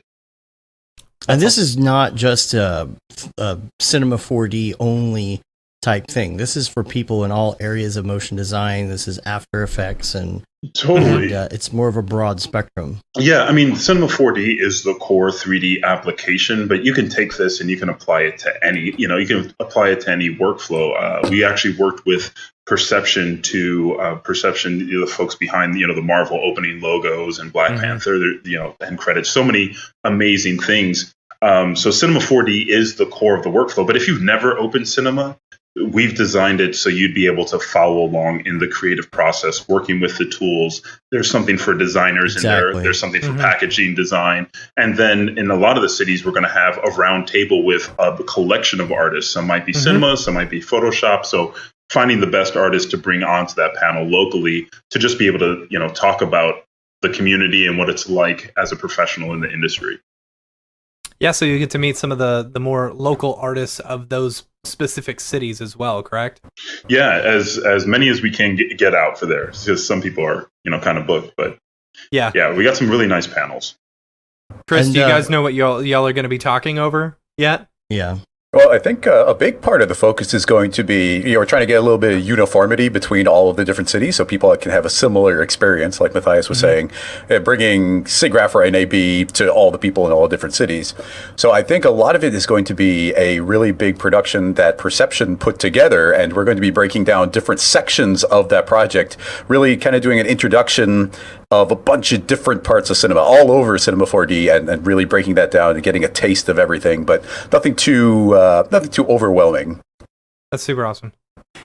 And this is not just a Cinema 4D only type thing. This is for people in all areas of motion design. This is After Effects and totally. It's more of a broad spectrum. Yeah, I mean, Cinema 4D is the core 3D application, but you can take this and you can apply it to any, you can apply it to any workflow. We actually worked with Perception the folks behind, the Marvel opening logos and Black Panther, end credits, so many amazing things. So Cinema 4D is the core of the workflow. But if you've never opened Cinema, we've designed it so you'd be able to follow along in the creative process, working with the tools. There's something for designers in there. There's something for packaging design. And then in a lot of the cities, we're going to have a round table with a collection of artists. Some might be cinema, some might be Photoshop. So finding the best artists to bring onto that panel locally to just be able to, talk about the community and what it's like as a professional in the industry. Yeah, so you get to meet some of the more local artists of those specific cities as well, correct? Yeah, as many as we can get out for there. Because some people are, kind of booked, but yeah, we got some really nice panels. Chris, do you guys know what y'all are going to be talking over yet? Yeah. Well, I think a big part of the focus is going to be, we're trying to get a little bit of uniformity between all of the different cities so people can have a similar experience, like Matthias was saying, bringing SIGGRAPH or NAB to all the people in all the different cities. So I think a lot of it is going to be a really big production that Perception put together, and we're going to be breaking down different sections of that project, really kind of doing an introduction of a bunch of different parts of cinema, all over Cinema 4D, and really breaking that down and getting a taste of everything, but nothing too overwhelming. That's super awesome.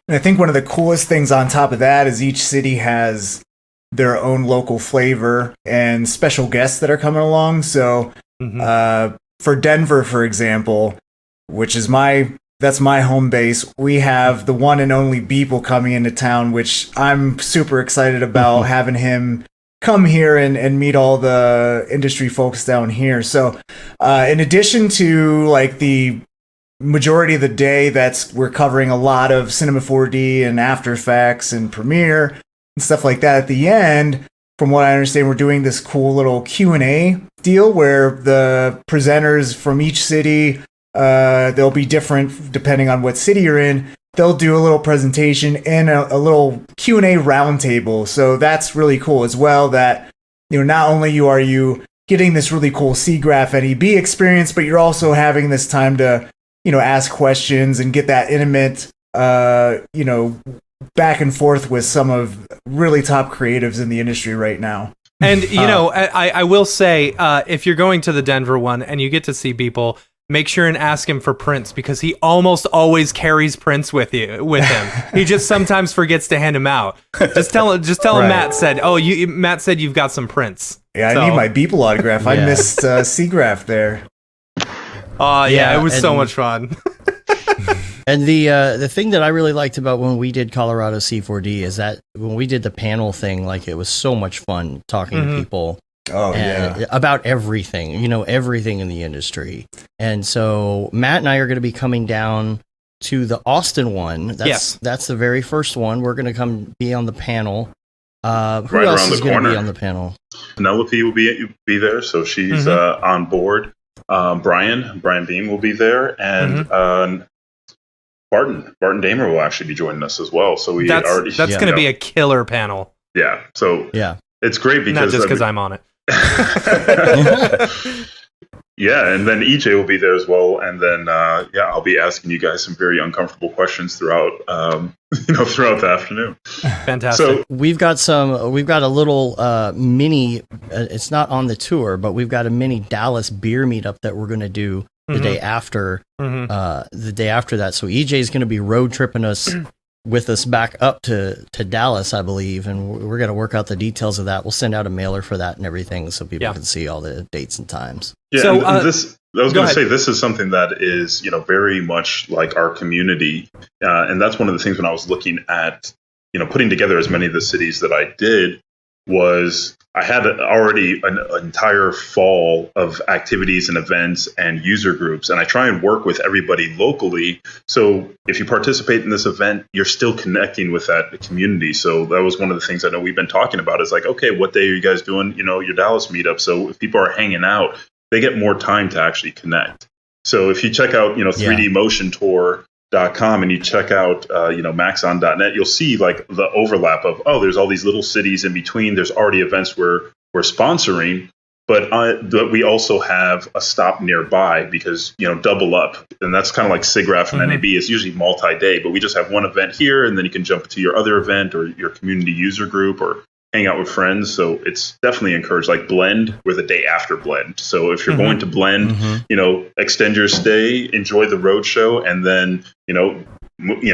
And I think one of the coolest things on top of that is each city has their own local flavor and special guests that are coming along. So for Denver, for example, which is that's my home base, we have the one and only Beeple coming into town, which I'm super excited about having him come here and meet all the industry folks down here. So in addition to like the majority of the day we're covering a lot of Cinema 4D and After Effects and Premiere and stuff like that, at the end, from what I understand, we're doing this cool little Q&A deal where the presenters from each city, they'll be different depending on what city you're in. They'll do a little presentation and a little Q&A roundtable. So that's really cool as well, that not only are you getting this really cool SIGGRAPH NEB experience, but you're also having this time to ask questions and get that intimate back and forth with some of really top creatives in the industry right now. And I will say, if you're going to the Denver one and you get to see people, make sure and ask him for prints, because he almost always carries prints with him. He just sometimes forgets to hand them out. Just tell him Right. Matt said, Matt said you've got some prints. Yeah, So- I need my Beeple autograph. I missed SIGGRAPH there. Oh yeah, it was so and- much fun. And the thing that I really liked about when we did Colorado C4D is that when we did the panel thing, like, it was so much fun talking to people. Oh, yeah. About everything, everything in the industry. And so Matt and I are going to be coming down to the Austin one. That's the very first one. We're going to come be on the panel. Who else is going to be on the panel? Penelope will be there, so she's on board. Brian Beam will be there, and Barton Damer will actually be joining us as well. So that's going to be a killer panel. Yeah. So it's great because not just because I'm on it. Yeah, and then EJ will be there as well, and then I'll be asking you guys some very uncomfortable questions throughout throughout the afternoon. Fantastic. So we've got a little mini. It's not on the tour, but we've got a mini Dallas beer meetup that we're going to do the day after. The day after that, so EJ is going to be road tripping us with us back up to Dallas, I believe, and we're going to work out the details of that. We'll send out a mailer for that and everything so people can see all the dates and times. Yeah, so, I was going to say, this is something that is, very much like our community. And that's one of the things when I was looking at, putting together as many of the cities that I did, was I had already an entire fall of activities and events and user groups, and I try and work with everybody locally. So if you participate in this event, you're still connecting with that community. So that was one of the things I know we've been talking about is like, okay, what day are you guys doing, your Dallas meetup? So if people are hanging out, they get more time to actually connect. So if you check out, 3dmotiontour.com and you check out, maxon.net, you'll see like the overlap of, there's all these little cities in between. There's already events we're sponsoring, but we also have a stop nearby because, double up. And that's kind of like SIGGRAPH and NAB. It's usually multi-day, but we just have one event here and then you can jump to your other event or your community user group or hang out with friends. So it's definitely encouraged. Like Blend, we're the day after Blend. So if you're going to Blend, extend your stay, enjoy the road show, and then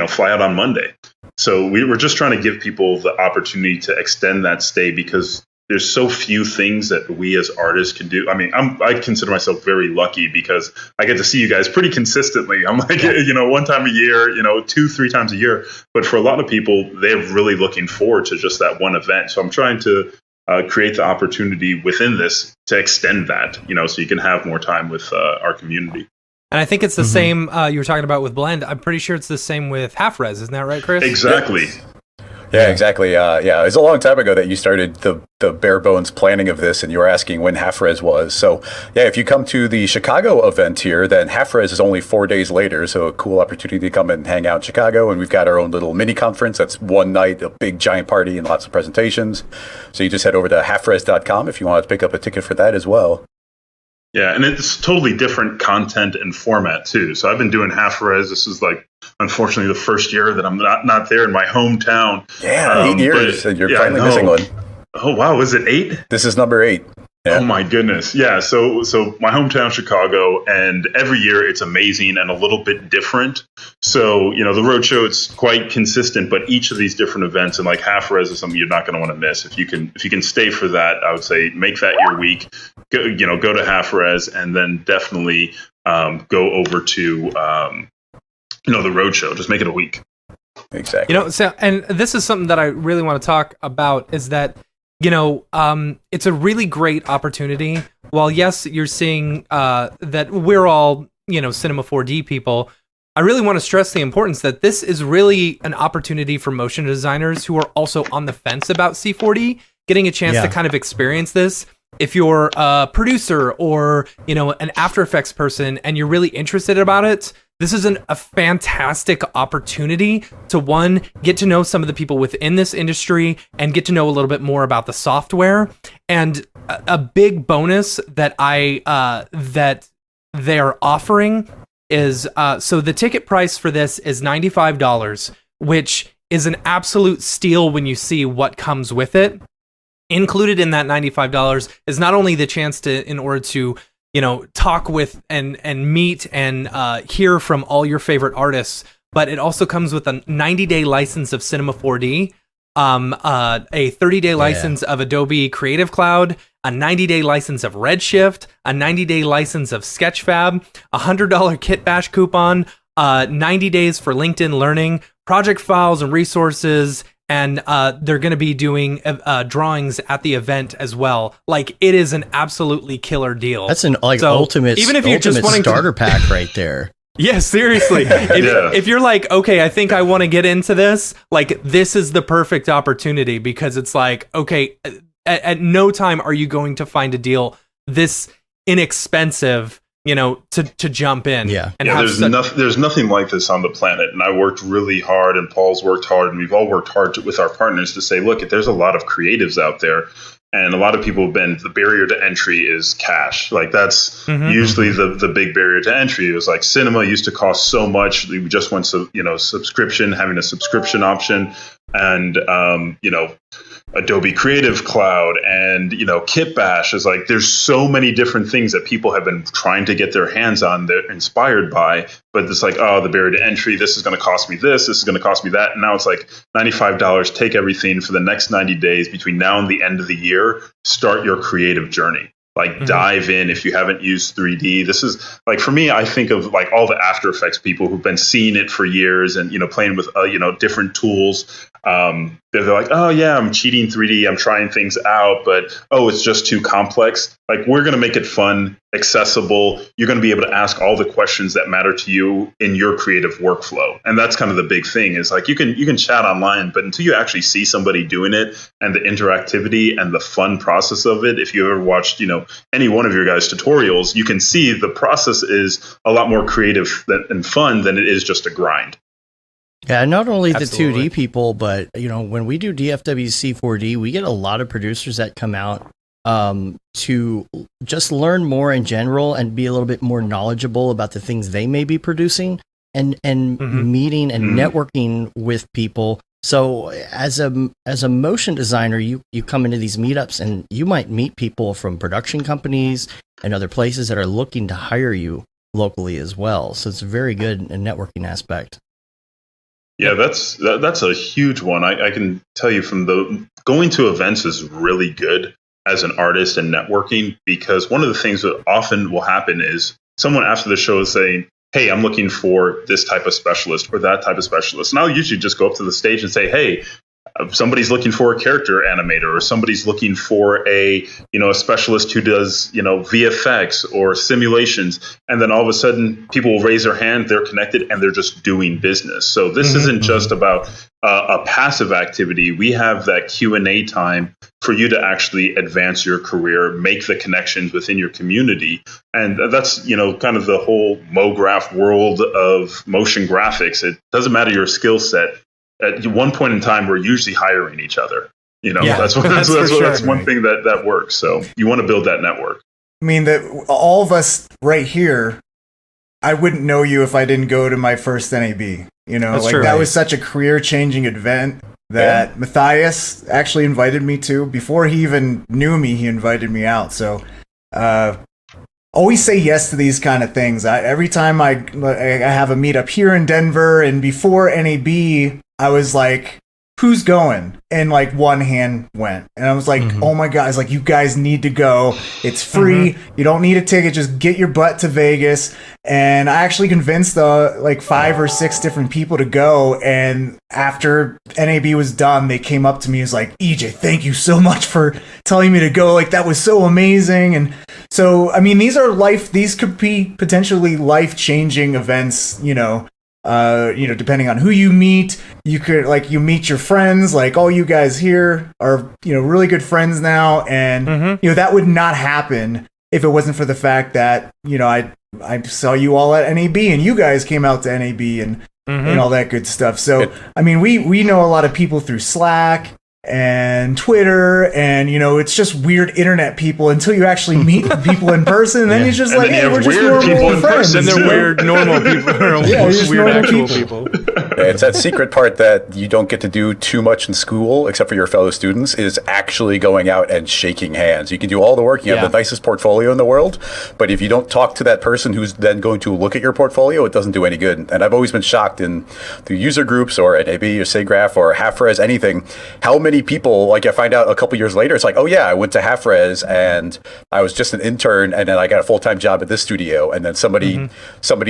fly out on Monday. So we were just trying to give people the opportunity to extend that stay because there's so few things that we as artists can do. I mean, I consider myself very lucky because I get to see you guys pretty consistently. I'm like, one time a year, 2-3 times a year. But for a lot of people, they're really looking forward to just that one event. So I'm trying to create the opportunity within this to extend that, so you can have more time with our community. And I think it's the same you were talking about with Blend. I'm pretty sure it's the same with Half Res. Isn't that right, Chris? Exactly. Yeah, exactly. It was a long time ago that you started the bare bones planning of this, and you were asking when Half Res was. So, if you come to the Chicago event here, then Half Res is only 4 days later. So, a cool opportunity to come and hang out in Chicago. And we've got our own little mini conference. That's one night, a big giant party and lots of presentations. So, you just head over to halfres.com if you want to pick up a ticket for that as well. Yeah, and it's totally different content and format too. So I've been doing Half Res. This is like, unfortunately, the first year that I'm not there in my hometown. Yeah, 8 years, and you're finally missing one. Oh wow, is it 8? This is number 8. Yeah. Oh my goodness. Yeah. So my hometown, Chicago, and every year it's amazing and a little bit different. So, the roadshow, it's quite consistent, but each of these different events and like Half Res is something you're not going to want to miss. If you can stay for that, I would say make that your week. Go to Half Res and then definitely go over to the roadshow. Just make it a week. Exactly. And this is something that I really want to talk about is that it's a really great opportunity. While yes, you're seeing that we're all, Cinema 4D people, I really want to stress the importance that this is really an opportunity for motion designers who are also on the fence about C4D, getting a chance to kind of experience this. If you're a producer or, an After Effects person and you're really interested about it, this is a fantastic opportunity to, one, get to know some of the people within this industry and get to know a little bit more about the software. And a big bonus that that they're offering is, so the ticket price for this is $95, which is an absolute steal when you see what comes with it. Included in that $95 is not only the chance to, in order to, talk with and meet and hear from all your favorite artists, but it also comes with a 90-day license of Cinema 4D, a 30-day license of Adobe Creative Cloud, a 90-day license of Redshift, a 90-day license of Sketchfab, a $100 Kit Bash coupon, 90 days for LinkedIn Learning, project files and resources, and they're going to be doing drawings at the event as well. Like, it is an absolutely killer deal. That's an ultimate, even if you're just wanting starter pack right there. Yeah, seriously. If you're like, okay, I think I want to get into this, like, this is the perfect opportunity because it's like, okay, at no time are you going to find a deal this inexpensive, to jump in. Yeah. And there's nothing like this on the planet. And I worked really hard and Paul's worked hard and we've all worked hard with our partners to say, look, there's a lot of creatives out there. And a lot of people have been, the barrier to entry is cash. Like that's usually the big barrier to entry. It was like cinema used to cost so much. We just went subscription, having a subscription option, and Adobe Creative Cloud and Kit Bash is like, there's so many different things that people have been trying to get their hands on, they're inspired by, but it's like, the barrier to entry, this is going to cost me this is going to cost me that. And now it's like $95, take everything for the next 90 days between now and the end of the year, start your creative journey. like dive in if you haven't used 3D. This is like, for me, I think of like all the After Effects people who've been seeing it for years and, playing with, different tools. They're like, oh yeah, I'm cheating 3D. I'm trying things out, but it's just too complex. Like, we're going to make it fun, accessible. You're going to be able to ask all the questions that matter to you in your creative workflow. And that's kind of the big thing, is like, you can chat online, but until you actually see somebody doing it and the interactivity and the fun process of it, if you ever watched, any one of your guys' tutorials, you can see the process is a lot more creative and fun than it is just a grind. Yeah, not only Absolutely. the 2D people, but when we do DFWC 4D, we get a lot of producers that come out to just learn more in general and be a little bit more knowledgeable about the things they may be producing, and meeting and networking with people. So as a motion designer, you come into these meetups and you might meet people from production companies and other places that are looking to hire you locally as well. So it's a very good networking aspect. Yeah, that's a huge one. I can tell you from going to events is really good as an artist and networking, because one of the things that often will happen is someone after the show is saying, hey, I'm looking for this type of specialist or that type of specialist. And I'll usually just go up to the stage and say, hey, somebody's looking for a character animator, or somebody's looking for a specialist who does VFX or simulations, and then all of a sudden people will raise their hand, they're connected, and they're just doing business. So this isn't just about a passive activity. We have that Q&A time for you to actually advance your career, make the connections within your community, and that's kind of the whole Mograph world of motion graphics. It doesn't matter your skill set. At one point in time, we're usually hiring each other. That's one thing that works. So you want to build that network. I mean, that all of us right here, I wouldn't know you if I didn't go to my first NAB. That's true. That was such a career-changing event that Matthias actually invited me to. Before he even knew me, he invited me out. So always say yes to these kind of things. Every time I have a meetup here in Denver, and before NAB, I was like, who's going? And like one hand went. And I was like, oh my God, it's like, you guys need to go. It's free. You don't need a ticket. Just get your butt to Vegas. And I actually convinced like 5 or 6 different people to go. And after NAB was done, they came up to me and was like, EJ, thank you so much for telling me to go. Like, that was so amazing. And so, I mean, these could be potentially life-changing events, depending on who you meet. You could you meet your friends, like all you guys here are, really good friends now. And, that would not happen if it wasn't for the fact that, I saw you all at NAB and you guys came out to NAB and all that good stuff. So, I mean, we know a lot of people through Slack and Twitter, and it's just weird internet people until you actually meet people in person, and then you're just like, hey, we're just normal friends. And they're weird normal people. Weird actual people. It's that secret part that you don't get to do too much in school, except for your fellow students, is actually going out and shaking hands. You can do all the work. You have the nicest portfolio in the world, but if you don't talk to that person who's then going to look at your portfolio, it doesn't do any good. And I've always been shocked through user groups or NAB or SIGGRAPH or Half-Res, anything, how many people, like I find out a couple years later, it's like, oh yeah, I went to Half-Res and I was just an intern, and then I got a full-time job at this studio, and then somebody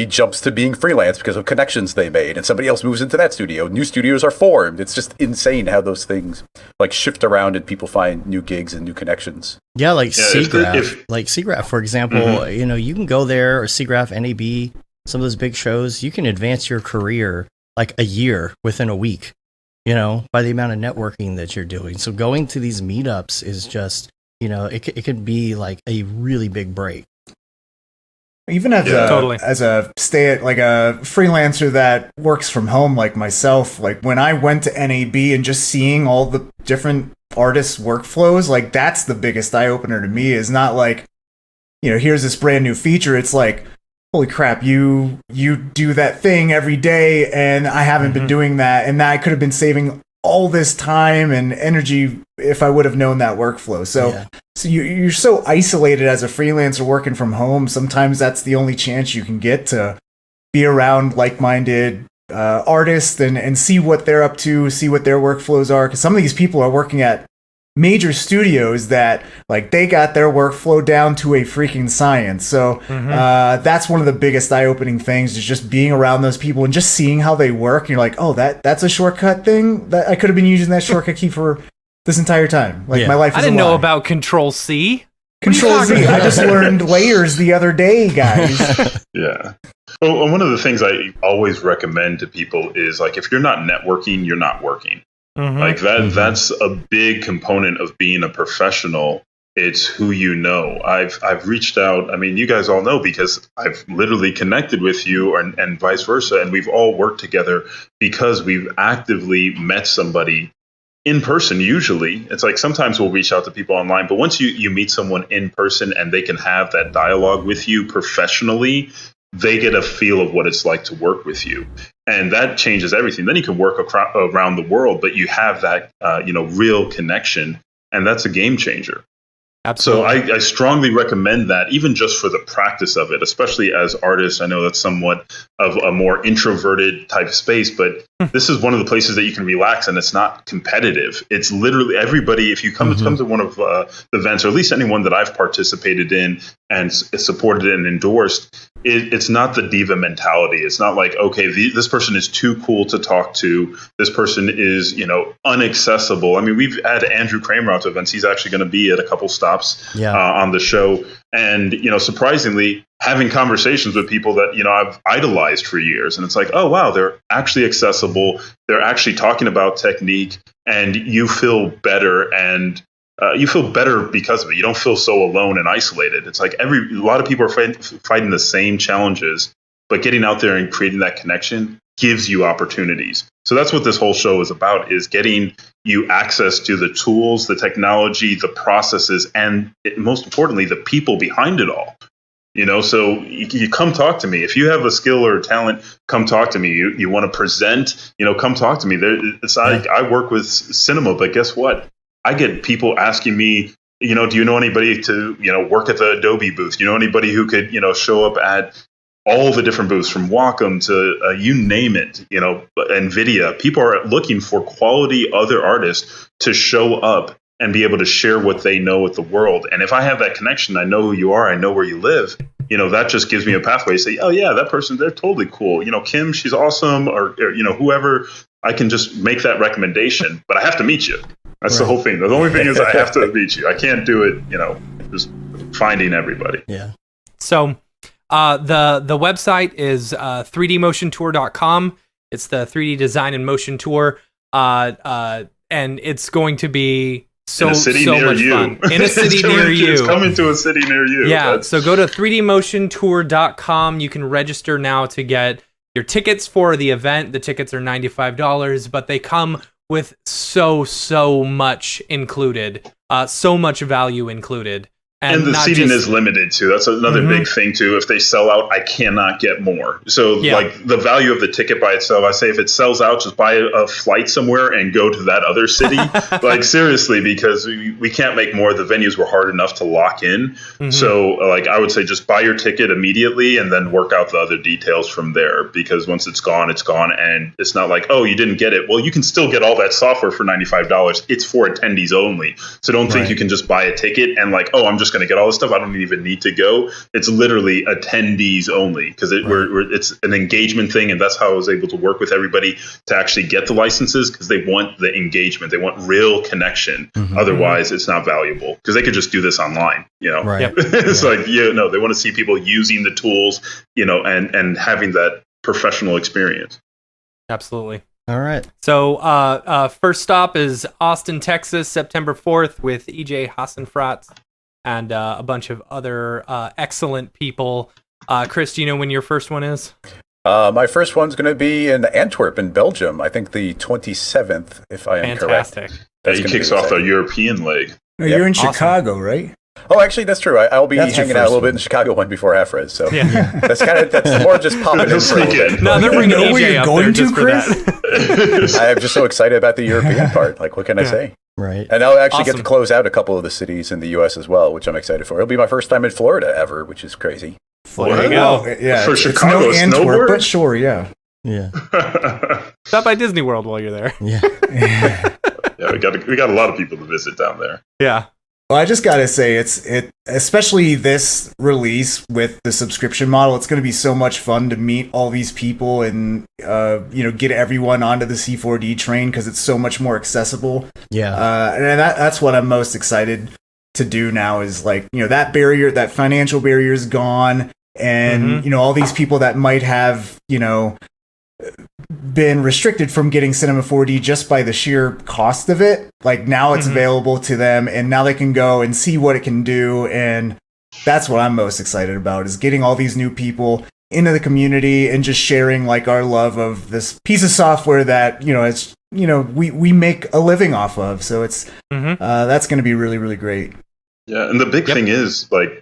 jumps to being freelance because of connections they made, and somebody else moves into that studio. New studios are formed. It's just insane how those things shift around and people find new gigs and new connections. Yeah, like SIGGRAPH, for example, you can go there, or SIGGRAPH, NAB, some of those big shows, you can advance your career like a year within a week, by the amount of networking that you're doing. So going to these meetups is just, it could be like a really big break. Even as a freelancer that works from home like myself, like when I went to NAB and just seeing all the different artists' workflows, like that's the biggest eye opener to me. Is not like, here's this brand new feature. It's like, holy crap, you do that thing every day, and I haven't been doing that, and I could have been saving all this time and energy if I would have known that workflow. So you're so isolated as a freelancer working from home. Sometimes that's the only chance you can get to be around like-minded artists and see what they're up to, see what their workflows are. Because some of these people are working at major studios that like they got their workflow down to a freaking science. So that's one of the biggest eye-opening things, is just being around those people and just seeing how they work. And you're like, oh, that's a shortcut thing that I could have been using that shortcut key for this entire time. Like my life is I didn't a lie. know about Control C. Control Z. I just learned layers the other day, guys. Yeah. Well, one of the things I always recommend to people is like, if you're not networking, you're not working. Like that's a big component of being a professional. It's who you know. I've reached out. I mean, you guys all know because I've literally connected with you and vice versa. And we've all worked together because we've actively met somebody in person. Usually it's like sometimes we'll reach out to people online, but once you meet someone in person and they can have that dialogue with you professionally, they get a feel of what it's like to work with you. And that changes everything. Then you can work around the world, but you have that, real connection. And that's a game changer. Absolutely. So I strongly recommend that, even just for the practice of it, especially as artists. I know that's somewhat of a more introverted type of space, but this is one of the places that you can relax, and it's not competitive. It's literally everybody. If you come to one of the events, or at least anyone that I've participated in and supported and endorsed, it's not the diva mentality. It's not like, okay, this person is too cool to talk to. This person is, unaccessible. I mean, we've had Andrew Kramer out to events. He's actually going to be at a couple stops on the show. And, surprisingly, having conversations with people that, I've idolized for years. And it's like, oh, wow, they're actually accessible. They're actually talking about technique, and you feel better. And you feel better because of it. You don't feel so alone and isolated. It's like a lot of people are fighting the same challenges, but getting out there and creating that connection gives you opportunities. So that's what this whole show is about, is getting you access to the tools, the technology, the processes, and most importantly, the people behind it all. So you come talk to me. If you have a skill or a talent, come talk to me. You want to present, come talk to me. I work with cinema, but guess what? I get people asking me, do you know anybody to, work at the Adobe booth? Do you know anybody who could, show up at all the different booths from Wacom to you name it, NVIDIA? People are looking for quality other artists to show up and be able to share what they know with the world. And if I have that connection, I know who you are, I know where you live, that just gives me a pathway to say, oh yeah, that person, they're totally cool. Kim, she's awesome, or whoever. I can just make that recommendation, but I have to meet you. That's the whole thing. The only thing is I have to meet you. I can't do it, just finding everybody. Yeah. So the website is 3dmotiontour.com. It's the 3D design and motion tour. And it's going to be so much fun. In a city near you. It's coming to a city near you. Yeah. So go to 3dmotiontour.com. You can register now to get your tickets for the event. The tickets are $95, but they come with so much included, so much value included. And the seating is limited too. That's another big thing too. If they sell out, I cannot get more. So like the value of the ticket by itself, I say if it sells out, just buy a flight somewhere and go to that other city. Like seriously, because we can't make more. The venues were hard enough to lock in. So like I would say just buy your ticket immediately and then work out the other details from there, because once it's gone, it's gone. And it's not like, oh, you didn't get it. Well, you can still get all that software for $95. It's for attendees only. So don't think you can just buy a ticket and like, oh, I'm just going to get all this stuff. I don't even need to go. It's literally attendees only, because it's an engagement thing. And that's how I was able to work with everybody to actually get the licenses, because they want the engagement. They want real connection. Otherwise, it's not valuable, because they could just do this online. Right. It's like, they want to see people using the tools, and having that professional experience. Absolutely. All right. So first stop is Austin, Texas, September 4th with EJ Hassenfratz and a bunch of other excellent people. Chris, do you know when your first one is? My first one's going to be in Antwerp in Belgium. I think the 27th, if I am correct. Fantastic. He kicks off the European leg. No, you're in Chicago, right? Oh, actually, that's true. I'll be hanging out a little bit in the Chicago one before Half-Res. So that's more just popping in for a little bit. No, they're bringing AJ up there just for that. I'm just so excited about the European part. Like, what can I say? Right. And I'll actually get to close out a couple of the cities in the U.S. as well, which I'm excited for. It'll be my first time in Florida ever, which is crazy. There you go. Yeah, for Chicago, it's no Antwerp, but sure, yeah. Stop by Disney World while you're there. Yeah. Yeah, Yeah, we got a lot of people to visit down there. Yeah. Well, I just gotta say, especially this release with the subscription model. It's gonna be so much fun to meet all these people and get everyone onto the C4D train because it's so much more accessible. Yeah, and that's what I'm most excited to do now. Is like that barrier, that financial barrier is gone, and all these people that might have been restricted from getting Cinema 4D just by the sheer cost of it. Like now it's available to them, and now they can go and see what it can do. And that's what I'm most excited about, is getting all these new people into the community and just sharing like our love of this piece of software that we make a living off of. So it's that's going to be really, really great. Yeah, and the big thing is like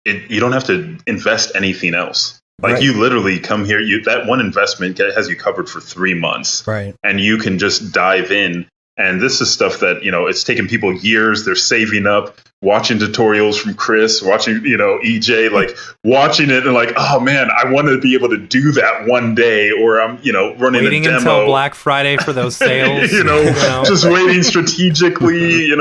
you don't have to invest anything else. Like you literally come here, that one investment has you covered for 3 months, right? And you can just dive in. And this is stuff that it's taken people years. They're saving up, watching tutorials from Chris, watching EJ, like watching it and like, oh man, I want to be able to do that one day. Or I'm running waiting a demo until Black Friday for those sales. Just waiting strategically.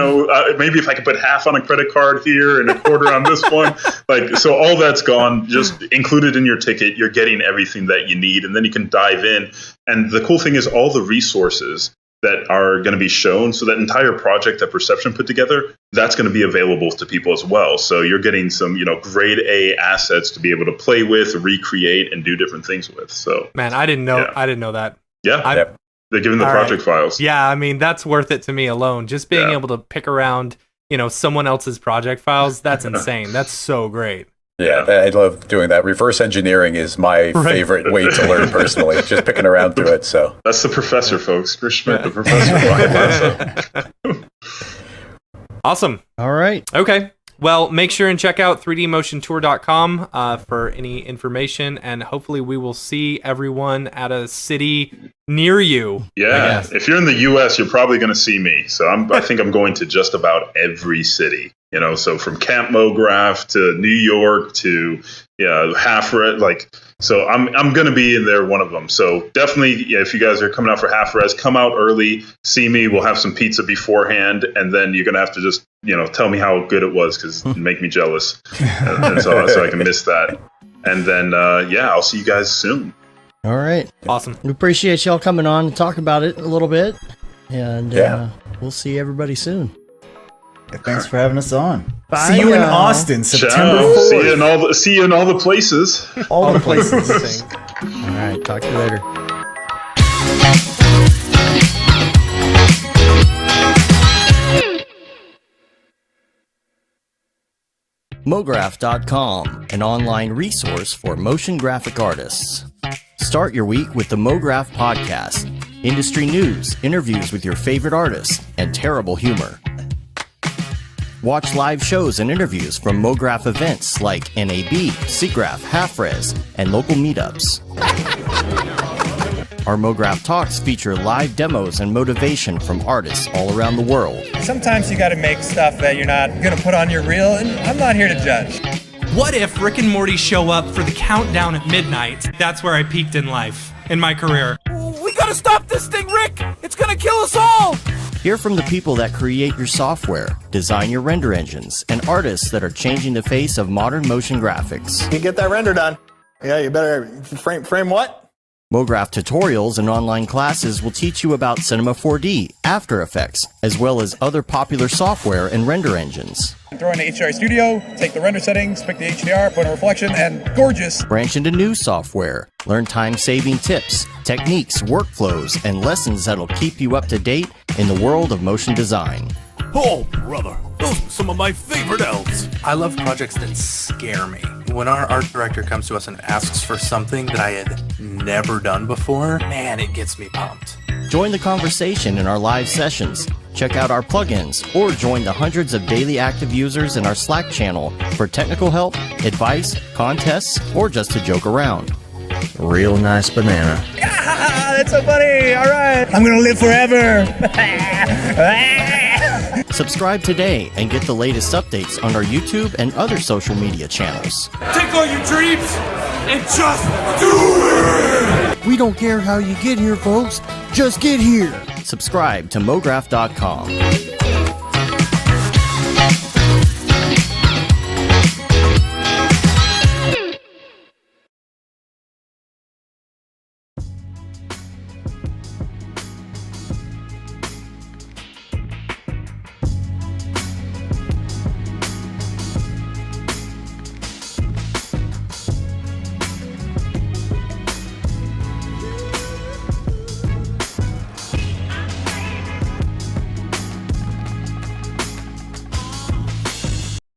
Maybe if I could put half on a credit card here and a quarter on this one, like so all that's gone. Just included in your ticket, you're getting everything that you need, and then you can dive in. And the cool thing is all the resources that are going to be shown. So that entire project that Perception put together, that's going to be available to people as well. So you're getting some, grade A assets to be able to play with, recreate, and do different things with. So man, I didn't know that. Yeah. They're giving the project files. Yeah. I mean, that's worth it to me alone. Just being able to pick around, someone else's project files. That's insane. That's so great. Yeah, I love doing that. Reverse engineering is my favorite way to learn personally, just picking around through it. So that's the professor, folks. Chris Schmidt, the professor. Awesome. All right. Okay. Well, make sure and check out 3dmotiontour.com for any information, and hopefully we will see everyone at a city near you. Yeah. If you're in the U.S., you're probably going to see me. So I think I'm going to just about every city. So from Camp Mograph to New York to Half Res, so I'm going to be in there, one of them. So definitely, if you guys are coming out for Half Res, come out early, see me. We'll have some pizza beforehand, and then you're going to have to just tell me how good it was because it make me jealous, and so I can miss that. And then I'll see you guys soon. All right. Awesome. We appreciate y'all coming on and talk about it a little bit, and we'll see everybody soon. Thanks for having us on. Bye. See you in Austin, September 4th. See you in all the places. All the places. All right. Talk to you later. Mograph.com, an online resource for motion graphic artists. Start your week with the Mograph podcast. Industry news, interviews with your favorite artists, and terrible humor. Watch live shows and interviews from Mograph events like NAB, SIGGRAPH, Half-Res, and local meetups. Our Mograph Talks feature live demos and motivation from artists all around the world. Sometimes you gotta make stuff that you're not gonna put on your reel, and I'm not here to judge. What if Rick and Morty show up for the countdown at midnight? That's where I peaked in life, in my career. We gotta stop this thing, Rick! It's gonna kill us all! Hear from the people that create your software, design your render engines, and artists that are changing the face of modern motion graphics. You get that render done. Yeah, you better frame what? Mograph tutorials and online classes will teach you about Cinema 4D, After Effects, as well as other popular software and render engines. Throw in the HDR Studio, take the render settings, pick the HDR, put in a reflection, and gorgeous. Branch into new software. Learn time-saving tips, techniques, workflows, and lessons that'll keep you up to date in the world of motion design. Oh, brother, those are some of my favorite elves. I love projects that scare me. When our art director comes to us and asks for something that I had never done before, man, it gets me pumped. Join the conversation in our live sessions. Check out our plugins or join the hundreds of daily active users in our Slack channel for technical help, advice, contests, or just to joke around. Real nice banana. Ah, that's so funny. All right. I'm going to live forever. Subscribe today and get the latest updates on our YouTube and other social media channels. Take all your dreams and just do it! We don't care how you get here, folks. Just get here. Subscribe to Mograph.com.